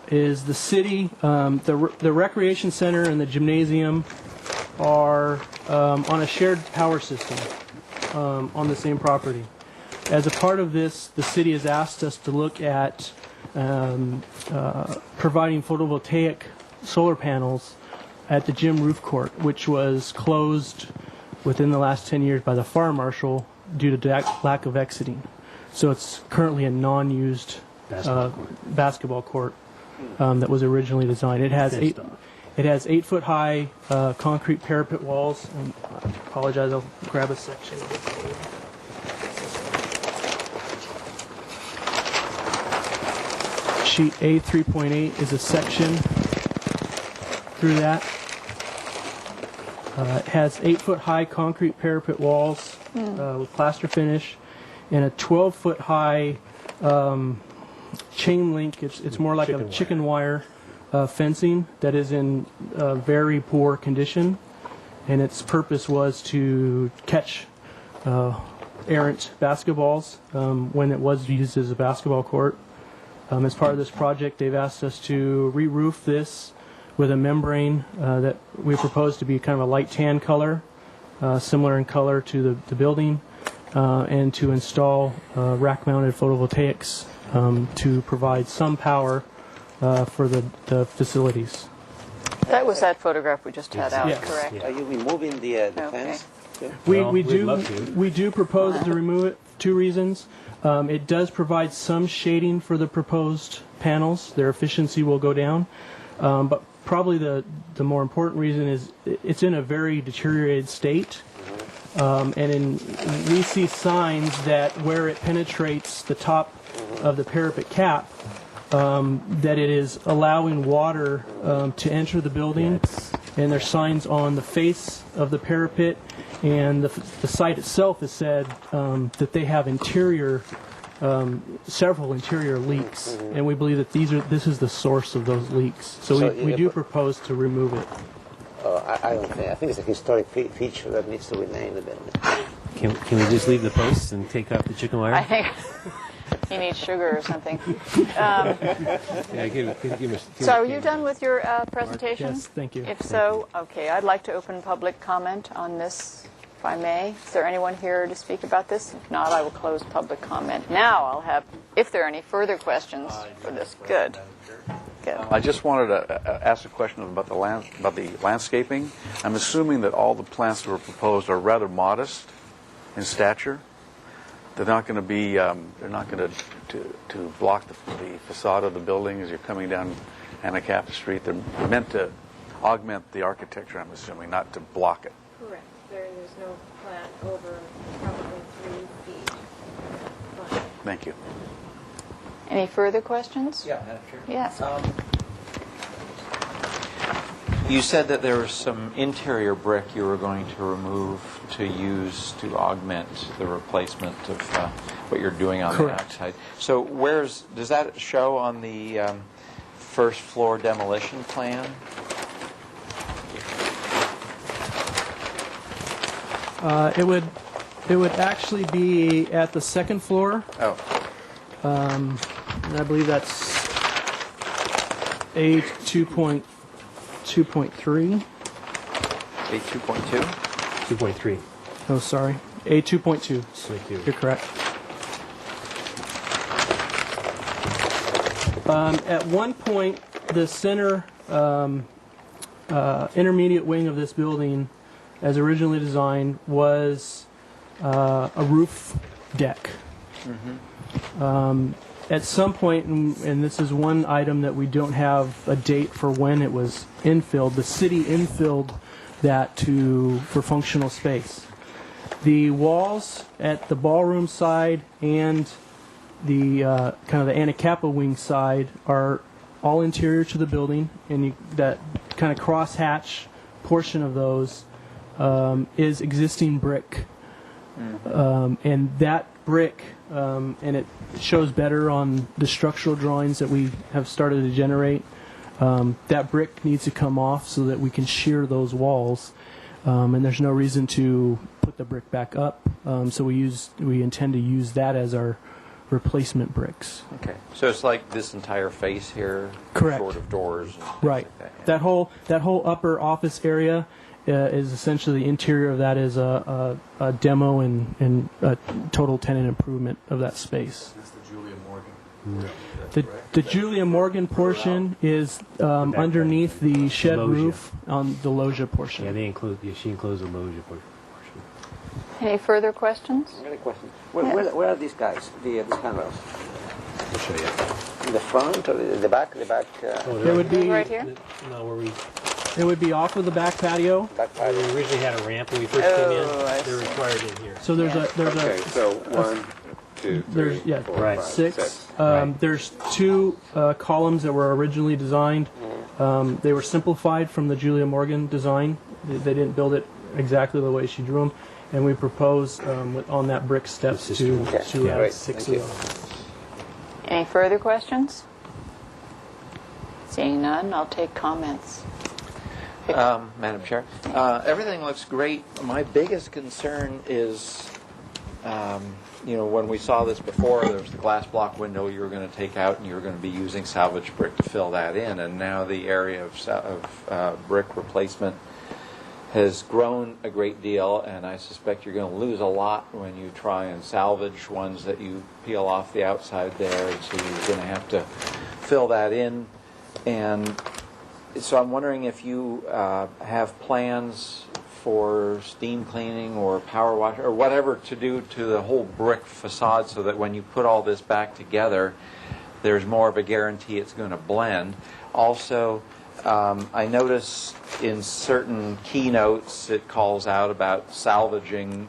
is the city, the recreation center and the gymnasium are on a shared power system on the same property. As a part of this, the city has asked us to look at providing photovoltaic solar panels at the gym roof court, which was closed within the last 10 years by the fire marshal due to lack of exiting. So it's currently a non-used basketball court that was originally designed. It has It has 8-foot high concrete parapet walls. I apologize, I'll grab a section. Sheet A 3.8 is a section through that. It has 8-foot high concrete parapet walls with plaster finish and a 12-foot high chain link. It's more like a chicken wire fencing that is in very poor condition, and its purpose was to catch errant basketballs when it was used as a basketball court. As part of this project, they've asked us to re-roof this with a membrane that we propose to be kind of a light tan color, similar in color to the building, and to install rack-mounted photovoltaics to provide some power for the facilities. That was that photograph we just had out, Yes. correct? Are you removing the fence? We do propose to remove it for 2 reasons. It does provide some shading for the proposed panels. Their efficiency will go down. But probably the more important reason is it's in a very deteriorated state. We see signs that where it penetrates the top of the parapet cap, that it is allowing water to enter the building. And there's signs on the face of the parapet, and the site itself has said that they have several interior leaks, and we believe that this is the source of those leaks. So we do propose to remove it. I don't think. I think it's a historic feature that needs to remain in the building. Can we just leave the posts and take off the chicken wire? I think he needs sugar or something. So are you done with your presentation? Yes, thank you. If so, okay, I'd like to open public comment on this, if I may. Is there anyone here to speak about this? If not, I will close public comment. Now I'll have, if there are any further questions for this. Good. I just wanted to ask a question about the landscaping. I'm assuming that all the plants that were proposed are rather modest in stature. They're not going to be. They're not going to block the facade of the building as you're coming down Anacapa Street. They're meant to augment the architecture, I'm assuming, not to block it. Correct. There's no plant over probably 3 feet. Thank you. Any further questions? Yeah, Madam Chair. Yes. You said that there was some interior brick you were going to remove to use to augment the replacement of what you're doing on the outside. So does that show on the first floor demolition plan? It would actually be at the second floor. Oh. And I believe that's A 2.3. A 2.2? 2.3. Oh, sorry. A 2.2. You're correct. At one point, the center intermediate wing of this building, as originally designed, was a roof deck. At some point, and this is one item that we don't have a date for when it was infilled, the city infilled that for functional space. The walls at the ballroom side and the kind of the Anacapa wing side are all interior to the building, and that kind of crosshatch portion of those is existing brick. And that brick, and it shows better on the structural drawings that we have started to generate, that brick needs to come off so that we can shear those walls, and there's no reason to put the brick back up, so we intend to use that as our replacement bricks. Okay. So it's like this entire face here, Correct. Short of doors. And Right. Like that, yeah. That whole upper office area is essentially the interior of that is a demo and a total tenant improvement of that space. That's the Julia Morgan. The Julia Morgan portion is underneath the shed roof on the loggia portion. Yeah, she includes the loggia portion. Any further questions? I got a question. Where are these guys, these handrails? I'll show you. The front or the back? The back. It would be Right here? No, where we It would be off of the back patio. we originally had a ramp when we first came I in. They're required in here. So there's Okay, so 1, 2, 3, there's 4, Right. 5, six. 6. There's two columns that were originally designed. They were simplified from the Julia Morgan design. They didn't build it exactly the way she drew them, and we proposed on that brick steps to add 6 of them. Any further questions? Seeing none, I'll take comments. Madam Chair, everything looks great. My biggest concern is, when we saw this before, there was the glass block window you were going to take out, and you were going to be using salvage brick to fill that in. And now the area of brick replacement has grown a great deal, and I suspect you're going to lose a lot when you try and salvage ones that you peel off the outside there. And so you're going to have to fill that in. And so I'm wondering if you have plans for steam cleaning or power wash or whatever to do to the whole brick facade so that when you put all this back together, there's more of a guarantee it's going to blend. Also, I notice in certain keynotes it calls out about salvaging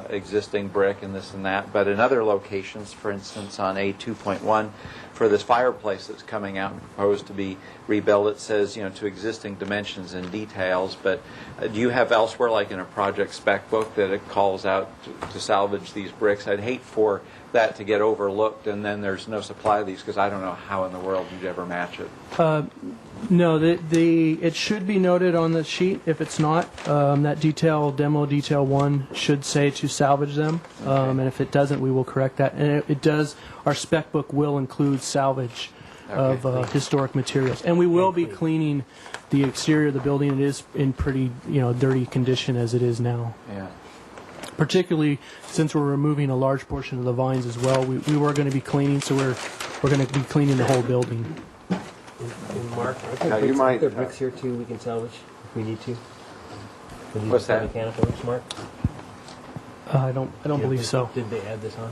existing brick and this and that, but in other locations, for instance on A2.1, for this fireplace that's coming out and proposed to be rebuilt, it says, to existing dimensions and details, but do you have elsewhere, like in a project spec book, that it calls out to salvage these bricks? I'd hate for that to get overlooked and then there's no supply of these, because I don't know how in the world you'd ever match it. No, it should be noted on the sheet. If it's not, that demo detail 1 should say to salvage them. And if it doesn't, we will correct that. And it does. Our spec book will include salvage of historic materials, and we will be cleaning the exterior of the building. It is in pretty dirty condition as it is now. Yeah. Particularly since we're removing a large portion of the vines as well. We were going to be cleaning, so we're going to be cleaning the whole building. And Mark, are there bricks here too we can salvage if we need to? What's that? Mechanical bricks, Mark? I don't believe so. Did they add this on?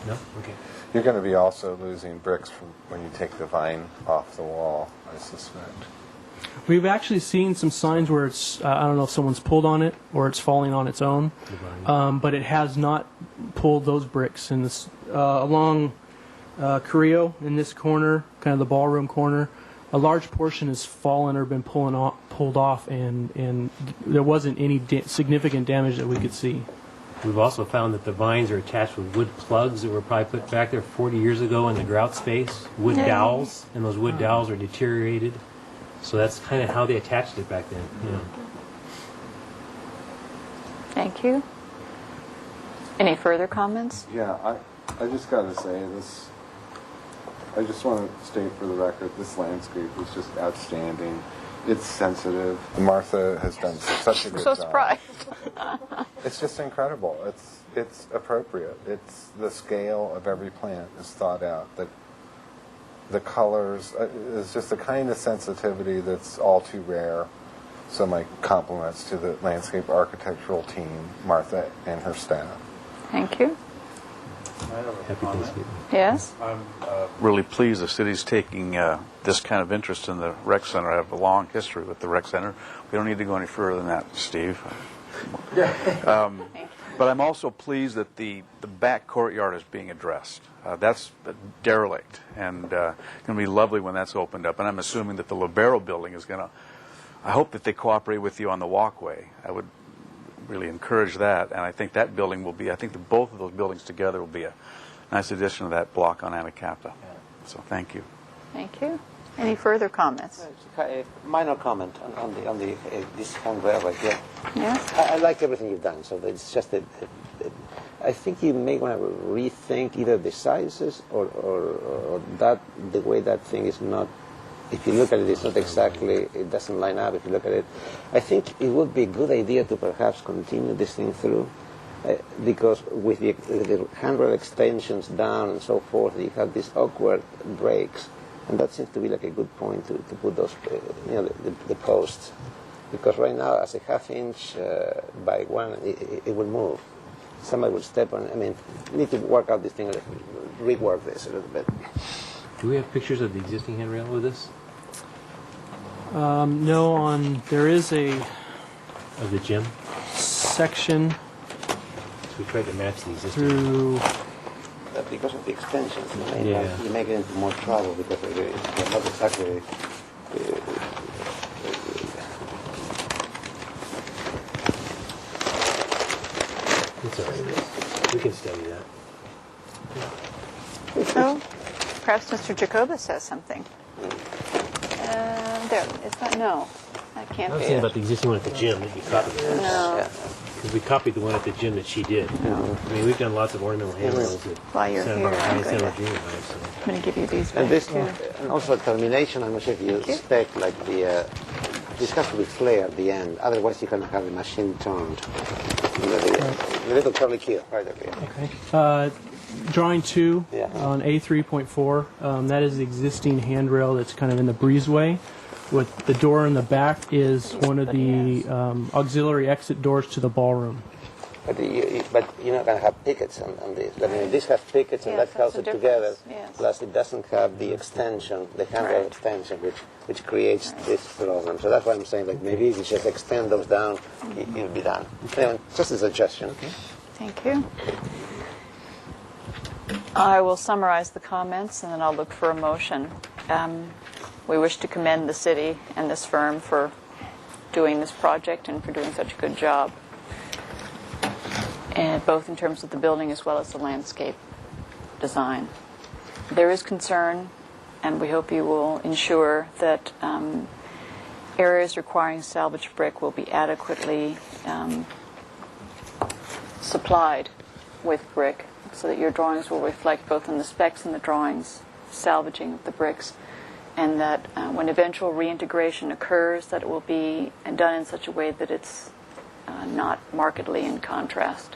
No? Okay. You're going to be also losing bricks from when you take the vine off the wall, I suspect. We've actually seen some signs where it's, I don't know if someone's pulled on it or it's falling on its own, but it has not pulled those bricks. And this, along Carrillo, in this corner, kind of the ballroom corner, a large portion has fallen or been pulled off, and there wasn't any significant damage that we could see. We've also found that the vines are attached with wood plugs that were probably put back there 40 years ago in the grout space, wood dowels, and those wood dowels are deteriorated. So that's kind of how they attached it back then. Thank you. Any further comments? Yeah, I just got to say this. I just want to state for the record, this landscape is just outstanding. It's sensitive. Martha has done such a good job. So surprised. It's just incredible. It's appropriate. It's the scale of every plant is thought out. The colors is just the kind of sensitivity that's all too rare. So my compliments to the landscape architectural team, Martha and her staff. Thank you. I have a comment. Yes? I'm really pleased the city's taking this kind of interest in the rec center. I have a long history with the rec center. We don't need to go any further than that, Steve. But I'm also pleased that the back courtyard is being addressed. That's derelict, and going to be lovely when that's opened up. And I'm assuming that the Libero building is going to, I hope that they cooperate with you on the walkway. I would really encourage that, and I think that building will be, I think that both of those buildings together will be a nice addition to that block on Anacapa. So thank you. Thank you. Any further comments? A minor comment on the this handrail right here. Yes? I like everything you've done, so it's just that I think you may want to rethink either the sizes or that the way that thing is not. If you look at it, it's not exactly, it doesn't line up if you look at it. I think it would be a good idea to perhaps continue this thing through, because with the handrail extensions down and so forth, you have these awkward breaks, and that seems to be like a good point to put those, the posts. Because right now, as a half inch by one, it will move. somebody would step on it. I mean, we need to work out this thing, rework this a little bit. Do we have pictures of the existing handrail with this? No, there is a Of the gym? section So we tried to match the existing. through. Because of the extensions, Yeah. you may get into more trouble because they're not exactly. It's all right. We can study that. Oh, perhaps Mr. Jacobus has something. There, it's not, no, that I can't was be thinking it. about the existing one at the gym that you copied. No. Because we copied the one at the gym that she did. I mean, we've done lots of ornamental handrails at While you're Santa here, Barbara I'm High, going Santa to, Barbara Junior High. So. I'm going to give you these back And this, too. and also termination. I'm not sure if you expect like the. This has to be flare at the end. Otherwise, you can have the machine turned. The little curly key right up here. Okay. Drawing 2 Yeah. on A3.4. That is the existing handrail that's kind of in the breezeway. With the door in the back is one of the auxiliary exit doors to the ballroom. But you're not going to have pickets on this. I mean, this has pickets and Yes, that holds that's it the together. difference, yes. Plus, it doesn't have the extension, the handrail Right. extension, which creates this problem. So that's why I'm saying, like, maybe if you just extend those down, it'll be done. Anyway, just a suggestion. Okay. Thank you. I will summarize the comments and then I'll look for a motion. We wish to commend the city and this firm for doing this project and for doing such a good job, and both in terms of the building as well as the landscape design. There is concern, and we hope you will ensure that areas requiring salvage brick will be adequately supplied with brick, so that your drawings will reflect both in the specs and the drawings salvaging of the bricks, and that when eventual reintegration occurs, that it will be done in such a way that it's not markedly in contrast.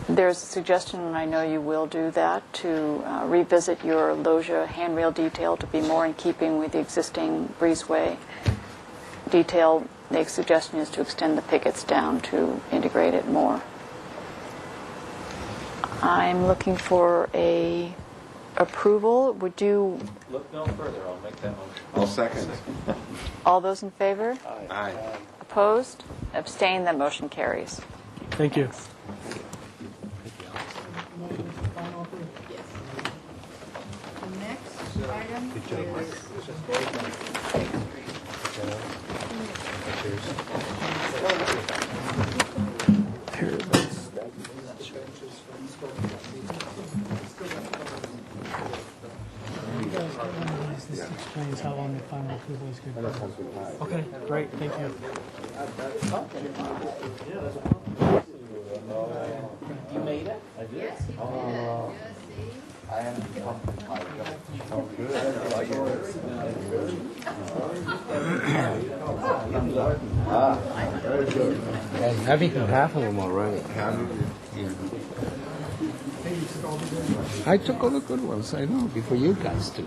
There's a suggestion, and I know you will do that, to revisit your loggia handrail detail to be more in keeping with the existing breezeway detail. The suggestion is to extend the pickets down to integrate it more. I'm looking for a approval. Would you, Look no further, I'll make that one. I'll second. all those in favor? Aye. Opposed? Abstained? That motion carries. Thank you. The next item This explains how long the final approval is good. Okay, great. Thank you. You made it? I did? Yes, you did. I am I've eaten half of them already. I took all the good ones, I know, before you guys do.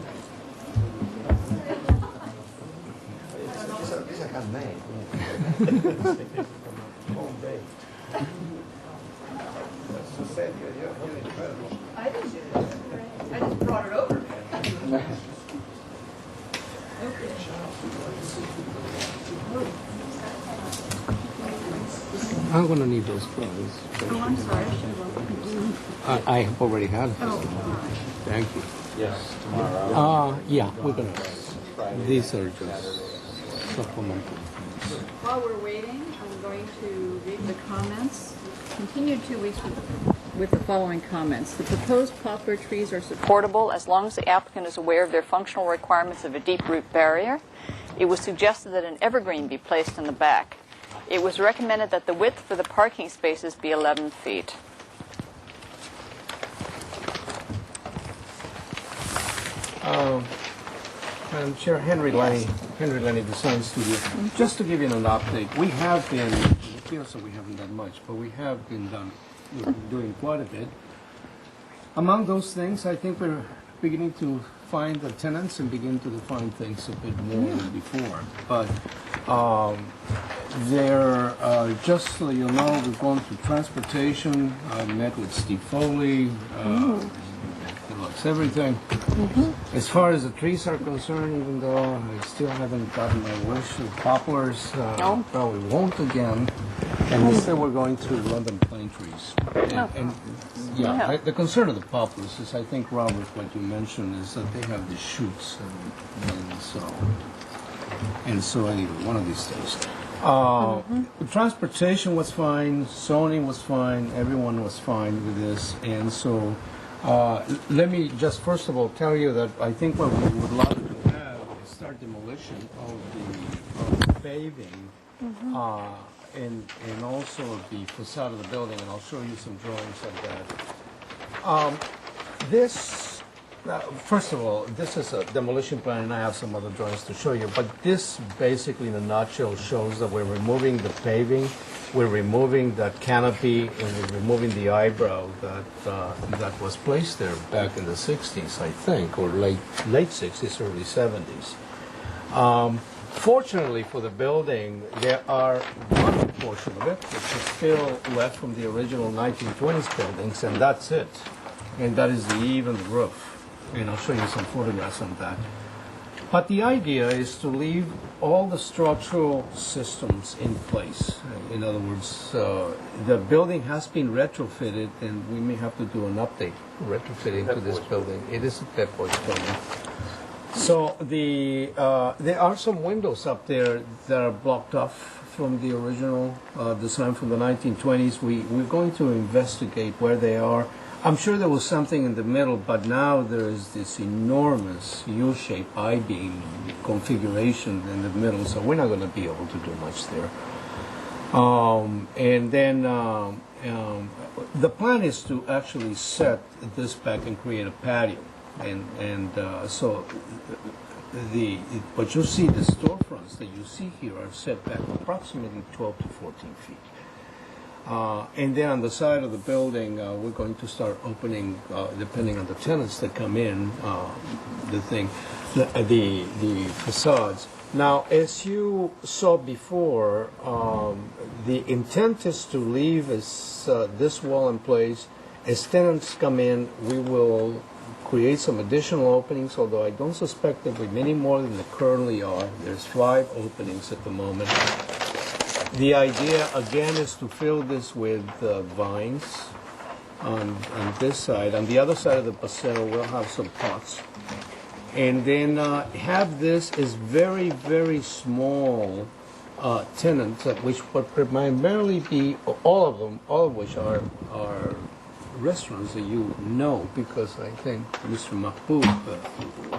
These are handmade. I didn't do that. I just brought it over. I'm going to need those plans. Oh, I'm sorry. I have already had them. Oh. Thank you. Yes, tomorrow. Yeah, we're going to. These are just supplemental. While we're waiting, I'm going to read the comments. Continued 2 weeks with the following comments. The proposed poplar trees are supportable as long as the applicant is aware of their functional requirements of a deep root barrier. It was suggested that an evergreen be placed in the back. It was recommended that the width for the parking spaces be 11 feet. Madam Chair, Henry Lenny Design Studio. Just to give you an update, we have been, it feels that we haven't done much, but we have been doing quite a bit. Among those things, I think we're beginning to find the tenants and begin to define things a bit more than before. But There, just so you know, we've gone through transportation. I met with Steve Foley. He likes everything. As far as the trees are concerned, even though I still haven't gotten my wish of poplars, probably won't again. And instead we're going to London plane trees. The concern of the poplars is, I think, Robert, what you mentioned is that they have the shoots, and so anyway, one of these days. Transportation was fine, zoning was fine, everyone was fine with this, and so let me just first of all tell you that I think what we would love to have is start demolition of the paving and also the facade of the building, and I'll show you some drawings of that. First of all, this is a demolition plan, and I have some other drawings to show you, but this basically in a nutshell shows that we're removing the paving, we're removing that canopy, and we're removing the eyebrow that was placed there back in the 60s, I think, or late 60s, early 70s. Fortunately for the building, there are one portion of it which is still left from the original 1920s buildings, and that's it. And that is the eave and the roof. And I'll show you some photographs on that. But the idea is to leave all the structural systems in place. In other words, the building has been retrofitted, and we may have to do an update retrofitting to this building. It is a Pep Boys building. So there are some windows up there that are blocked off from the original design from the 1920s. We're going to investigate where they are. I'm sure there was something in the middle, but now there is this enormous U-shaped I-beam configuration in the middle, so we're not going to be able to do much there. And then the plan is to actually set this back and create a patio. So what you see, the storefronts that you see here are set back approximately 12 to 14 feet. And then on the side of the building, we're going to start opening, depending on the tenants that come in, the facades. Now, as you saw before, the intent is to leave this wall in place. As tenants come in, we will create some additional openings, although I don't suspect there will be many more than there currently are. There's 5 openings at the moment. The idea, again, is to fill this with vines on this side. On the other side of the paseo, we'll have some pots. And then have this as very, very small tenants, which would primarily be, all of which are restaurants that you know, because I think Mr. Mahbub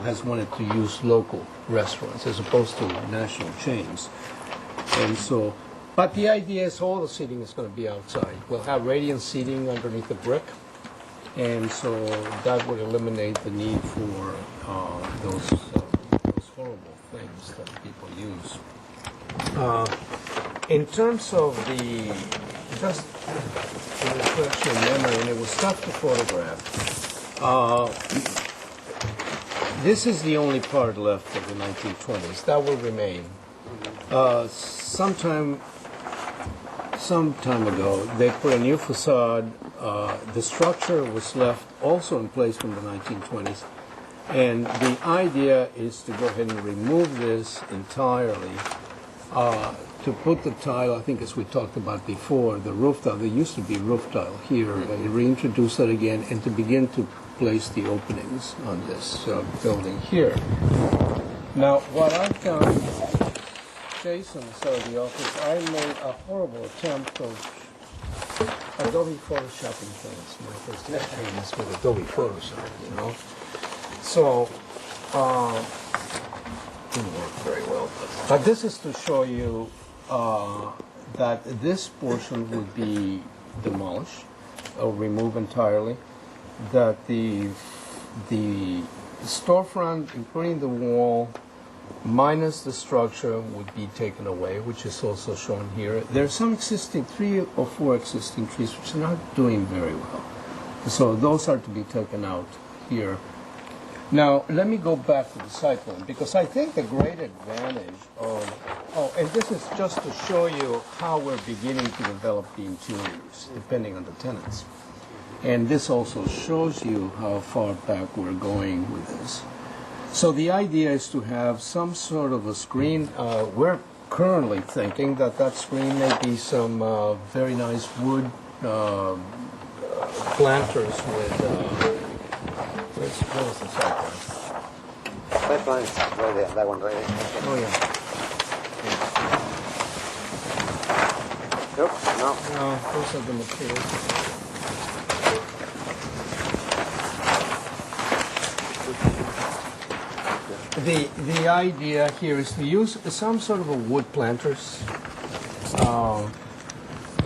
has wanted to use local restaurants as opposed to national chains. And so, but the idea is all the seating is going to be outside. We'll have radiant seating underneath the brick, and so that would eliminate the need for those horrible things that people use. In terms of just to refresh your memory, and it was tough to photograph, this is the only part left of the 1920s. That will remain. Some time ago, they put a new facade. The structure was left also in place from the 1920s. And the idea is to go ahead and remove this entirely, to put the tile, I think as we talked about before, the roof tile, there used to be roof tile here, reintroduce that again, and to begin to place the openings on this building here. Now, what I've done, Jason is out of the office, I made a horrible attempt of Adobe Photoshopping things. My first experience with Adobe Photoshop, you know. So, didn't work very well. But this is to show you that this portion would be demolished or removed entirely. That the storefront, including the wall, minus the structure, would be taken away, which is also shown here. There are some existing, 3 or 4 existing trees which are not doing very well. So those are to be taken out here. Now, let me go back to the site plan, because I think the great advantage of, and this is just to show you how we're beginning to develop the interiors, depending on the tenants. And this also shows you how far back we're going with this. So the idea is to have some sort of a screen. We're currently thinking that that screen may be some very nice wood planters with, where is the site plan? Site plan is right there, that one right there. Oh, yeah. Nope, no. No, those are the materials. The idea here is to use some sort of a wood planters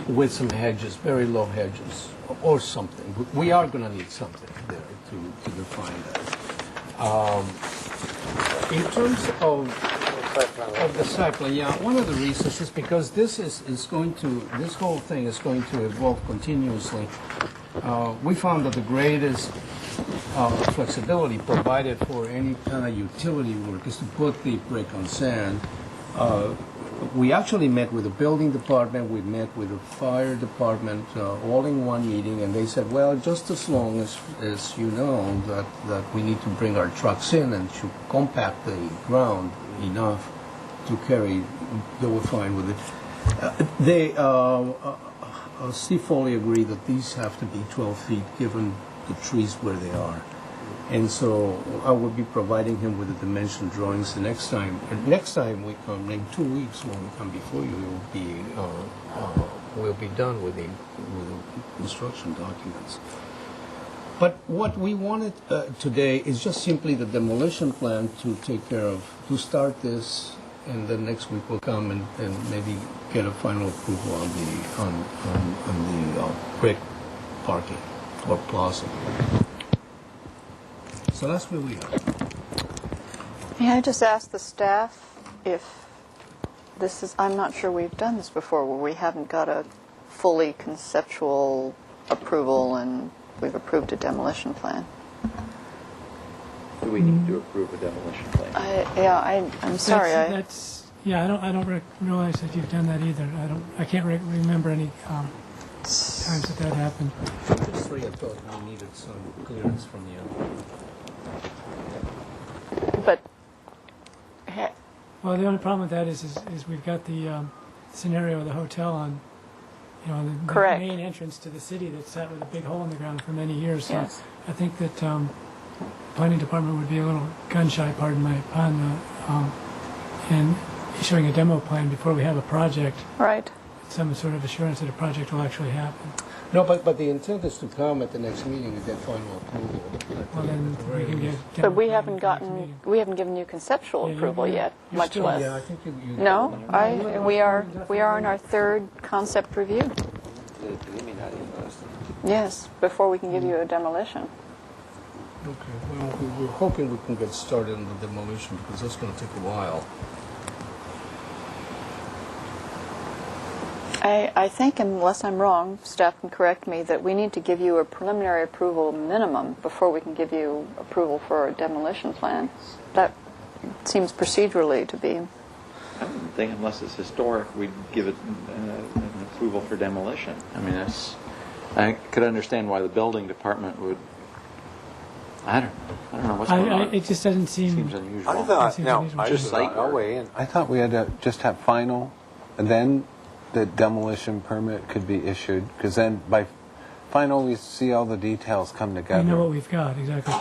with some hedges, very low hedges, or something. We are going to need something there to define that. In terms of the site plan, yeah, one of the reasons is because this whole thing is going to evolve continuously. We found that the greatest flexibility provided for any kind of utility work is to put the brick on sand. We actually met with the building department, we met with the fire department, all in one meeting, and they said, well, just as long as you know that we need to bring our trucks in and to compact the ground enough to carry, they were fine with it. Steve Foley agreed that these have to be 12 feet given the trees where they are. And so I will be providing him with the dimension drawings the next time. And next time we come, in 2 weeks when we come before you, we'll be done with the construction documents. But what we wanted today is just simply the demolition plan to take care of, to start this, and then next week we'll come and maybe get a final approval on the brick parking or plaza. So that's where we are. May I just ask the staff if this is, I'm not sure we've done this before, where we haven't got a fully conceptual approval and we've approved a demolition plan. Do we need to approve a demolition plan? I'm sorry. I don't realize that you've done that either. I can't remember any times that happened. Just three, I thought we needed some clearance from the other. But well, the only problem with that is we've got the scenario of the hotel on, the Correct. main entrance to the city that's sat with a big hole in the ground for many years. So Yes. I think that planning department would be a little gun shy, pardon my pun, in issuing a demo plan before we have a project. Right. Some sort of assurance that a project will actually happen. No, but the intent is to come at the next meeting and get final approval. Well, then we can get. But we haven't given you conceptual approval yet, much still- less. Yeah, I think you. No, we are on our third concept review. Yes, before we can give you a demolition. Okay, well, we're hoping we can get started on the demolition because that's going to take a while. I think, unless I'm wrong, staff can correct me, that we need to give you a preliminary approval minimum before we can give you approval for a demolition plan. That seems procedurally to be. I don't think unless it's historic, we'd give it an approval for demolition. I mean, I could understand why the building department would. I don't know what's going on. It just doesn't seem. Seems unusual. I thought, Just site work. I thought we had to just have final, and then the demolition permit could be issued, because then by final we see all the details come together. We know what we've got, exactly.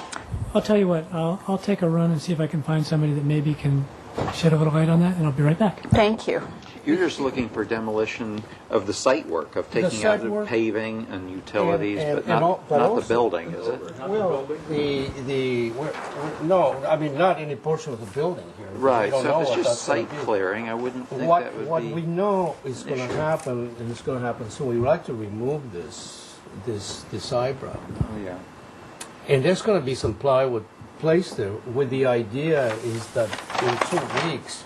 I'll tell you what, I'll take a run and see if I can find somebody that maybe can shed a little light on that, and I'll be right back. Thank you. You're just looking for demolition of the site work, of taking out the paving and utilities, but not the building, is it? Well, no, I mean, not any portion of the building here. Right, We don't so know if what it's just that's gonna site be. clearing, I wouldn't think What that would be. we know is going to happen, and it's going to happen, so we like to remove this eyebrow. Oh, yeah. And there's going to be some plywood placed there, with the idea is that in 2 weeks,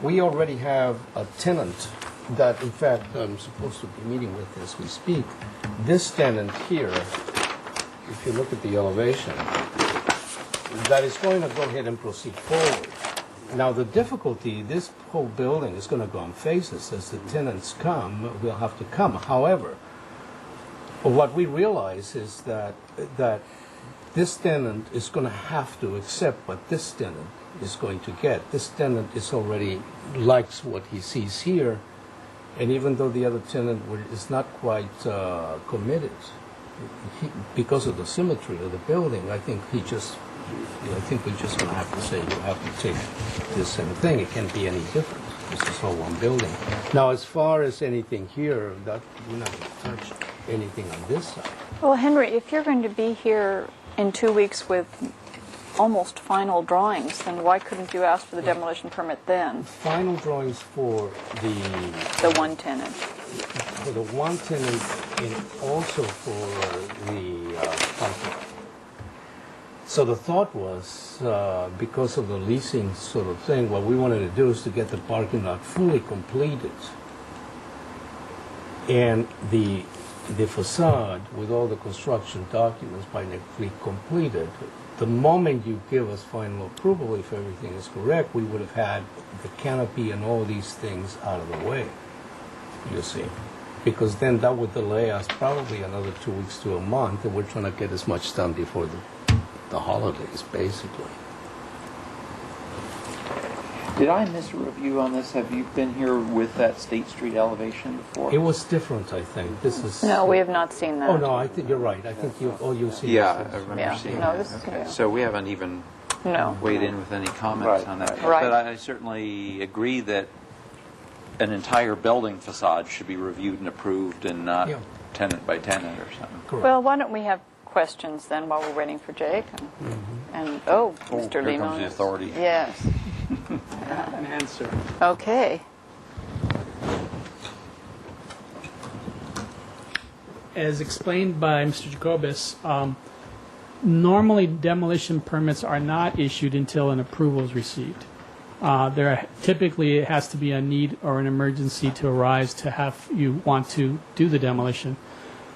we already have a tenant that, in fact, I'm supposed to be meeting with as we speak. This tenant here, if you look at the elevation, that is going to go ahead and proceed forward. Now, the difficulty, this whole building is going to go on phases. As the tenants come, we'll have to come. However, what we realize is that this tenant is going to have to accept what this tenant is going to get. This tenant is already likes what he sees here, and even though the other tenant is not quite committed, because of the symmetry of the building, I think we're just going to have to say you have to take this same thing. It can't be any different. This is all one building. Now, as far as anything here, that we're not going to touch anything on this side. Well, Henry, if you're going to be here in 2 weeks with almost final drawings, then why couldn't you ask for the demolition permit then? Final drawings for the one tenant. For the one tenant and also for the parking. So the thought was, because of the leasing sort of thing, what we wanted to do is to get the parking lot fully completed. And the facade with all the construction documents practically completed. The moment you give us final approval, if everything is correct, we would have had the canopy and all these things out of the way, you see. Because then that would delay us probably another 2 weeks to a month, and we're trying to get as much done before the holidays, basically. Did I miss a review on this? Have you been here with that State Street elevation before? It was different, I think. This is... No, we have not seen that. Oh, no, I think you're right. I think you've seen Yeah, this. I remember seeing that. This is Okay. new. So we haven't even weighed in with any comments on that. Right. But I certainly agree that an entire building facade should be reviewed and approved and not tenant by tenant or something. Correct. Well, why don't we have questions then while we're waiting for Jake? And Mr. Here Lima. comes the authority. Yes. An answer. Okay. As explained by Mr. Jacobus, normally demolition permits are not issued until an approval is received. Typically, it has to be a need or an emergency to arise to have you want to do the demolition.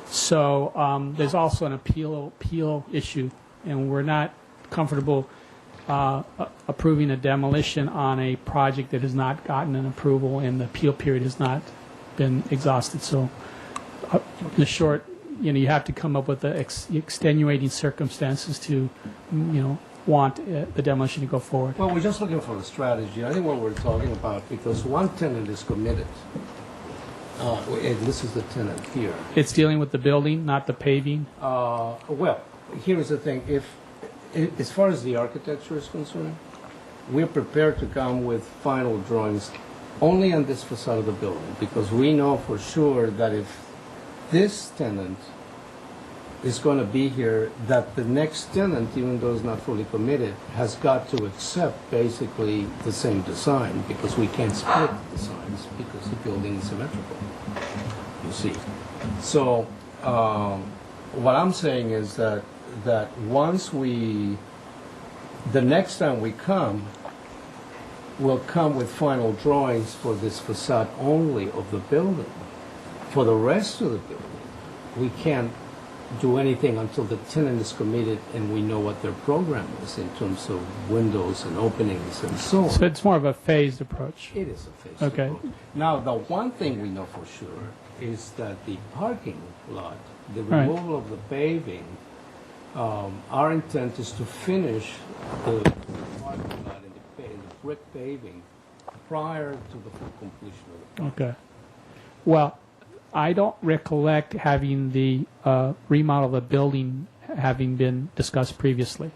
So there's also an appeal issue, and we're not comfortable approving a demolition on a project that has not gotten an approval and the appeal period has not been exhausted. So in the short, you have to come up with the extenuating circumstances to, want the demolition to go forward. Well, we're just looking for a strategy. I think what we're talking about, because one tenant is committed, and this is the tenant here. It's dealing with the building, not the paving. Well, here's the thing. As far as the architecture is concerned, we're prepared to come with final drawings only on this facade of the building, because we know for sure that if this tenant is going to be here, that the next tenant, even though it's not fully committed, has got to accept basically the same design, because we can't split designs because the building is symmetrical, you see. So what I'm saying is that once the next time we come, we'll come with final drawings for this facade only of the building. For the rest of the building, we can't do anything until the tenant is committed and we know what their program is in terms of windows and openings and so on. So it's more of a phased approach. It is a phased Okay. approach. Now, the one thing we know for sure is that the parking lot, the Right. removal of the paving, our intent is to finish the parking lot and the brick paving prior to the full completion of the project. Okay. Well, I don't recollect having the remodel of the building having been discussed previously.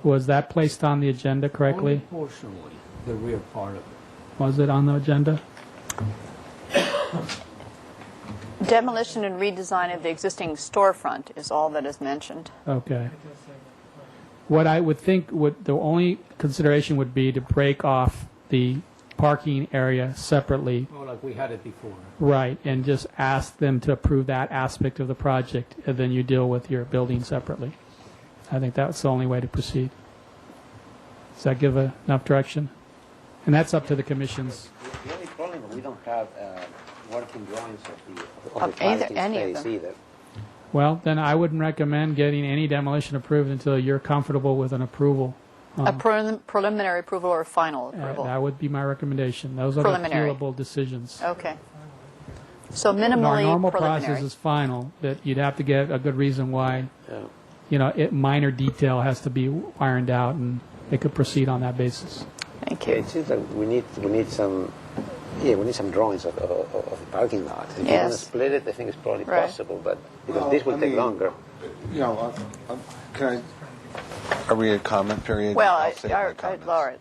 Was that placed on the agenda correctly? Only portionally, the rear part of it. Was it on the agenda? Demolition and redesign of the existing storefront is all that is mentioned. Okay. What I would think the only consideration would be to break off the parking area separately. Oh, like we had it before. Right, and just ask them to approve that aspect of the project, and then you deal with your building separately. I think that's the only way to proceed. Does that give enough direction? And that's up to the commission's. The only problem is we don't have working drawings of the Of either- parking any of space them. either. Well, then I wouldn't recommend getting any demolition approved until you're comfortable with an approval. A preliminary approval or final approval? That would be my recommendation. Those are the Preliminary. appealable decisions. Okay. So minimally Our normal preliminary. process is final, but you'd have to get a good reason why, minor detail has to be ironed out, and they could proceed on that basis. Thank you. It seems like we need some drawings of the parking lot. If you want to split it, I think it's probably possible, but because this will take longer. Can I? Are we at comment period? Well, Laura,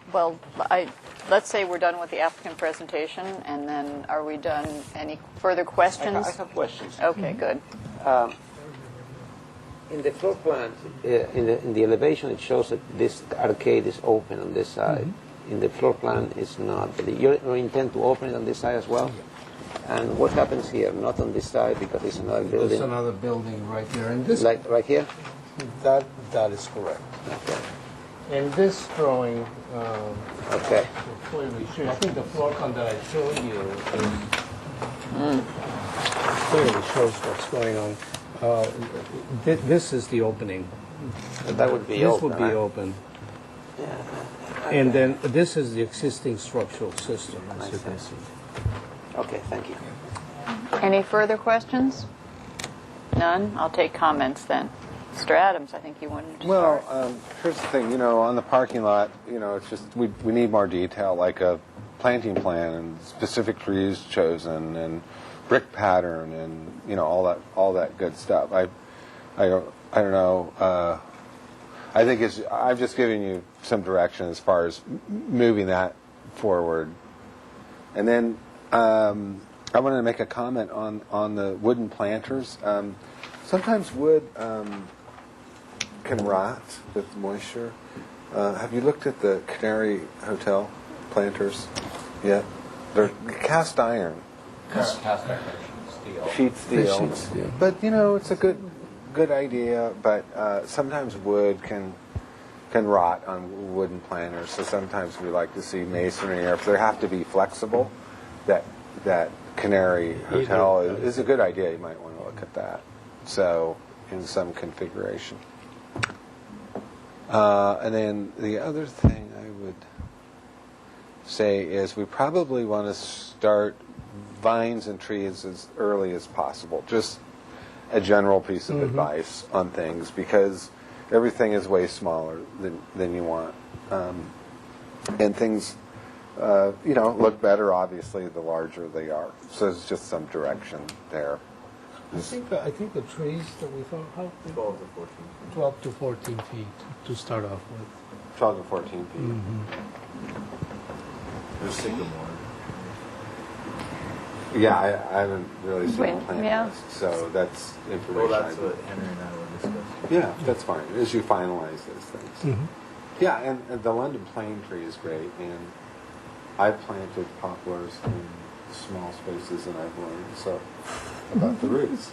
let's say we're done with the applicant presentation, and then are we done? Any further questions? I have questions. Okay, good. In the floor plan, in the elevation, it shows that this arcade is open on this side. In the floor plan, it's not. You intend to open it on this side as well? And what happens here? Not on this side because it's another building. There's another building right there. And this, like right here? That is correct. Okay. In this drawing, okay. I think the floor plan that I showed you clearly shows what's going on. This is the opening. That would be this open. This would be open. Yeah. And then this is the existing structural system, as you can see. Okay, thank you. Any further questions? None? I'll take comments then. Mr. Adams, I think you wanted to start. Well, here's the thing, on the parking lot, it's just, we need more detail, like a planting plan and specific trees chosen and brick pattern and, all that good stuff. I don't know, I think I've just given you some direction as far as moving that forward. And then I wanted to make a comment on the wooden planters. Sometimes wood can rot with moisture. Have you looked at the Canary Hotel planters yet? They're cast iron. Cast iron. Steel. Sheet steel. But, it's a good idea, but sometimes wood can rot on wooden planters, so sometimes we like to see masonry, or if they have to be flexible, that Canary Hotel is a good idea. You might want to look at that. So, in some configuration. And then the other thing I would say is we probably want to start vines and trees as early as possible. Just a general piece of advice on things, because everything is way smaller than you want. And things, look better, obviously, the larger they are. So there's just some direction there. I think the trees that we thought, how big? 12 to 14. 12 to 14 feet to start off with. 12 to 14 feet. There's sycamore. Yeah, I haven't really seen the plan yeah. list, so that's information. Well, that's what Henry and I were discussing. Yeah, that's fine, as you finalize those things. Yeah, and the London plane tree is great, and I've planted poplars in small spaces, and I've learned so about the roots.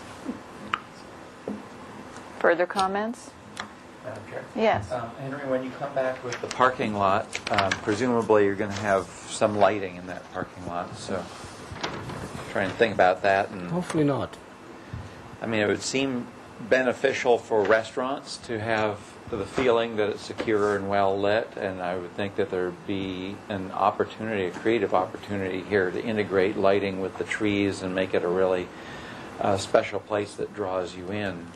Further comments? Madam Chair? Yes. Henry, when you come back with the parking lot, presumably you're going to have some lighting in that parking lot, so try and think about that. And hopefully not. I mean, it would seem beneficial for restaurants to have the feeling that it's secure and well lit, and I would think that there'd be an opportunity, a creative opportunity here to integrate lighting with the trees and make it a really special place that draws you in.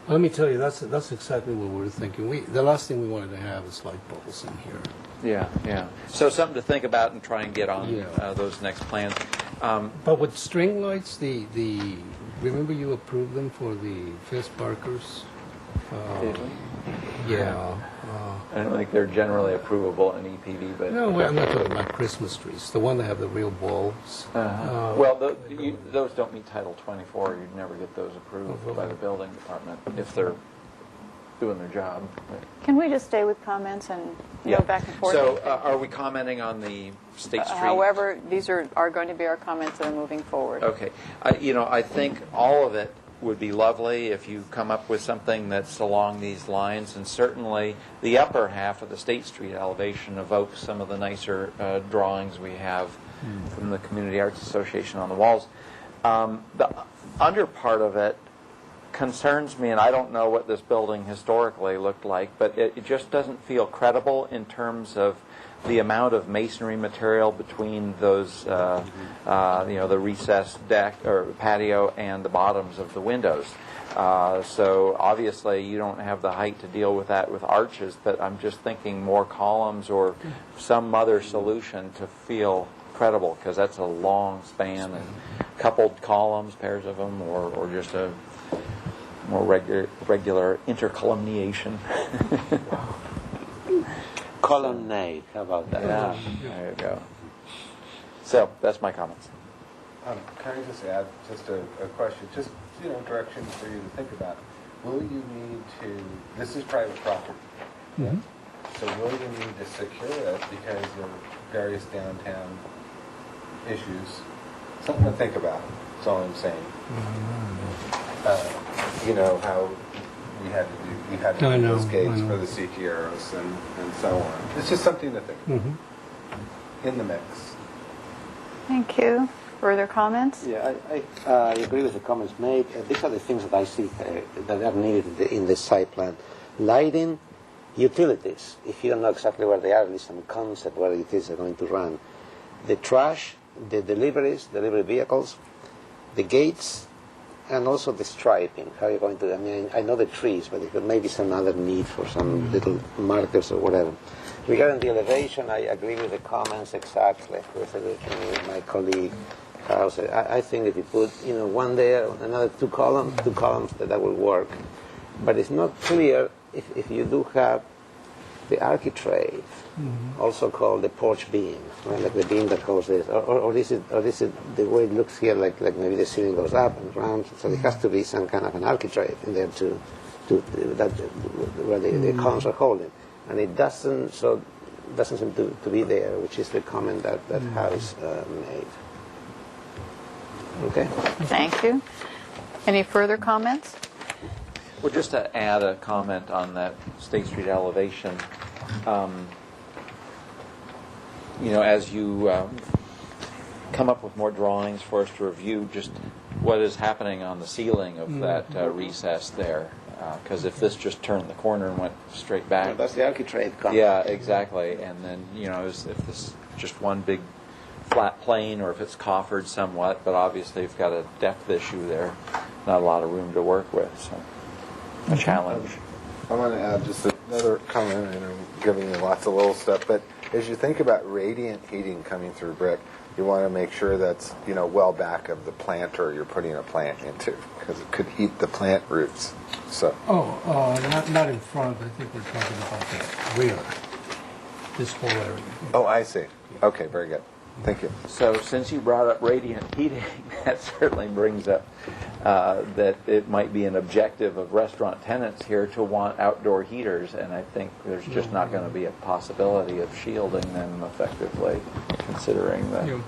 Let me tell you, that's exactly what we were thinking. The last thing we wanted to have is light poles in here. Yeah. So something to think about and try and get on those next plans. But with string lights, remember you approved them for the Fist Parkers? Did we? Yeah. I don't think they're generally approvable in EPD, but... No, I'm not talking about Christmas trees, the one that have the real bulbs. Well, those don't meet Title 24. You'd never get those approved by the building department if they're doing their job. Can we just stay with comments and go back and forth? So are we commenting on the State Street? However, these are going to be our comments that are moving forward. Okay. I think all of it would be lovely if you come up with something that's along these lines, and certainly the upper half of the State Street elevation evokes some of the nicer drawings we have from the Community Arts Association on the walls. The under part of it concerns me, and I don't know what this building historically looked like, but it just doesn't feel credible in terms of the amount of masonry material between those, the recessed deck or patio and the bottoms of the windows. So obviously you don't have the height to deal with that with arches, but I'm just thinking more columns or some other solution to feel credible, because that's a long span, and coupled columns, pairs of them, or just a more regular intercolumniation. Colonnade, how about that? Yeah, there you go. So that's my comments. Can I just add just a question, just direction for you to think about? Will you need to? This is private property, Mm-hmm. so will you need to secure it because of various downtown issues? Something to think about. That's all I'm saying. How we had to do those gates for the CTRs and so on. It's just something to think about in the mix. Thank you. Further comments? Yeah, I agree with the comments made. These are the things that I see that are needed in the site plan. Lighting, utilities. If you don't know exactly where they are, at least some concept where it is they're going to run. The trash, the delivery vehicles, the gates, and also the striping. How you're going to? I mean, I know the trees, but there may be some other need for some little markers or whatever. Regarding the elevation, I agree with the comments exactly with my colleague. I think if you put one there, another two columns, that will work. But it's not clear if you do have the architrave, also called the porch beam, right? Like the beam that goes this, or is it the way it looks here, like maybe the ceiling goes up and round. So there has to be some kind of an architrave in there to that where the columns are holding, and it doesn't seem to be there, which is the comment that Harris made. Okay. Thank you. Any further comments? Well, just to add a comment on that State Street elevation, as you come up with more drawings for us to review, just what is happening on the ceiling of that recess there. Because if this just turned the corner and went straight back... Well, that's the architrave comment. Yeah, exactly. And then, if this is just one big flat plane, or if it's coffered somewhat, but obviously you've got a depth issue there, not a lot of room to work with, so a challenge. I want to add just another comment, and I'm giving you lots of little stuff, but as you think about radiant heating coming through brick, you want to make sure that's, well back of the planter you're putting a plant into, because it could heat the plant roots. So. Not in front. I think we're talking about the rear. This whole area. Oh, I see. Okay, very good. Thank you. So since you brought up radiant heating, that certainly brings up that it might be an objective of restaurant tenants here to want outdoor heaters, and I think there's just not going to be a possibility of shielding them effectively, considering the... Yeah.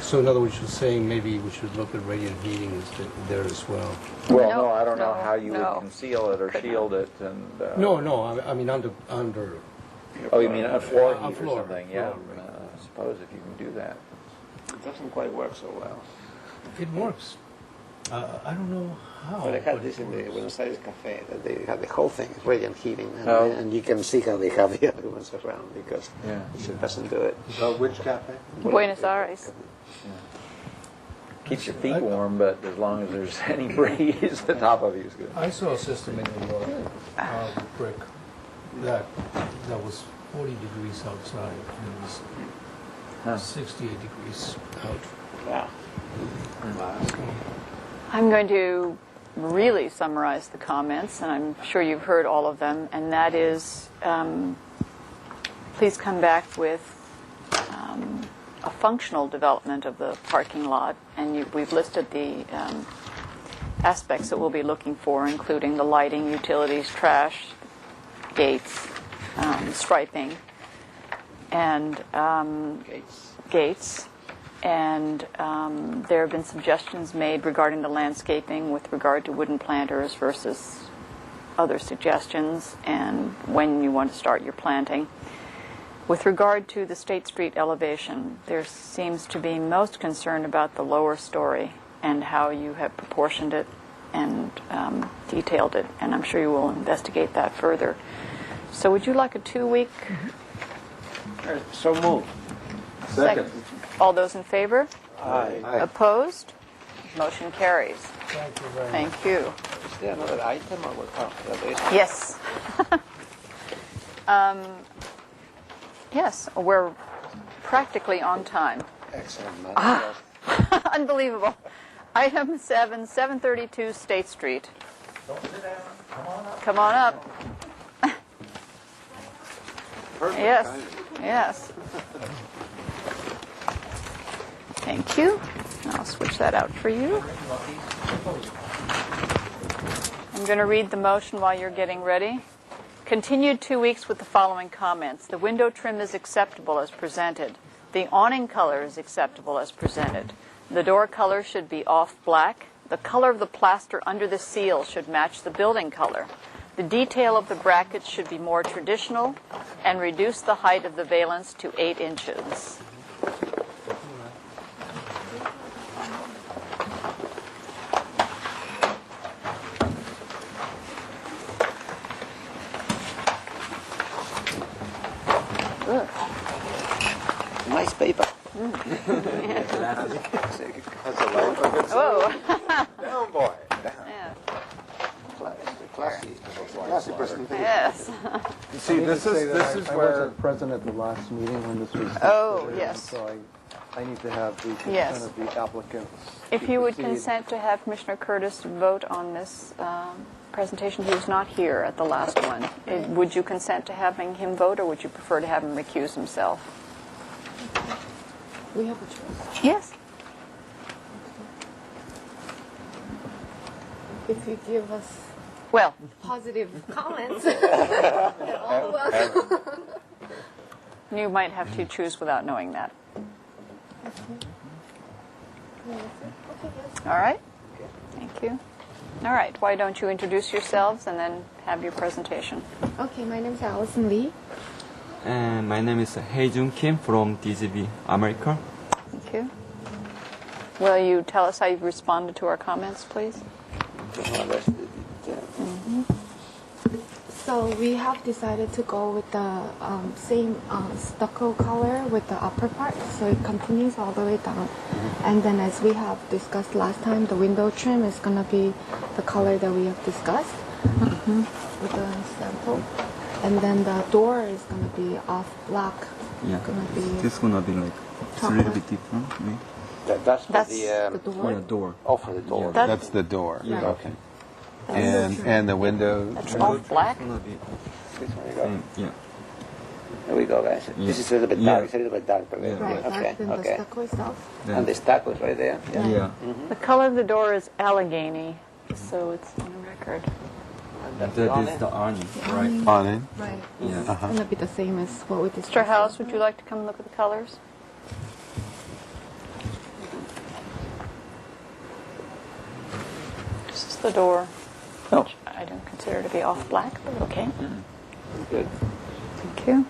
So in other words, you're saying maybe we should look at radiant heating there as well. Well, no, I don't know how you would conceal it or shield it. And No, I mean under. Oh, you mean a floor heat floor, or something? Yeah, I suppose if you can do that. It doesn't quite work so well. It works. I don't know how. Well, they had this in the Buenos Aires Cafe. That they had the whole thing is radiant heating, and you can see how they have the other ones around because it doesn't do it. Which cafe? Buenos Aires. Keeps your feet warm, but as long as there's any breeze, the top of you is good. I saw a system in New York, brick, that was 40 degrees outside, and it was 68 degrees out. Wow. I'm going to really summarize the comments, and I'm sure you've heard all of them, and that is, please come back with a functional development of the parking lot, and we've listed the aspects that we'll be looking for, including the lighting, utilities, trash, gates, striping, and gates. And there have been suggestions made regarding the landscaping with regard to wooden planters versus other suggestions, and when you want to start your planting. With regard to the State Street elevation, there seems to be most concern about the lower story and how you have proportioned it and detailed it, and I'm sure you will investigate that further. So would you like a 2-week? So moved. Second. All those in favor? Aye. Opposed? Motion carries. Thank you very much. Thank you. Is there another item or what? Yes. Yes, we're practically on time. Excellent, man. Unbelievable. Item 7, 732 State Street. Come on up. Yes, yes. Thank you. I'll switch that out for you. I'm going to read the motion while you're getting ready. Continued 2 weeks with the following comments. The window trim is acceptable as presented. The awning color is acceptable as presented. The door color should be off black. The color of the plaster under the seal should match the building color. The detail of the brackets should be more traditional and reduce the height of the valance to 8 inches. Nice paper. Whoa. Down, boy. Yeah. Classy presentation. Yes. You see, this is I where wasn't present at the last meeting when this was. Oh, considered, yes. So I need to have the consent Yes. of the applicants. If to you would proceed. consent to have Commissioner Curtis vote on this presentation, he was not here at the last one. Would you consent to having him vote, or would you prefer to have him recuse himself? We have a choice. Yes. If you give us Well, positive comments, they're all welcome. you might have to choose without knowing that. All right? Thank you. All right. Why don't you introduce yourselves and then have your presentation? Okay, my name is Allison Lee. And my name is Haejun Kim from DGB America. Thank you. Will you tell us how you've responded to our comments, please? So we have decided to go with the same stucco color with the upper part, so it continues all the way down. And then, as we have discussed last time, the window trim is going to be the color that we have discussed with the sample. And then the door is going to be off black. Yeah, Gonna be this gonna be like it's a little bit different, maybe. That's the door. For the door. Oh, for the door. that's the door. Yeah. Okay. And the window. That's off black? Gonna be There you go. yeah. There we go, guys. This is a little bit dark. It's a little bit dark. Yeah. Right, Okay. darker than the Okay. stucco itself. And the stucco is right there. Yeah. The color of the door is Allegheny, so it's on the record. That is the awning, right? Awning. Right. Yeah. It's going to be the same as what we discussed. Mr. House, would you like to come and look at the colors? This is the door, which I don't consider to be off black, but okay. Good. Thank you.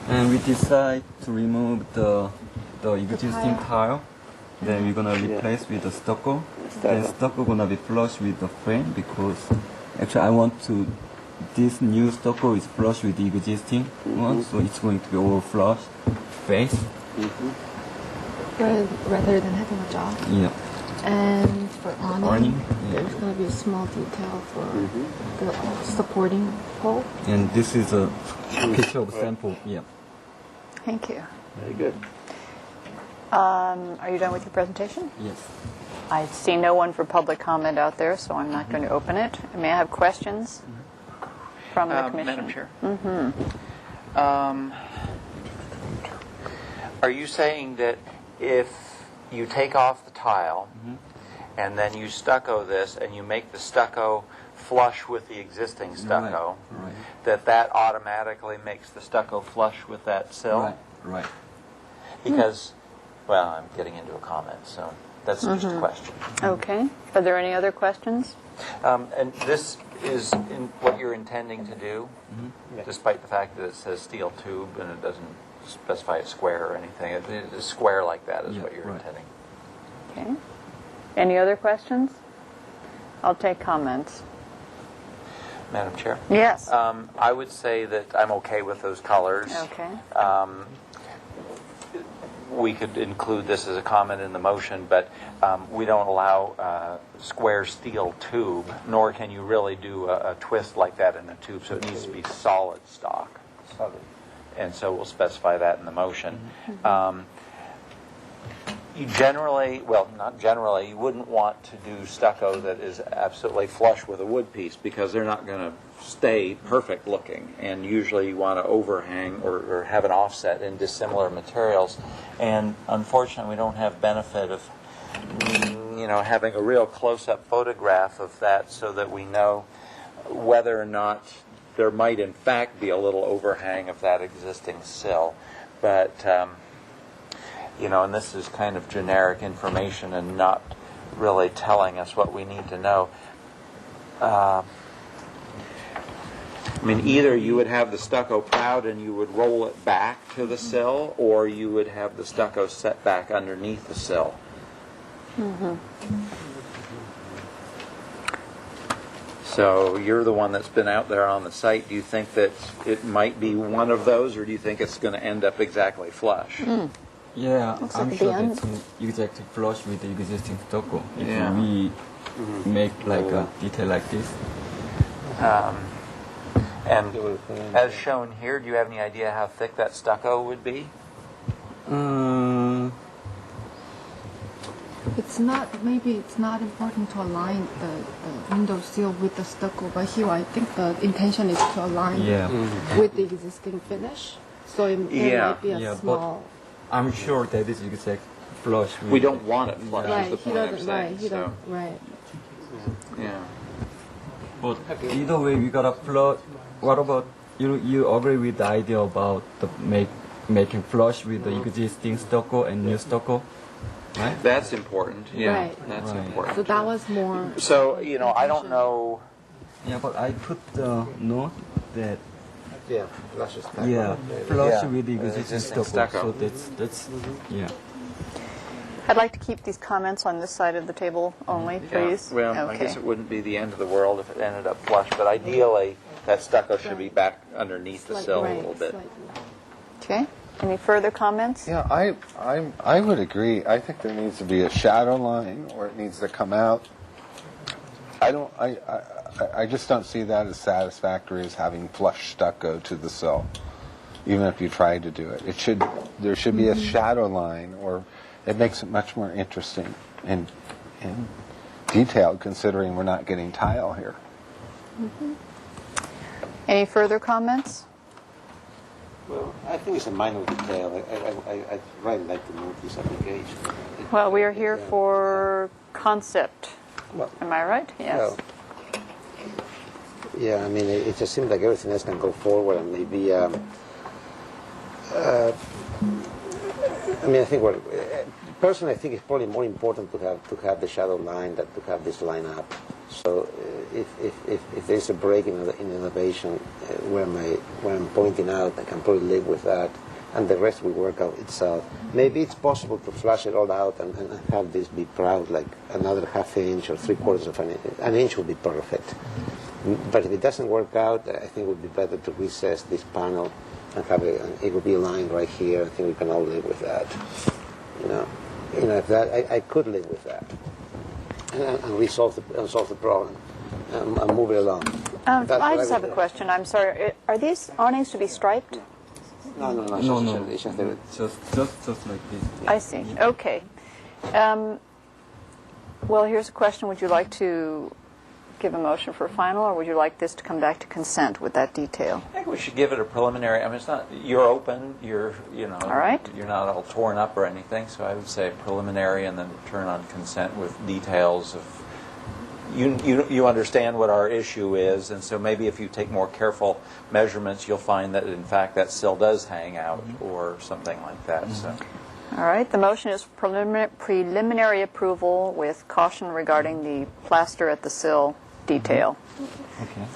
And we decide to remove the existing tile. Then we're gonna replace with the stucco. Then stucco gonna be flush with the frame because actually I want to. This new stucco is flush with the existing one, so it's going to be all flush face. Rather than having a job. Yeah. And for awning, Awning, yeah. there's going to be a small detail for the supporting pole. And this is a picture of sample. Yeah. Thank you. Very good. Are you done with your presentation? Yes. I see no one for public comment out there, so I'm not going to open it. May I have questions from the commission? Madam Chair. Mm-hmm. Are you saying that if you take off the tile and then you stucco this and you make the stucco flush with the existing stucco, Right. that automatically makes the stucco flush with that sill? Right. Right. Because, well, I'm getting into a comment, so that's just a question. Okay. Are there any other questions? And this is what you're intending to do, despite the fact that it says steel tube and it doesn't specify a square or anything. A square like that is what you're intending. Okay. Any other questions? I'll take comments. Madam Chair? Yes. I would say that I'm okay with those colors. Okay. We could include this as a comment in the motion, but we don't allow square steel tube, nor can you really do a twist like that in a tube, so it needs to be solid stock. And so we'll specify that in the motion. You generally, well, not generally, you wouldn't want to do stucco that is absolutely flush with a wood piece because they're not going to stay perfect looking. And usually you want to overhang or have an offset in dissimilar materials. And unfortunately, we don't have benefit of, having a real close-up photograph of that so that we know whether or not there might in fact be a little overhang of that existing sill. But and this is kind of generic information and not really telling us what we need to know. Either you would have the stucco proud and you would roll it back to the sill, or you would have the stucco set back underneath the sill. So you're the one that's been out there on the site. Do you think that it might be one of those, or do you think it's going to end up exactly flush? Yeah, Looks I'm like sure the that's exactly flush with the existing stucco. If Yeah. we make like a detail like this. And as shown here, do you have any idea how thick that stucco would be? Maybe it's not important to align the window sill with the stucco, but here I think the intention is to align with the existing finish. So there might be a small... But I'm sure that this is exact flush. We don't want it flush, Right, is the point I'm saying. Right. Yeah. But either way, we got a flush. What about you agree with the idea about the making flush with the existing stucco and new stucco? Right? That's important. Yeah, Right. that's Right. important. So that was more... So, I don't know. Yeah, but I put the note that Flush stucco. flush Yeah, with the the existing existing stucco. stucco. So that's yeah. I'd like to keep these comments on this side of the table only, please. Yeah. Well, I guess it wouldn't be the end of the world if it ended up flush, but ideally that stucco should be back underneath the sill a little bit. Okay. Any further comments? Yeah, I would agree. I think there needs to be a shadow line, or it needs to come out. I just don't see that as satisfactory as having flush stucco to the sill, even if you tried to do it. There should be a shadow line, or it makes it much more interesting and detailed, considering we're not getting tile here. Any further comments? Well, I think it's a minor detail. I'd really like to move this application. Well, we are here for concept. Am I right? Yes. Well, yeah, it just seems like everything else can go forward, and maybe. I think personally, I think it's probably more important to have the shadow line than to have this line up. So if there's a break in elevation where I'm pointing out, I can probably live with that, and the rest will work out itself. Maybe it's possible to flush it all out and have this be proud, like another half inch or 3/4 of an inch. An inch would be perfect. But if it doesn't work out, I think it would be better to recess this panel and have it would be a line right here. I think we can all live with that. If that I could live with that. And solve the problem and move it along. I just have a question. I'm sorry. Are these awnings to be striped? No. Just like this. I see. Okay. Well, here's a question. Would you like to give a motion for final, or would you like this to come back to consent with that detail? I think we should give it a preliminary. It's not. You're open. All right. You're not all torn up or anything. So I would say preliminary, and then turn on consent with details of. You understand what our issue is, and so maybe if you take more careful measurements, you'll find that in fact that sill does hang out or something like that. So. All right. The motion is preliminary approval with caution regarding the plaster at the sill detail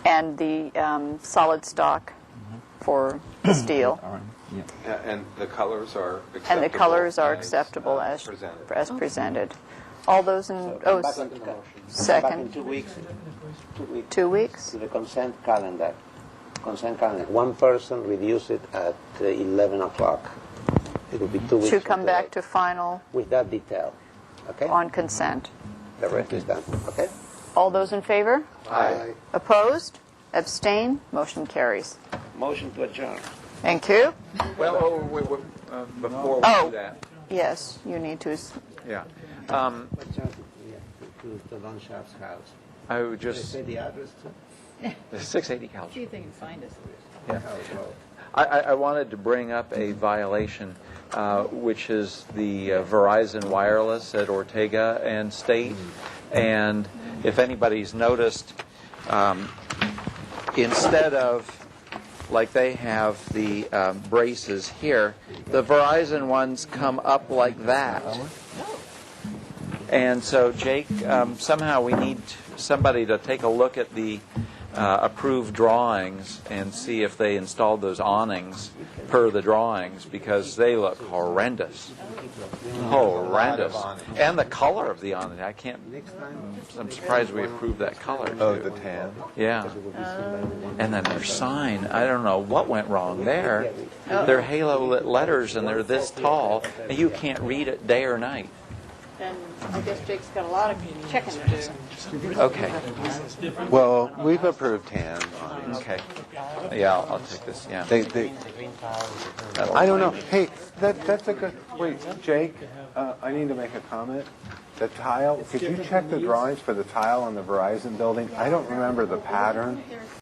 and the solid stock for the steel. And the colors are acceptable. And the colors are acceptable as presented. All those in, oh, Back into the motion. second. Back in 2 weeks. 2 weeks. 2 weeks? To the consent calendar. Consent calendar. One person reduce it at 11 o'clock. It will be 2 weeks. To come back to final with that detail. Okay? on consent. The rest is done. Okay? All those in favor? Aye. Opposed? Abstain? Motion carries. Motion to adjourn. Thank you. Well, before we Oh. do that, Yes, you need to. yeah. To Don Sharp's house. I would Did they just, say the address too? the 680 Cal. See if they can find us. Yeah. I wanted to bring up a violation, which is the Verizon Wireless at Ortega and State. And if anybody's noticed, instead of, like they have the braces here, the Verizon ones come up like that. And so, Jake, somehow we need somebody to take a look at the approved drawings and see if they installed those awnings per the drawings, because they look horrendous. Horrendous. And the color of the awning. I'm surprised we approved that color. Oh, the tan. Yeah. And then their sign, I don't know what went wrong there. They're halo lit letters and they're this tall, and you can't read it day or night. Then I guess Jake's got a lot of checking to do. Okay. Well, we've approved tan on these. Okay. Yeah, I'll take this. Yeah. I don't know. Hey, that's a good. Wait, Jake, I need to make a comment. The tile. Could you check the drawings for the tile on the Verizon building? I don't remember the pattern.